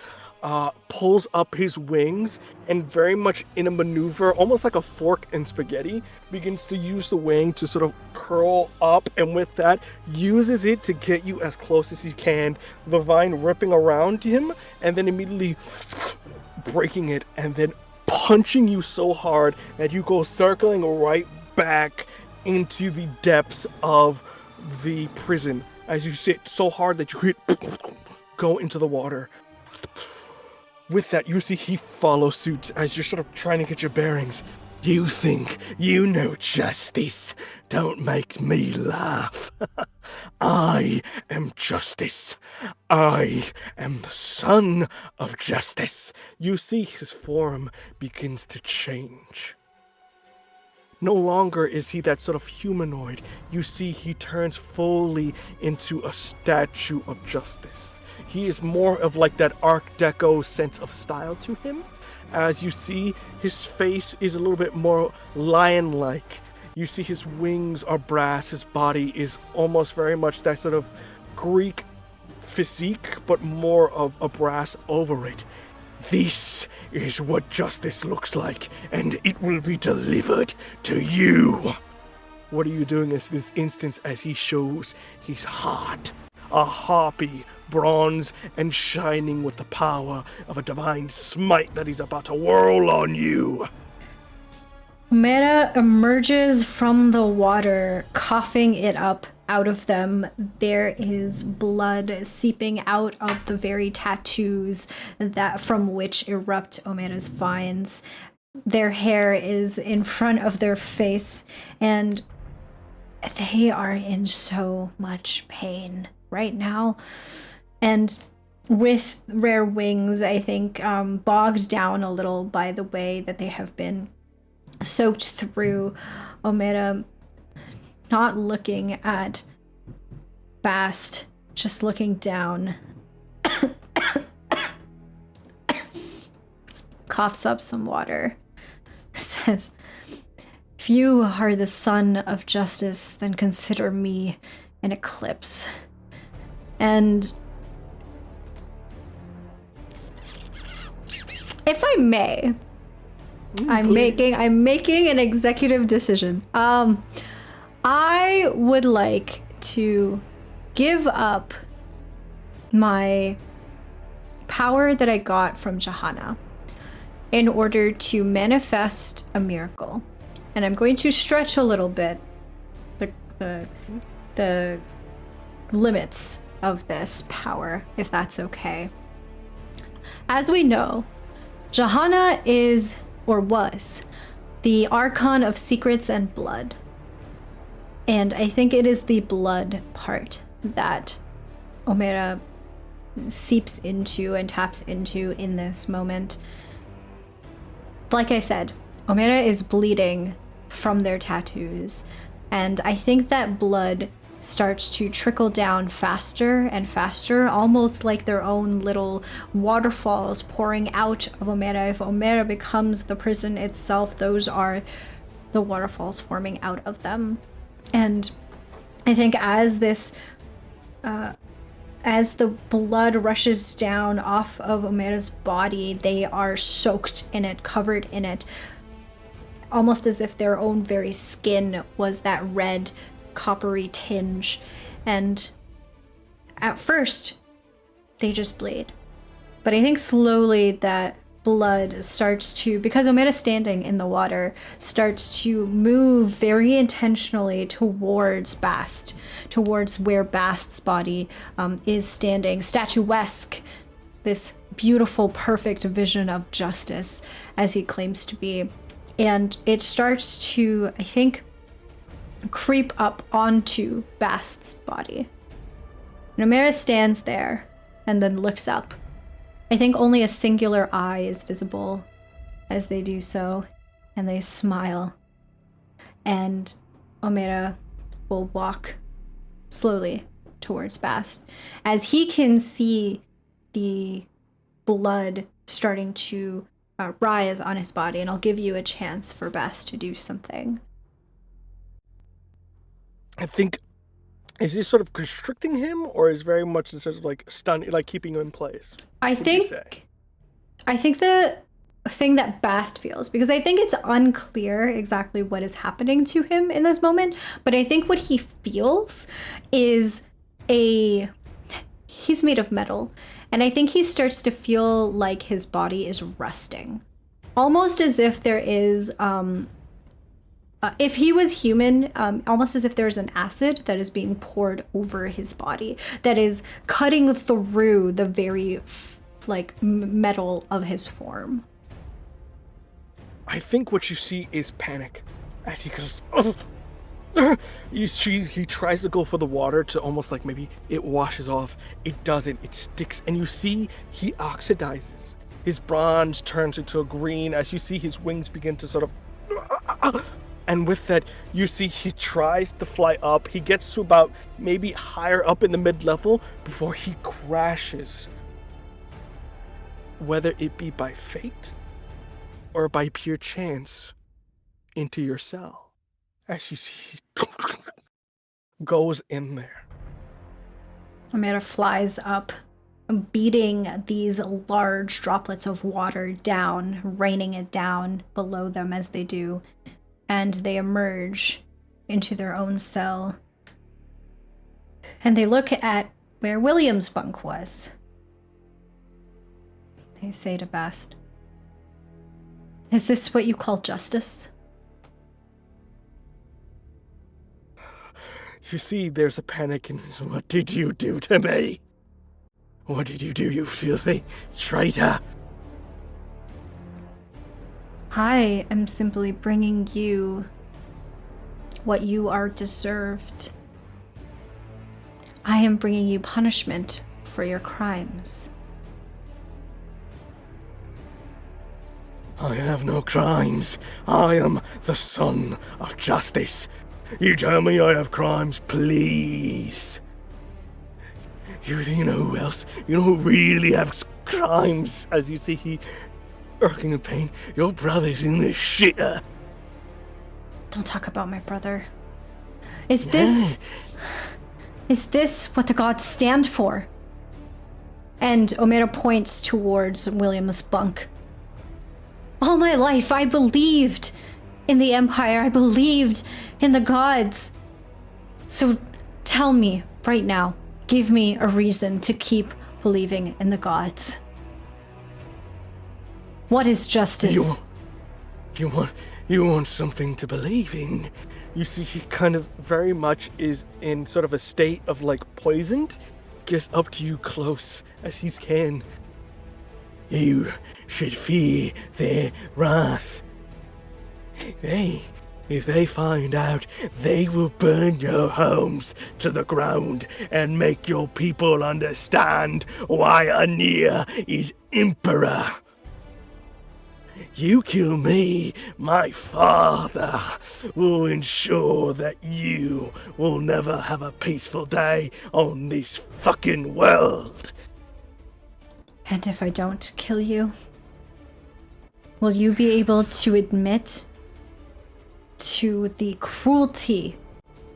pulls up his wings and very much in a maneuver, almost like a fork in spaghetti, begins to use the wing to sort of curl up, and with that, uses it to get you as close as he can, the vine ripping around him, and then immediately breaking it, and then punching you so hard that you go circling right back into the depths of the prison as you sit so hard that you hit go into the water. With that, you see he follows suit as you're sort of trying to get your bearings. You think you know justice? Don't make me laugh. I am justice. I am the son of justice. You see his form begins to change. No longer is he that sort of humanoid. You see he turns fully into a statue of justice. He is more of like that Art Deco sense of style to him. As you see, his face is a little bit more lion-like. You see his wings are brass, his body is almost very much that sort of Greek physique, but more of a brass over it. This is what justice looks like, and it will be delivered to you. What are you doing in this instance as he shows his heart? A harpy, bronze and shining with the power of a divine smite that he's about to whirl on you. Omera emerges from the water, coughing it up out of them. There is blood seeping out of the very tattoos that from which erupt Omera's vines. Their hair is in front of their face, and they are in so much pain right now. And with rare wings, I think, bogged down a little by the way that they have been soaked through, Omera, not looking at Bast, just looking down, coughs up some water, says, "If you are the son of justice, then consider me an eclipse." And if I may, I'm making an executive decision. I would like to give up my power that I got from Johanna in order to manifest a miracle. And I'm going to stretch a little bit the limits of this power, if that's okay. As we know, Johanna is, or was, the Archon of Secrets and Blood. And I think it is the blood part that Omera seeps into and taps into in this moment. Like I said, Omera is bleeding from their tattoos, and I think that blood starts to trickle down faster and faster, almost like their own little waterfalls pouring out of Omera. If Omera becomes the prison itself, those are the waterfalls forming out of them. And I think as this, as the blood rushes down off of Omera's body, they are soaked in it, covered in it, almost as if their own very skin was that red, coppery tinge. And at first, they just bleed. But I think slowly that blood starts to, because Omera's standing in the water, starts to move very intentionally towards Bast, towards where Bast's body is standing, statuesque, this beautiful, perfect vision of justice, as he claims to be. And it starts to, I think, creep up onto Bast's body. And Omera stands there and then looks up. I think only a singular eye is visible as they do so, and they smile. And Omera will walk slowly towards Bast as he can see the blood starting to rise on his body, and I'll give you a chance for Bast to do something. I think, is this sort of constricting him, or is very much in sense of like stunning, like keeping him in place? I think I think the thing that Bast feels, because I think it's unclear exactly what is happening to him in this moment, but I think what he feels is he's made of metal, and I think he starts to feel like his body is rusting. Almost as if there is, if he was human, almost as if there's an acid that is being poured over his body, that is cutting through the very, metal of his form. I think what you see is panic as he goes. He tries to go for the water to almost like maybe it washes off. It doesn't. It sticks, and you see he oxidizes. His bronze turns into a green as you see his wings begin to sort of. And with that, you see he tries to fly up. He gets to about maybe higher up in the mid-level before he crashes. Whether it be by fate or by pure chance, into your cell. As you see, goes in there. Omera flies up, beating these large droplets of water down, raining it down below them as they do, and they emerge into their own cell. And they look at where William's bunk was. They say to Bast, "Is this what you call justice?" You see, there's a panic in his. What did you do to me? What did you do, you filthy traitor? I am simply bringing you what you are deserved. I am bringing you punishment for your crimes. I have no crimes. I am the son of justice. You tell me I have crimes, please. You know who else? You know who really has crimes? As you see he irking in pain. Your brother's in the shitter. Don't talk about my brother. Is this what the gods stand for? And Omera points towards William's bunk. All my life I believed in the Empire. I believed in the gods. So tell me right now, give me a reason to keep believing in the gods. What is justice? You want something to believe in. You see, he kind of very much is in sort of a state of like poisoned. Gets up to you close as he can. You should fear their wrath. If they find out, they will burn your homes to the ground and make your people understand why Anir is emperor. You kill me, my father will ensure that you will never have a peaceful day on this fucking world. And if I don't kill you, will you be able to admit to the cruelty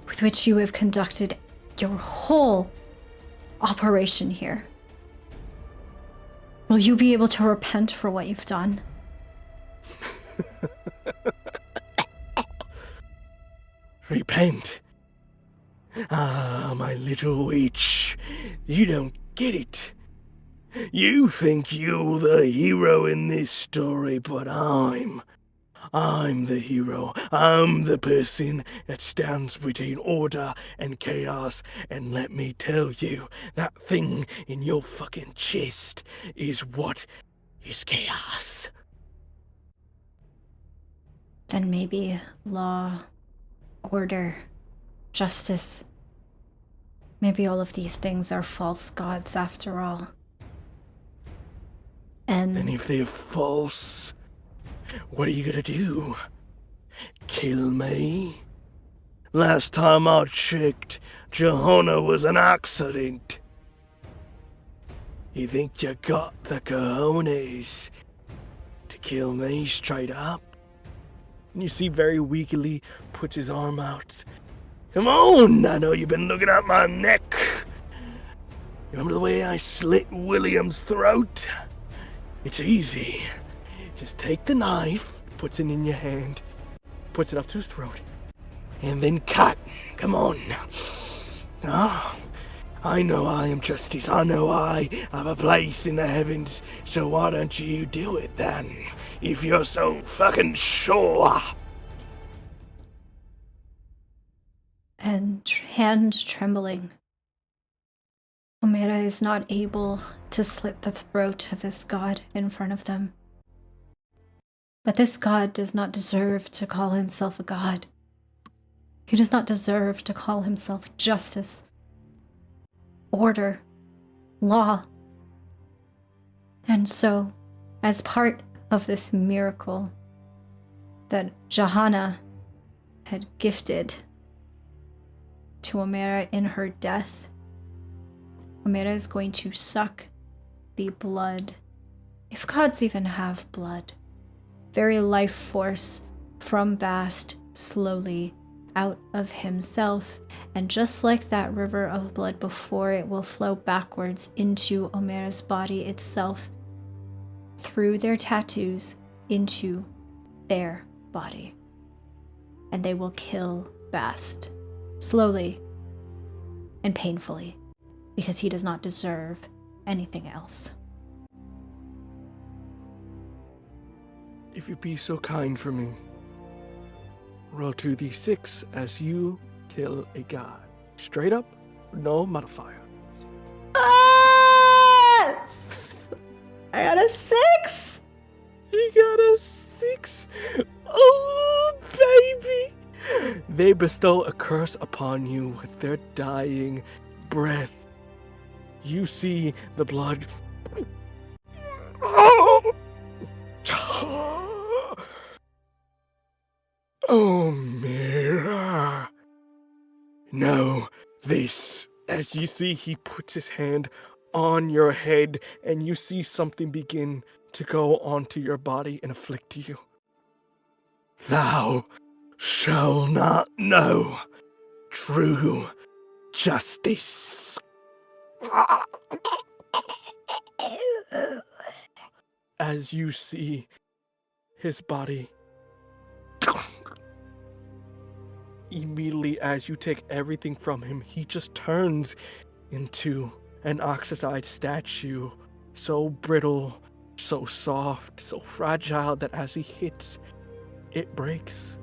with which you have conducted your whole operation here? Will you be able to repent for what you've done? Repent? Ah, my little witch, you don't get it. You think you're the hero in this story, but I'm the hero. I'm the person that stands between order and chaos, and let me tell you, that thing in your fucking chest is what is chaos. Then maybe law, order, justice. Maybe all of these things are false gods after all. And if they're false, what are you gonna do? Kill me? Last time I checked, Johanna was an accident. You think you got the cojones to kill me straight up? And you see very weakly puts his arm out. Come on, I know you've been looking at my neck. Remember the way I slit William's throat? It's easy. Just take the knife, puts it in your hand, puts it up to his throat, and then cut. Come on. Ah, I know I am justice. I know I have a place in the heavens. So why don't you do it then? If you're so fucking sure. And hand trembling, Omera is not able to slit the throat of this god in front of them. But this god does not deserve to call himself a god. He does not deserve to call himself justice, order, law. And so, as part of this miracle that Johanna had gifted to Omera in her death, Omera is going to suck the blood, if gods even have blood, very life force from Bast slowly out of himself, and just like that river of blood before, it will flow backwards into Omera's body itself, through their tattoos into their body. And they will kill Bast, slowly and painfully, because he does not deserve anything else. If you be so kind for me, roll 2d6 as you kill a god. Straight up, no modifiers. Ah! I got a 6! You got a 6? Oh, baby! They bestow a curse upon you with their dying breath. You see the blood. Omera. No, this. As you see, he puts his hand on your head, and you see something begin to go onto your body and afflict you. Thou shall not know true justice. As you see his body, immediately as you take everything from him, he just turns into an oxidized statue, so brittle, so soft, so fragile that as he hits, it breaks.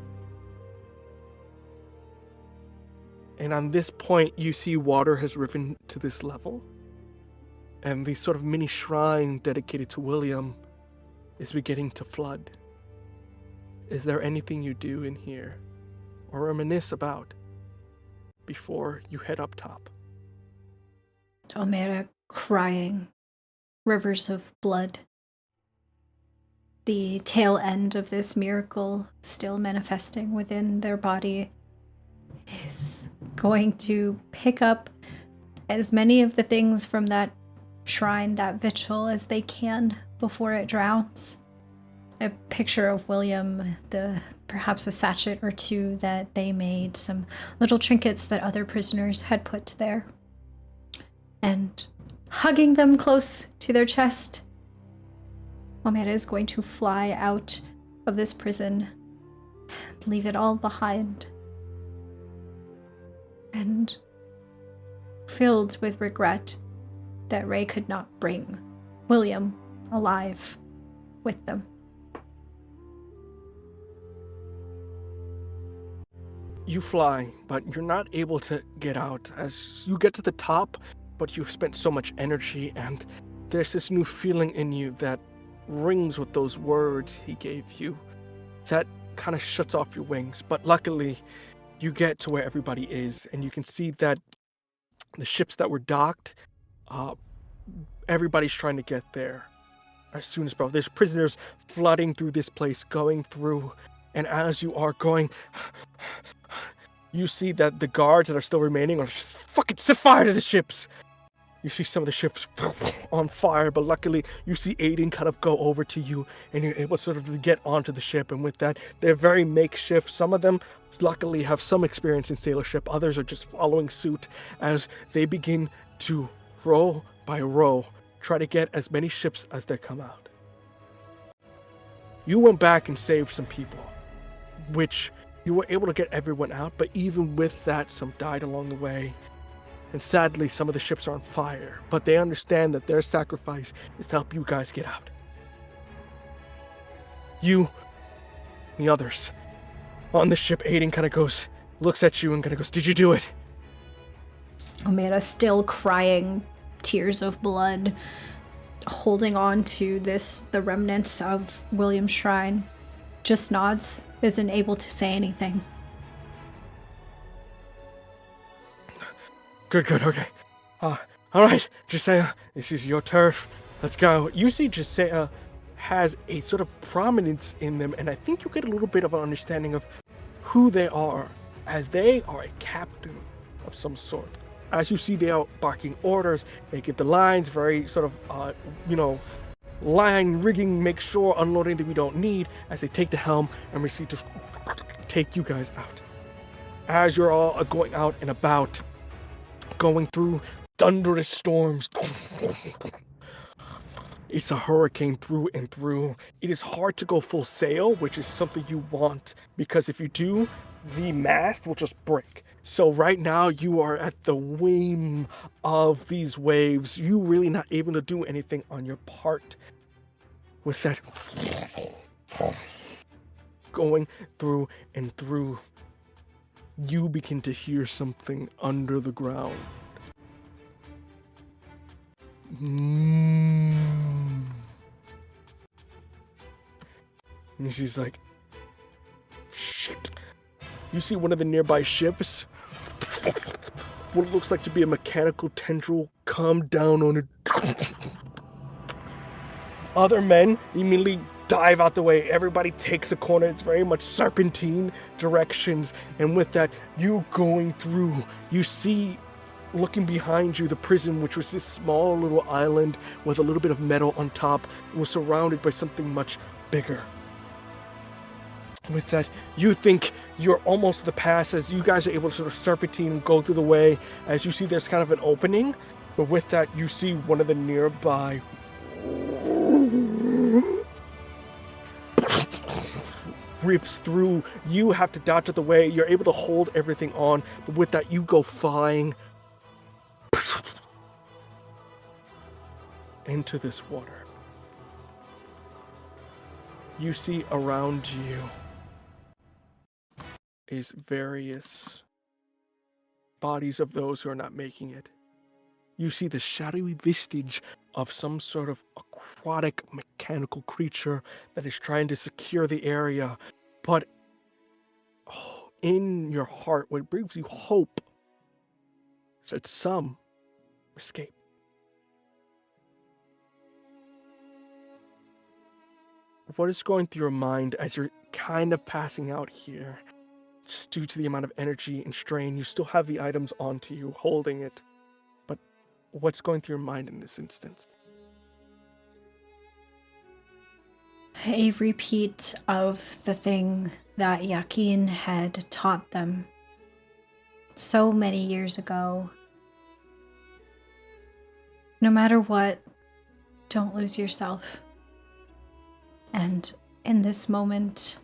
And on this point, you see water has risen to this level, and the sort of mini shrine dedicated to William is beginning to flood. Is there anything you do in here or reminisce about before you head up top? Omera crying, rivers of blood. The tail end of this miracle still manifesting within their body is going to pick up as many of the things from that shrine, that vigil, as they can before it drowns. A picture of William, perhaps a sachet or two that they made, some little trinkets that other prisoners had put there. And hugging them close to their chest, Omera is going to fly out of this prison, leave it all behind, and filled with regret that Ray could not bring William alive with them. You fly, but you're not able to get out. As you get to the top, but you've spent so much energy, and there's this new feeling in you that rings with those words he gave you, that kind of shuts off your wings. But luckily, you get to where everybody is, and you can see that the ships that were docked, everybody's trying to get there as soon as possible. There's prisoners flooding through this place, going through, and as you are going, you see that the guards that are still remaining are just fucking set fire to the ships. You see some of the ships on fire, but luckily you see Aiden kind of go over to you, and you're able to sort of get onto the ship. And with that, they're very makeshift. Some of them luckily have some experience in sailorship. Others are just following suit as they begin to row by row try to get as many ships as they come out. You went back and saved some people, which you were able to get everyone out, but even with that, some died along the way. And sadly, some of the ships are on fire, but they understand that their sacrifice is to help you guys get out. You, the others, on the ship, Aiden kind of looks at you and kind of goes, "Did you do it?" Omera, still crying tears of blood, holding on to the remnants of William's shrine, just nods, isn't able to say anything. Good, okay. Alright, Josiah, this is your turf. Let's go. You see Josiah has a sort of prominence in them, and I think you get a little bit of an understanding of who they are, as they are a captain of some sort. As you see, they are barking orders. They give the lines, very sort of, line rigging, make sure unloading that we don't need, as they take the helm and proceed to take you guys out. As you're all going out and about, going through thunderous storms. It's a hurricane through and through. It is hard to go full sail, which is something you want, because if you do, the mast will just break. So right now you are at the whim of these waves. You really not able to do anything on your part. With that going through and through, you begin to hear something under the ground. And she's like, shit. You see one of the nearby ships, what looks like to be a mechanical tendril, come down on it. Other men immediately dive out the way. Everybody takes a corner. It's very much serpentine directions. And with that, you going through, you see, looking behind you, the prison, which was this small little island with a little bit of metal on top. It was surrounded by something much bigger. With that, you think you're almost at the pass, as you guys are able to sort of serpentine and go through the way. As you see, there's kind of an opening. But with that, you see one of the nearby rips through. You have to dodge out the way. You're able to hold everything on, but with that, you go flying into this water. You see around you is various bodies of those who are not making it. You see the shadowy vestige of some sort of aquatic mechanical creature that is trying to secure the area. But in your heart, what brings you hope is that some escape. What is going through your mind as you're kind of passing out here? Just due to the amount of energy and strain, you still have the items onto you, holding it. But what's going through your mind in this instance? A repeat of the thing that Yakin had taught them so many years ago. No matter what, don't lose yourself. And in this moment,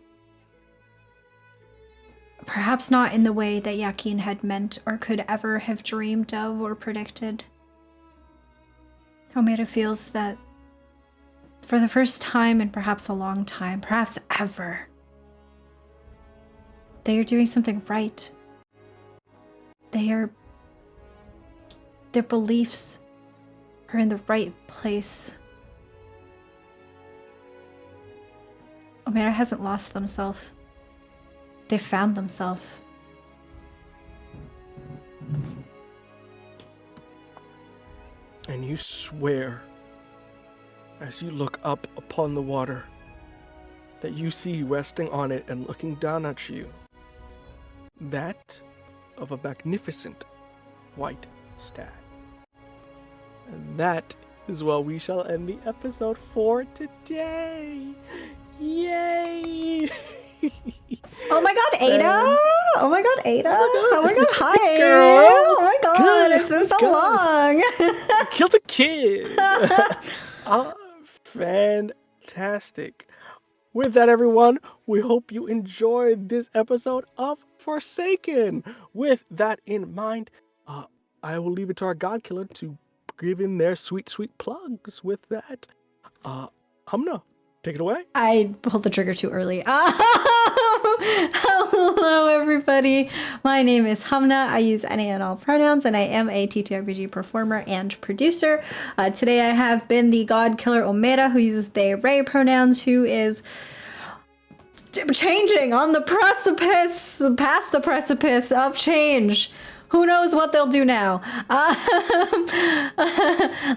perhaps not in the way that Yakin had meant or could ever have dreamed of or predicted, Omera feels that for the first time in perhaps a long time, perhaps ever, they are doing something right. Their beliefs are in the right place. Omera hasn't lost themselves. They found themselves. And you swear, as you look up upon the water, that you see resting on it and looking down at you, that of a magnificent white stag. And that is where we shall end the episode for today. Yay! Oh my god, Ada! Oh my god, Ada! Oh my god, hi! Girls, Oh my god, good. it's been so long! Kill the kid! Fantastic. With that, everyone, we hope you enjoyed this episode of Forsaken. With that in mind, I will leave it to our God Killer to give in their sweet, sweet plugs. With that, Humna, take it away. I pulled the trigger too early. Hello, everybody. My name is Humna. I use any and all pronouns, and I am a TTRPG performer and producer. Today, I have been the God Killer Omera, who uses they, they pronouns, who is changing on the precipice, past the precipice of change. Who knows what they'll do now?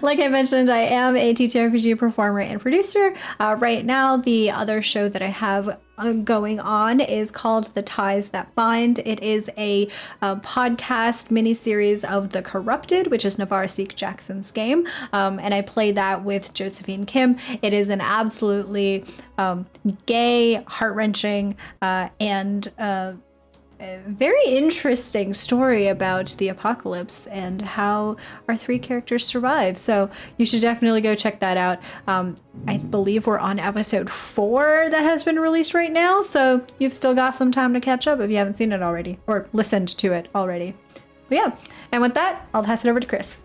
Like I mentioned, I am a TTRPG performer and producer. Right now, the other show that I have going on is called The Ties That Bind. It is a podcast miniseries of The Corrupted, which is Navarre Seek Jackson's game. And I play that with Josephine Kim. It is an absolutely gay, heart-wrenching, and a very interesting story about the apocalypse and how our three characters survive. So you should definitely go check that out. I believe we're on episode 4 that has been released right now, so you've still got some time to catch up if you haven't seen it already or listened to it already. But yeah, and with that, I'll pass it over to Chris.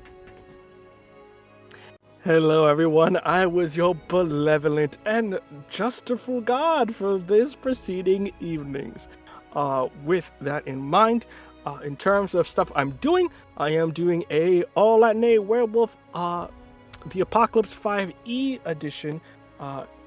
Hello, everyone. I was your benevolent and justifiable God for this preceding evenings. With that in mind, in terms of stuff I'm doing, I am doing a All Latin A Werewolf, the Apocalypse 5e edition,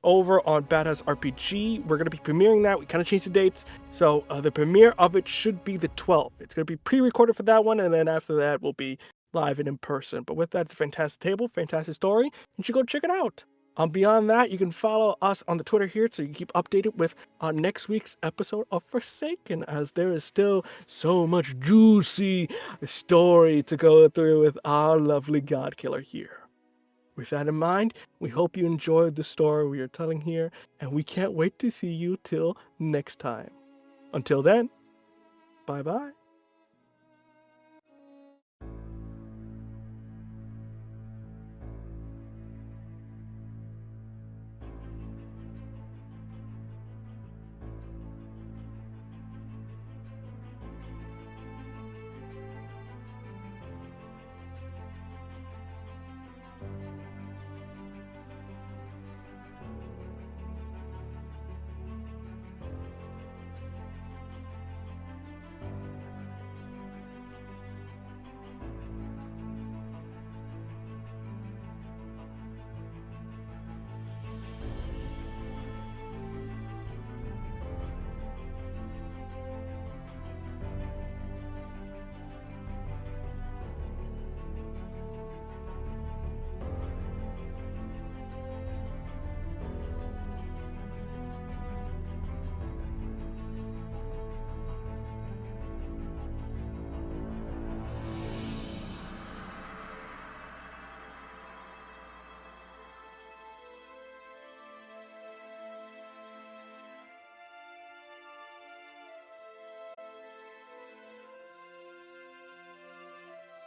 over on Badass RPG. We're going to be premiering that. We kind of changed the dates. So the premiere of it should be the 12th. It's going to be pre-recorded for that one, and then after that, we'll be live and in person. But with that, it's a fantastic table, fantastic story. You should go check it out. Beyond that, you can follow us on the Twitter here so you can keep updated with next week's episode of Forsaken, as there is still so much juicy story to go through with our lovely God Killer here. With that in mind, we hope you enjoyed the story we are telling here, and we can't wait to see you till next time. Until then, bye-bye.